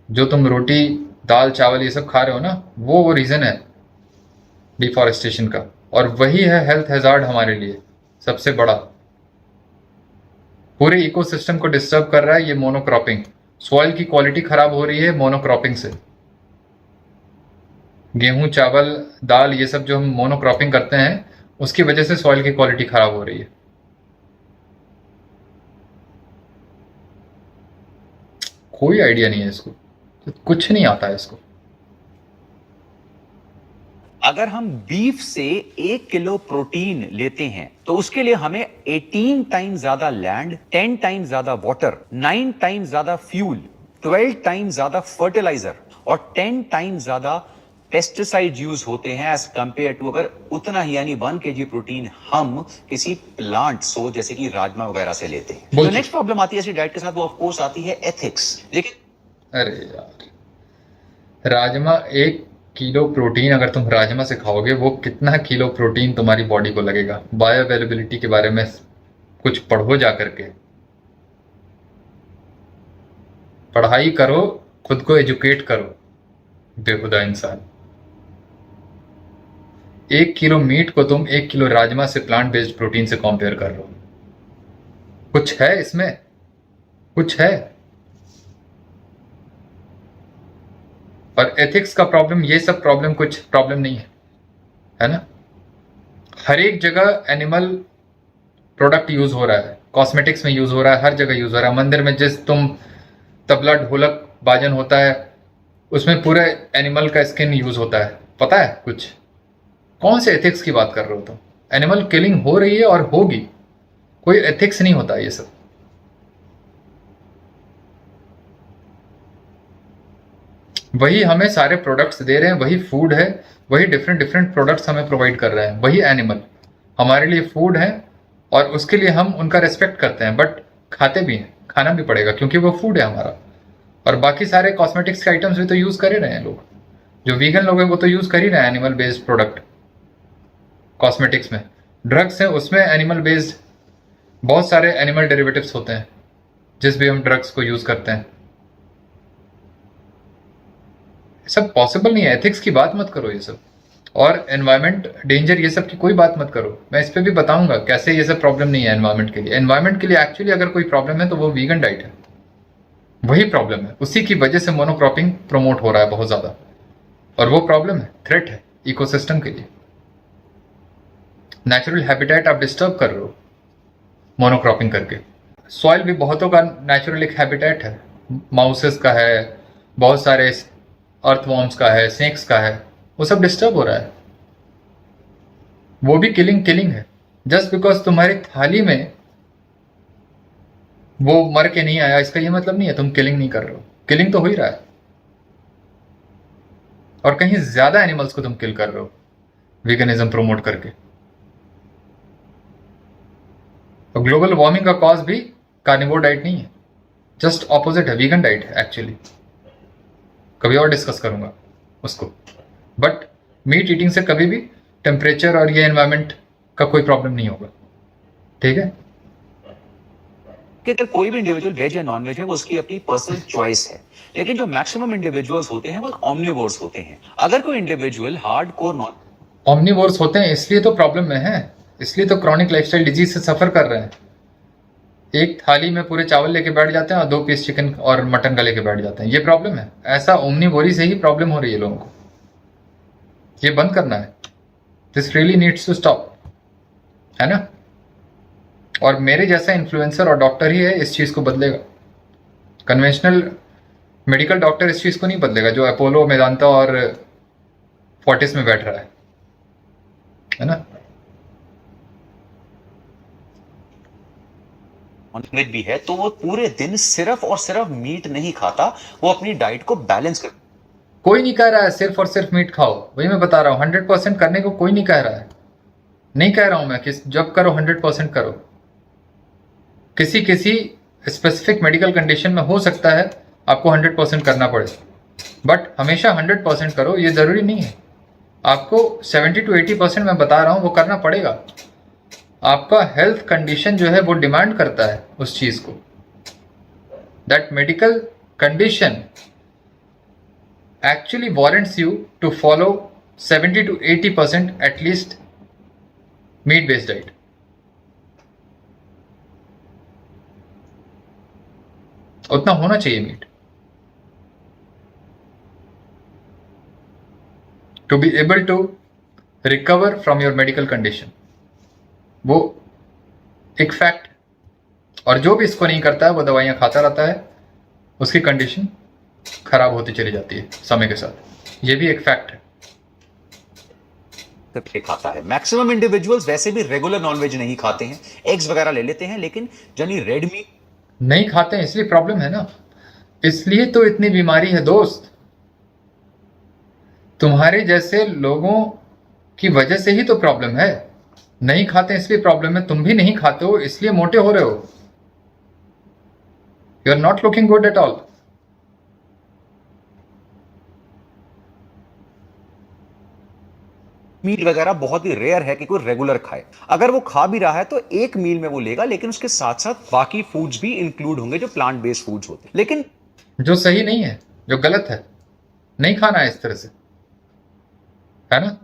जो तुम रोटी दाल चावल ये सब खा रहे हो ना, वो रीजन है डिफॉरेस्टेशन का, और वही है हेल्थ हैजार्ड हमारे लिए सबसे बड़ा। पूरे इकोसिस्टम को डिस्टर्ब कर रहा है ये मोनोक्रॉपिंग। सॉइल की क्वालिटी खराब हो रही है मोनोक्रॉपिंग से। गेहूं चावल दाल ये सब जो हम मोनोक्रॉपिंग करते हैं, उसकी वजह से सॉइल की क्वालिटी खराब हो रही है। कोई आइडिया नहीं है इसको, कुछ नहीं आता है इसको। अगर हम बीफ से 1 किलो प्रोटीन लेते हैं तो उसके लिए हमें 18 टाइम ज्यादा लैंड, 10 टाइम ज्यादा वाटर, 9 टाइम ज्यादा फ्यूल, 12 टाइम ज्यादा फर्टिलाइजर और 10 टाइम ज्यादा पेस्टिसाइड यूज होते हैं एज कंपेयर टू अगर उतना ही यानी 1 kg प्रोटीन हम किसी प्लांट सो जैसे कि राजमा वगैरह से लेते हैं। तो नेक्स्ट प्रॉब्लम आती है ऐसी डाइट के साथ, वो ऑफ कोर्स आती है एथिक्स। लेकिन अरे यार, राजमा 1 किलो प्रोटीन अगर तुम राजमा से खाओगे, वो कितना किलो प्रोटीन तुम्हारी बॉडी को लगेगा। बायो अवेलेबिलिटी के बारे में कुछ पढ़ो जा करके, पढ़ाई करो, खुद को एजुकेट करो, बेहुदा इंसान। 1 किलो मीट को तुम 1 किलो राजमा से प्लांट बेस्ड प्रोटीन से कंपेयर कर रहे हो। कुछ है इसमें, कुछ है। और एथिक्स का प्रॉब्लम, ये सब प्रॉब्लम कुछ प्रॉब्लम नहीं है ना। हर एक जगह एनिमल प्रोडक्ट यूज हो रहा है, कॉस्मेटिक्स में यूज हो रहा है, हर जगह यूज हो रहा है। मंदिर में जिस तुम तबला ढोलक बाजन होता है, उसमें पूरे एनिमल का स्किन यूज होता है, पता है कुछ। कौन से एथिक्स की बात कर रहे हो तुम? एनिमल किलिंग हो रही है और होगी, कोई एथिक्स नहीं होता ये सब। वही हमें सारे प्रोडक्ट्स दे रहे हैं, वही फूड है, वही डिफरेंट डिफरेंट प्रोडक्ट्स हमें प्रोवाइड कर रहे हैं, वही एनिमल हमारे लिए फूड है और उसके लिए हम उनका रेस्पेक्ट करते हैं, बट खाते भी हैं, खाना भी पड़ेगा क्योंकि वो फूड है हमारा। और बाकी सारे कॉस्मेटिक्स के आइटम्स भी तो यूज कर ही रहे हैं लोग। जो वीगन लोग हैं वो तो यूज कर ही रहे हैं एनिमल बेस्ड प्रोडक्ट। कॉस्मेटिक्स में ड्रग्स है, उसमें एनिमल बेस्ड बहुत सारे एनिमल डेरिवेटिव्स होते हैं जिस भी हम ड्रग्स को यूज करते हैं। सब पॉसिबल नहीं है। एथिक्स की बात मत करो ये सब, और एनवायरमेंट डेंजर ये सब की कोई बात मत करो। मैं इस पे भी बताऊंगा कैसे ये सब प्रॉब्लम नहीं है एनवायरमेंट के लिए। एनवायरमेंट के लिए एक्चुअली अगर कोई प्रॉब्लम है तो वो वीगन डाइट है, वही प्रॉब्लम है। उसी की वजह से मोनोक्रॉपिंग प्रमोट हो रहा है बहुत ज्यादा, और वो प्रॉब्लम है, थ्रेट है इकोसिस्टम के लिए। नेचुरल हैबिटेट आप डिस्टर्ब कर रहे हो मोनोक्रॉपिंग करके। सॉइल भी बहुतों का नेचुरल एक हैबिटेट है, माउसेस का है, बहुत सारे अर्थवॉर्म्स का है, स्नेक्स का है, वो सब डिस्टर्ब हो रहा है। वो भी किलिंग है। जस्ट बिकॉज तुम्हारी थाली में वो मर के नहीं आया, इसका ये मतलब नहीं है तुम किलिंग नहीं कर रहे हो। किलिंग तो हो ही रहा है, और कहीं ज्यादा एनिमल्स को तुम किल कर रहे हो वीगनिज्म प्रोमोट करके। तो ग्लोबल वार्मिंग का कॉज भी कार्निवोर डाइट नहीं है, जस्ट ऑपोजिट है, वीगन डाइट है एक्चुअली। कभी और डिस्कस करूंगा उसको, बट मीट ईटिंग से कभी भी टेम्परेचर और ये एनवायरमेंट का कोई प्रॉब्लम नहीं होगा, ठीक है। कि अगर कोई भी इंडिविजुअल वेज या नॉन वेज है वो उसकी अपनी पर्सनल चॉइस है, लेकिन जो मैक्सिमम इंडिविजुअल्स होते हैं वो ऑमनिवोर्स होते हैं। अगर कोई इंडिविजुअल हार्डकोर नॉन ऑमनिवोर्स होते हैं इसलिए तो प्रॉब्लम में है, इसलिए तो क्रॉनिक लाइफस्टाइल डिजीज से सफर कर रहे हैं। एक थाली में पूरे चावल लेके बैठ जाते हैं और 2 पीस चिकन और मटन का लेके बैठ जाते हैं, ये प्रॉब्लम है। ऐसा ओमनिवोरी से ही प्रॉब्लम हो रही है लोगों को, ये बंद करना है। This really needs to stop, है ना। और मेरे जैसा इन्फ्लुएंसर और डॉक्टर ही है इस चीज को बदलेगा। कन्वेंशनल मेडिकल डॉक्टर इस चीज को नहीं बदलेगा, जो अपोलो, मेदांता और फोर्टिस में बैठ रहा है ना। नॉनवेज भी है तो वो पूरे दिन सिर्फ और सिर्फ मीट नहीं खाता, वो अपनी डाइट को बैलेंस कर। कोई नहीं कह रहा है सिर्फ और सिर्फ मीट खाओ, वही मैं बता रहा हूँ। 100% करने को कोई नहीं कह रहा है, नहीं कह रहा हूं मैं कि जब करो 100% करो। किसी किसी स्पेसिफिक मेडिकल कंडीशन में हो सकता है आपको 100% करना पड़े, बट हमेशा 100% करो ये जरूरी नहीं है। आपको 70 to 80% मैं बता रहा हूं वो करना पड़ेगा। आपका हेल्थ कंडीशन जो है वो डिमांड करता है उस चीज को। That medical condition actually warrants you to follow 70 to 80% at least meat based diet. उतना होना चाहिए meet to be able to recover from your medical condition. वो एक फैक्ट, और जो भी इसको नहीं करता है वो दवाइयां खाता रहता है, उसकी कंडीशन खराब होती चली जाती है समय के साथ, ये भी एक फैक्ट है। खाता है। मैक्सिमम इंडिविजुअल्स वैसे भी रेगुलर नॉनवेज नहीं खाते हैं, एग्स वगैरह ले लेते हैं, लेकिन जनी रेड मीट नहीं खाते हैं, इसलिए प्रॉब्लम है ना। इसलिए तो इतनी बीमारी है दोस्त, तुम्हारे जैसे लोगों की वजह से ही तो प्रॉब्लम है। नहीं खाते इसलिए प्रॉब्लम है, तुम भी नहीं खाते हो इसलिए मोटे हो रहे हो। You are not looking good at all. Meat वगैरह बहुत ही रेयर है कि कोई रेगुलर खाए। अगर वो खा भी रहा है तो एक मील में वो लेगा, लेकिन उसके साथ साथ बाकी फूड्स भी इंक्लूड होंगे जो प्लांट बेस्ड फूड्स होते हैं। लेकिन जो सही नहीं है, जो गलत है, नहीं खाना है इस तरह से, है ना।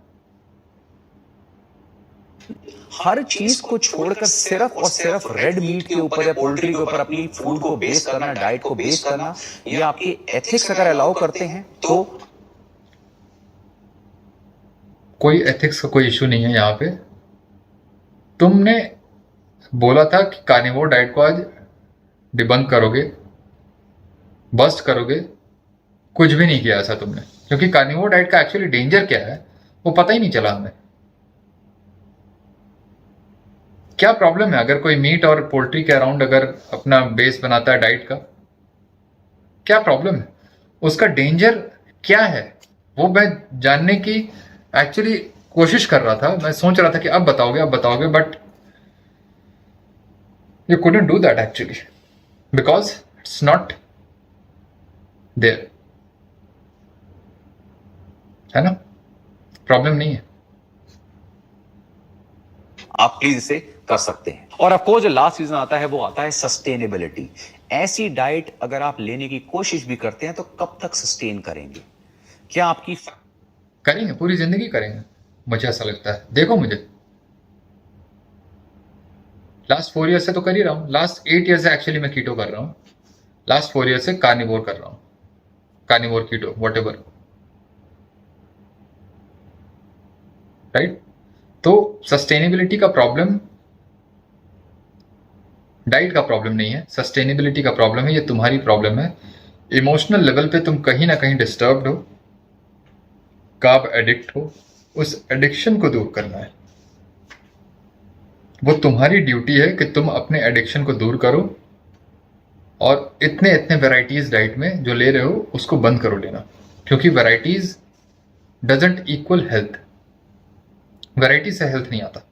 हर चीज को छोड़कर सिर्फ और सिर्फ रेड मीट के ऊपर या पोल्ट्री के ऊपर अपनी फूड को बेस करना, डाइट को बेस करना, ये आपके एथिक्स अगर अलाउ करते हैं तो कोई एथिक्स का कोई इशू नहीं है यहाँ पे। तुमने बोला था कि कार्निवोर डाइट को आज डिबंक करोगे, बस्ट करोगे, कुछ भी नहीं किया ऐसा तुमने, क्योंकि कार्निवोर डाइट का एक्चुअली डेंजर क्या है वो पता ही नहीं चला हमें। क्या प्रॉब्लम है अगर कोई मीट और पोल्ट्री के अराउंड अगर अपना बेस बनाता है डाइट का, क्या प्रॉब्लम है, उसका डेंजर क्या है, वो मैं जानने की एक्चुअली कोशिश कर रहा था। मैं सोच रहा था कि अब बताओगे, but you couldn't do that actually because it's not there, है ना। प्रॉब्लम नहीं है, आप प्लीज इसे कर सकते हैं। और ऑफ कोर्स जो लास्ट सीजन आता है वो आता है सस्टेनेबिलिटी। ऐसी डाइट अगर आप लेने की कोशिश भी करते हैं तो कब तक सस्टेन करेंगे? क्या आपकी करेंगे, पूरी जिंदगी करेंगे, मुझे ऐसा लगता है। देखो मुझे लास्ट 4 ईयर से तो कर ही रहा हूं, लास्ट 8 ईयर से एक्चुअली मैं कीटो कर रहा हूं, लास्ट 4 ईयर से कार्निवोर कर रहा हूं, कार्निवोर कीटो व्हाटएवर, राइट। तो सस्टेनेबिलिटी का प्रॉब्लम डाइट का प्रॉब्लम नहीं है, सस्टेनेबिलिटी का प्रॉब्लम है, ये तुम्हारी प्रॉब्लम है। इमोशनल लेवल पे तुम कहीं ना कहीं डिस्टर्ब्ड हो, कार्ब एडिक्ट हो, उस एडिक्शन को दूर करना है। वो तुम्हारी ड्यूटी है कि तुम अपने एडिक्शन को दूर करो और इतने इतने वैराइटीज डाइट में जो ले रहे हो उसको बंद करो लेना, क्योंकि varieties doesn't equal health. Variety से हेल्थ नहीं आता,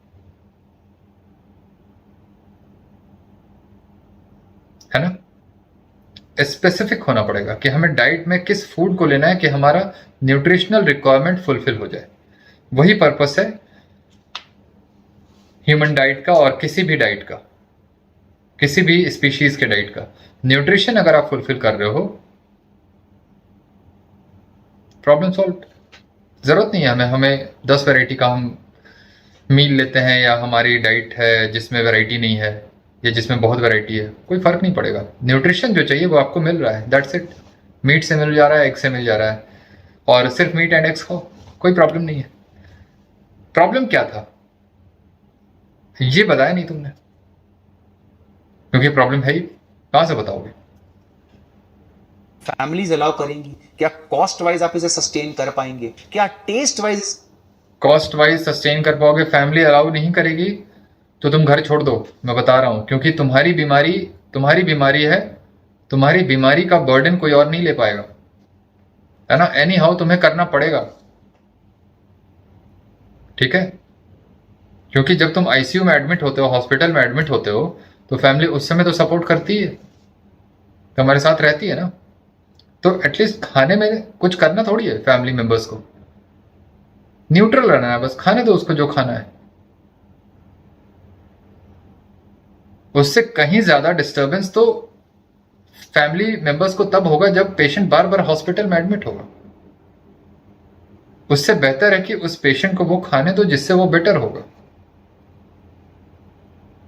है ना। स्पेसिफिक होना पड़ेगा कि हमें डाइट में किस फूड को लेना है कि हमारा न्यूट्रिशनल रिक्वायरमेंट फुलफिल हो जाए। वही पर्पस है ह्यूमन डाइट का और किसी भी डाइट का, किसी भी स्पीशीज के डाइट का। न्यूट्रिशन अगर आप फुलफिल कर रहे हो, प्रॉब्लम सॉल्व। जरूरत नहीं है हमें 10 वैरायटी का हम मील लेते हैं, या हमारी डाइट है जिसमें वैरायटी नहीं है या जिसमें बहुत वैरायटी है, कोई फर्क नहीं पड़ेगा। न्यूट्रिशन जो चाहिए वो आपको मिल रहा है, दैट्स इट। मीट से मिल जा रहा है, एग से मिल जा रहा है, और सिर्फ मीट एंड एग्स खाओ, कोई प्रॉब्लम नहीं है। प्रॉब्लम क्या था ये बताया नहीं तुमने, क्योंकि प्रॉब्लम है ही, कहां से बताओगे? फैमिलीज अलाउ करेंगी क्या? कॉस्ट वाइज आप इसे सस्टेन कर पाएंगे क्या? Taste wise cost wise sustain कर पाओगे? फैमिली अलाउ नहीं करेगी तो तुम घर छोड़ दो, मैं बता रहा हूं, क्योंकि तुम्हारी बीमारी है, तुम्हारी बीमारी का बर्डन कोई और नहीं ले पाएगा, है ना। एनी हाउ तुम्हें करना पड़ेगा, ठीक है। क्योंकि जब तुम आईसीयू में एडमिट होते हो, हॉस्पिटल में एडमिट होते हो, तो फैमिली उस समय तो सपोर्ट करती है, तुम्हारे साथ रहती है ना। तो एटलीस्ट खाने में कुछ करना थोड़ी है फैमिली मेंबर्स को, न्यूट्रल रहना है, बस खाने दो उसको जो खाना है। उससे कहीं ज्यादा डिस्टरबेंस तो फैमिली मेंबर्स को तब होगा जब पेशेंट बार बार हॉस्पिटल में एडमिट होगा। उससे बेहतर है कि उस पेशेंट को वो खाने दो जिससे वो बेटर होगा।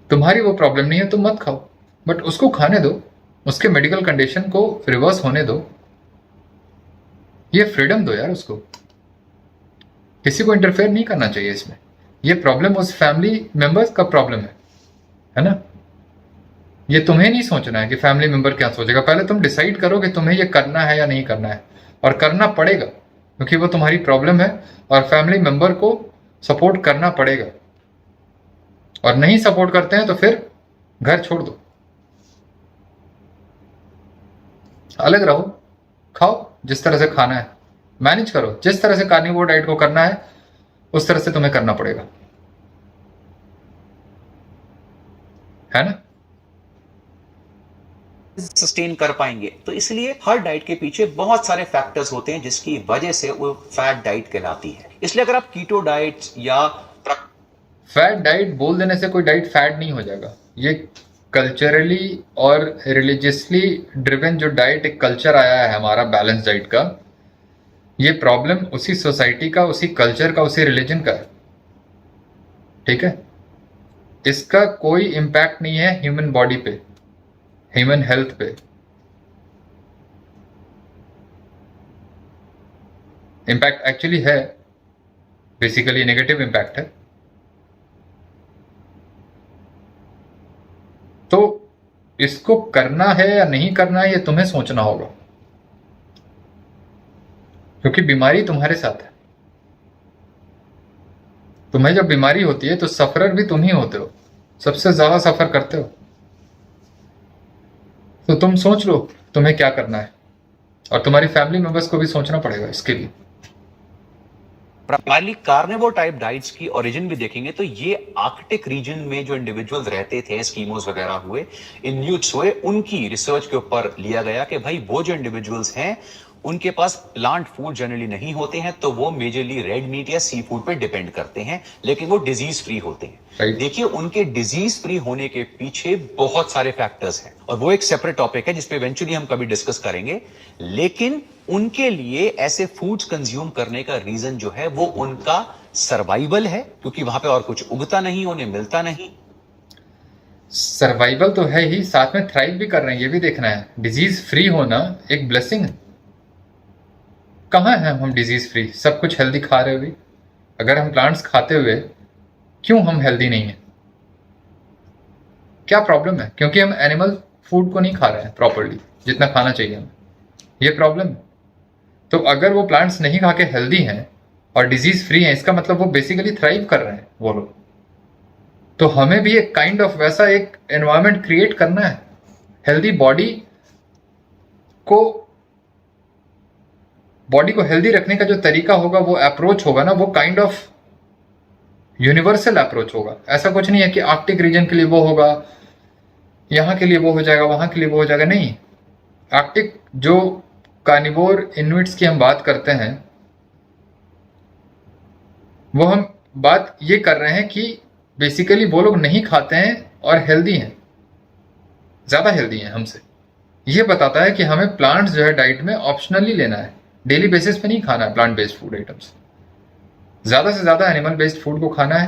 तुम्हारी वो प्रॉब्लम नहीं है, तुम मत खाओ, बट उसको खाने दो, उसके मेडिकल कंडीशन को रिवर्स होने दो, ये फ्रीडम दो यार उसको। किसी को इंटरफेयर नहीं करना चाहिए इसमें। ये प्रॉब्लम उस फैमिली मेंबर्स का प्रॉब्लम है ना। ये तुम्हें नहीं सोचना है कि फैमिली मेंबर क्या सोचेगा। पहले तुम डिसाइड करो कि तुम्हें ये करना है या नहीं करना है, और करना पड़ेगा क्योंकि वो तुम्हारी प्रॉब्लम है, और फैमिली मेंबर को सपोर्ट करना पड़ेगा। और नहीं सपोर्ट करते हैं तो फिर घर छोड़ दो, अलग रहो, खाओ जिस तरह से खाना है, मैनेज करो, जिस तरह से कार्निवोर डाइट को करना है उस तरह से तुम्हें करना पड़ेगा, है ना। सस्टेन कर पाएंगे। तो इसलिए हर डाइट के पीछे बहुत सारे फैक्टर्स होते हैं जिसकी वजह से वो फैट डाइट कहलाती है। इसलिए अगर आप कीटो डाइट या फैट डाइट बोल देने से कोई डाइट फैट नहीं हो जाएगा। ये कल्चरली और रिलीजियसली ड्रिवन जो डाइट एक कल्चर आया है हमारा बैलेंस डाइट का, ये प्रॉब्लम उसी सोसाइटी का, उसी कल्चर का, उसी रिलीजन का है, ठीक है। इसका कोई इंपैक्ट नहीं है ह्यूमन बॉडी पे, ह्यूमन हेल्थ पे। इंपैक्ट एक्चुअली है, बेसिकली नेगेटिव इंपैक्ट है। तो इसको करना है या नहीं करना है ये तुम्हें सोचना होगा, क्योंकि बीमारी तुम्हारे साथ है। तुम्हें जब बीमारी होती है तो सफरर भी तुम ही होते हो, सबसे ज्यादा सफर करते हो। तो तुम सोच लो तुम्हें क्या करना है, और तुम्हारी फैमिली मेंबर्स को भी सोचना पड़ेगा इसके लिए। प्राइमरली कार्निवोर टाइप डाइट्स की ओरिजिन भी देखेंगे तो ये आर्कटिक रीजन में जो इंडिविजुअल्स रहते थे, स्कीमोस वगैरह हुए, इन्यूट्स हुए, उनकी रिसर्च के ऊपर लिया गया कि भाई वो जो इंडिविजुअल्स हैं उनके पास प्लांट फूड जनरली नहीं होते हैं, तो वो मेजरली रेड मीट या सी फूड पे डिपेंड करते हैं, लेकिन वो डिजीज फ्री होते हैं। Right. देखिए उनके डिजीज फ्री होने के पीछे बहुत सारे फैक्टर्स हैं, और वो एक सेपरेट टॉपिक है जिसपे इवेंचुअली हम कभी डिस्कस करेंगे। लेकिन उनके लिए ऐसे फूड्स कंज्यूम करने का रीजन जो है वो उनका सर्वाइवल है, क्योंकि वहां पे और कुछ उगता नहीं, उन्हें मिलता नहीं। सर्वाइवल तो है ही, साथ में थ्राइव भी कर रहे हैं, ये भी देखना है। डिजीज फ्री होना एक ब्लेसिंग है। कहाँ है हम डिजीज फ्री? सब कुछ हेल्दी खा रहे हुए। अगर हम प्लांट्स खाते हुए क्यों हम हेल्दी नहीं है? क्या प्रॉब्लम है? क्योंकि हम एनिमल फूड को नहीं खा रहे हैं प्रॉपर्ली, जितना खाना चाहिए हमें, ये प्रॉब्लम है। तो अगर वो प्लांट्स नहीं खा के हेल्दी हैं और डिजीज फ्री हैं, इसका मतलब वो बेसिकली थ्राइव कर रहे हैं वो लोग। तो हमें भी एक काइंड ऑफ वैसा एक एनवायरनमेंट क्रिएट करना है। हेल्दी बॉडी को हेल्दी रखने का जो तरीका होगा, वो अप्रोच होगा ना, वो काइंड ऑफ यूनिवर्सल अप्रोच होगा। ऐसा कुछ नहीं है कि आर्कटिक रीजन के लिए वो होगा, यहां के लिए वो हो जाएगा, वहां के लिए वो हो जाएगा, नहीं। आर्कटिक जो कार्निवोर इन्विट्स की हम बात करते हैं वो हम बात ये कर रहे हैं कि बेसिकली वो लोग नहीं खाते हैं और हेल्दी हैं, ज़्यादा हेल्दी हैं हमसे। ये बताता है कि हमें प्लांट्स जो है डाइट में ऑप्शनली लेना है, डेली बेसिस पे नहीं खाना है प्लांट बेस्ड फूड आइटम्स। ज़्यादा से ज़्यादा एनिमल बेस्ड फूड को खाना है।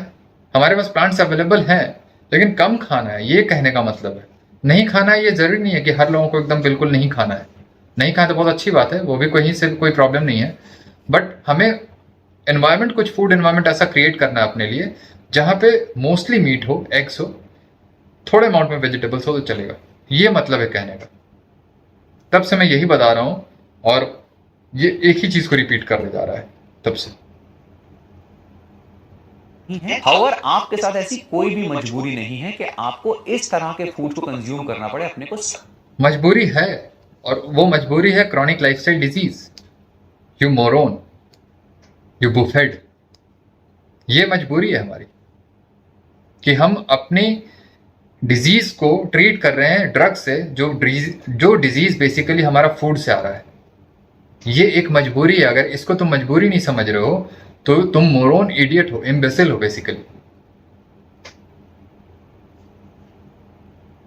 हमारे पास प्लांट्स अवेलेबल हैं लेकिन कम खाना है, ये कहने का मतलब है। नहीं खाना है ये ज़रूरी नहीं है कि हर लोगों को एकदम बिल्कुल नहीं खाना है। नहीं खाना तो बहुत अच्छी बात है, वो भी कहीं से कोई प्रॉब्लम नहीं है। बट हमें एनवायरनमेंट, कुछ फूड एनवायरनमेंट ऐसा क्रिएट करना है अपने लिए जहाँ पे मोस्टली मीट हो, एग्स हो, थोड़े अमाउंट में वेजिटेबल्स हो तो चलेगा। ये मतलब है कहने का। तब से मैं यही बता रहा हूँ और ये एक ही चीज़ को रिपीट करने जा रहा है तब से। हाउएवर आपके साथ ऐसी कोई भी मजबूरी नहीं है कि आपको इस तरह के फूड को कंज्यूम करना पड़े अपने को। मजबूरी है, और वो मजबूरी है chronic lifestyle disease, you moron, you buffed. ये मजबूरी है हमारी कि हम अपनी डिजीज को ट्रीट कर रहे हैं ड्रग से, जो डिजीज बेसिकली हमारा फूड से आ रहा है। ये एक मजबूरी है। अगर इसको तुम मजबूरी नहीं समझ रहे हो तो तुम मोरोन, इडियट हो, इम्बेसिल हो बेसिकली।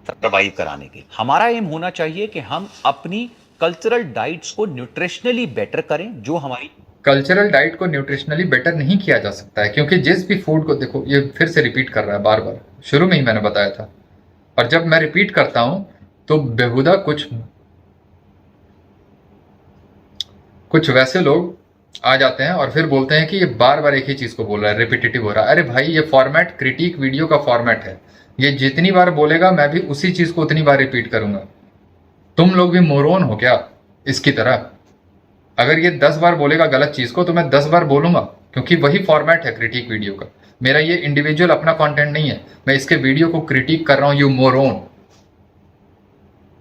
सर्वाइव कराने के हमारा एम होना चाहिए कि हम अपनी कल्चरल डाइट्स को न्यूट्रिशनली बेटर करें। जो हमारी कल्चरल डाइट को न्यूट्रिशनली बेटर नहीं किया जा सकता है, क्योंकि जिस भी फूड को देखो, ये फिर से रिपीट कर रहा है बार बार, शुरू में ही मैंने बताया था। और जब मैं रिपीट करता हूं तो बेहुदा कुछ वैसे लोग आ जाते हैं और फिर बोलते हैं कि ये बार बार एक ही चीज को बोल रहा है, रिपीटेटिव हो रहा है। अरे भाई, ये फॉर्मेट क्रिटिक वीडियो का फॉर्मेट है। ये जितनी बार बोलेगा मैं भी उसी चीज को उतनी बार रिपीट करूंगा। तुम लोग भी मोरोन हो क्या इसकी तरह? अगर ये 10 बार बोलेगा गलत चीज को तो मैं 10 बार बोलूंगा, क्योंकि वही फॉर्मेट है क्रिटिक वीडियो का। मेरा ये इंडिविजुअल अपना कंटेंट नहीं है, मैं इसके वीडियो को क्रिटिक कर रहा हूं, यू मोरोन,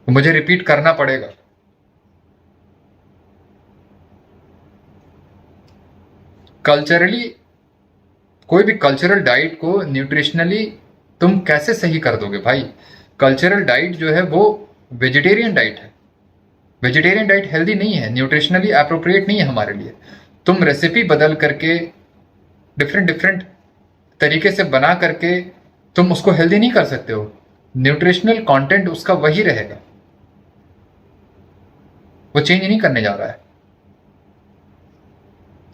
तो मुझे रिपीट करना पड़ेगा। कल्चरली कोई भी कल्चरल डाइट को न्यूट्रिशनली तुम कैसे सही कर दोगे भाई? कल्चरल डाइट जो है वो वेजिटेरियन डाइट है। वेजिटेरियन डाइट हेल्दी नहीं है, न्यूट्रिशनली अप्रोप्रिएट नहीं है हमारे लिए। तुम रेसिपी बदल करके, डिफरेंट तरीके से बना करके तुम उसको हेल्दी नहीं कर सकते हो। न्यूट्रिशनल कंटेंट उसका वही रहेगा, वो चेंज नहीं करने जा रहा है।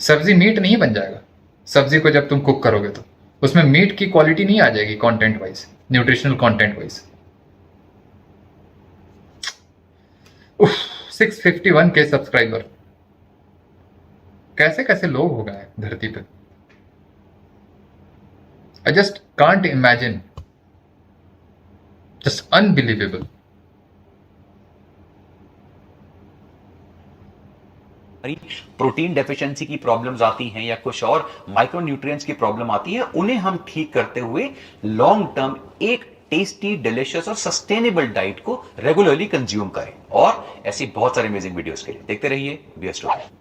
सब्जी मीट नहीं बन जाएगा। सब्जी को जब तुम कुक करोगे तो उसमें मीट की क्वालिटी नहीं आ जाएगी content wise, nutritional content wise. 651 के सब्सक्राइबर, कैसे कैसे लोग हो गए धरती पे। I just can't imagine, just unbelievable. Protein deficiency की प्रॉब्लम्स आती हैं या कुछ और माइक्रोन्यूट्रिएंट्स की प्रॉब्लम आती है, उन्हें हम ठीक करते हुए लॉन्ग टर्म एक टेस्टी, डिलीशियस और सस्टेनेबल डाइट को रेगुलरली कंज्यूम करें। और ऐसी बहुत सारे अमेजिंग वीडियोस के लिए देखते रहिए be student.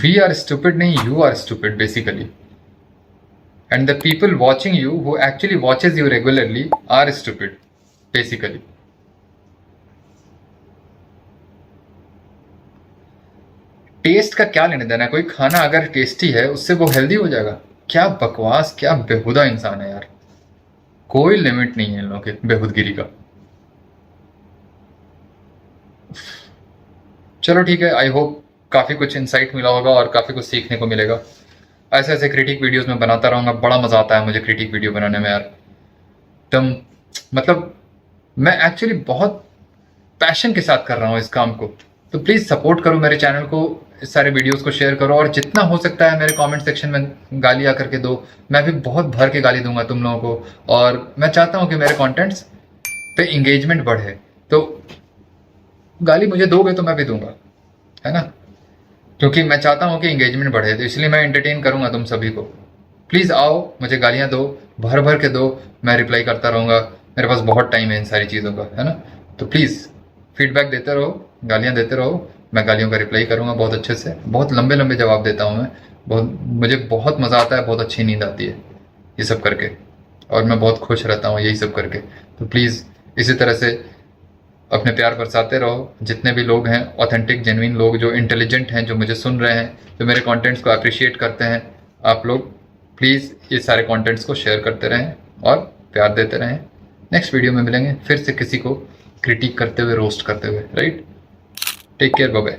We are stupid नहीं, you are stupid basically. And the people watching you, who actually watches you regularly, are stupid basically. Test का क्या लेने देना है? कोई खाना अगर टेस्टी है उससे वो हेल्दी हो जाएगा? क्या बकवास, क्या बेहुदा इंसान है यार। कोई लिमिट नहीं है इन लोगों के बेहुदगिरी का। चलो ठीक है, आई होप काफ़ी कुछ इंसाइट मिला होगा और काफ़ी कुछ सीखने को मिलेगा। ऐसे ऐसे क्रिटिक वीडियोस में बनाता रहूँगा, बड़ा मज़ा आता है मुझे क्रिटिक वीडियो बनाने में यार। तुम मतलब मैं एक्चुअली बहुत पैशन के साथ कर रहा हूँ इस काम को, तो प्लीज़ सपोर्ट करो मेरे चैनल को, इस सारे वीडियोस को शेयर करो और जितना हो सकता है मेरे कमेंट सेक्शन में गाली आकर के दो। मैं भी बहुत भर के गाली दूंगा तुम लोगों को, और मैं चाहता हूँ कि मेरे कंटेंट्स पे इंगेजमेंट बढ़े। तो गाली मुझे दोगे तो मैं भी दूंगा, है ना, क्योंकि मैं चाहता हूँ कि इंगेजमेंट बढ़े, तो इसलिए मैं एंटरटेन करूँगा तुम सभी को। प्लीज़ आओ, मुझे गालियाँ दो, भर भर के दो, मैं रिप्लाई करता रहूँगा। मेरे पास बहुत टाइम है इन सारी चीज़ों का, है ना। तो प्लीज़ फीडबैक देते रहो, गालियाँ देते रहो, मैं गालियों का रिप्लाई करूँगा बहुत अच्छे से। बहुत लंबे लंबे जवाब देता हूँ मैं, मुझे बहुत मज़ा आता है, बहुत अच्छी नींद आती है ये सब करके, और मैं बहुत खुश रहता हूँ यही सब करके। तो प्लीज़ इसी तरह से अपने प्यार बरसाते रहो। जितने भी लोग हैं ऑथेंटिक जेन्युइन लोग जो इंटेलिजेंट हैं, जो मुझे सुन रहे हैं, जो मेरे कंटेंट्स को अप्रिशिएट करते हैं, आप लोग प्लीज़ ये सारे कंटेंट्स को शेयर करते रहें और प्यार देते रहें। नेक्स्ट वीडियो में मिलेंगे फिर से किसी को क्रिटिक करते हुए, रोस्ट करते हुए, right? Take care, bye bye.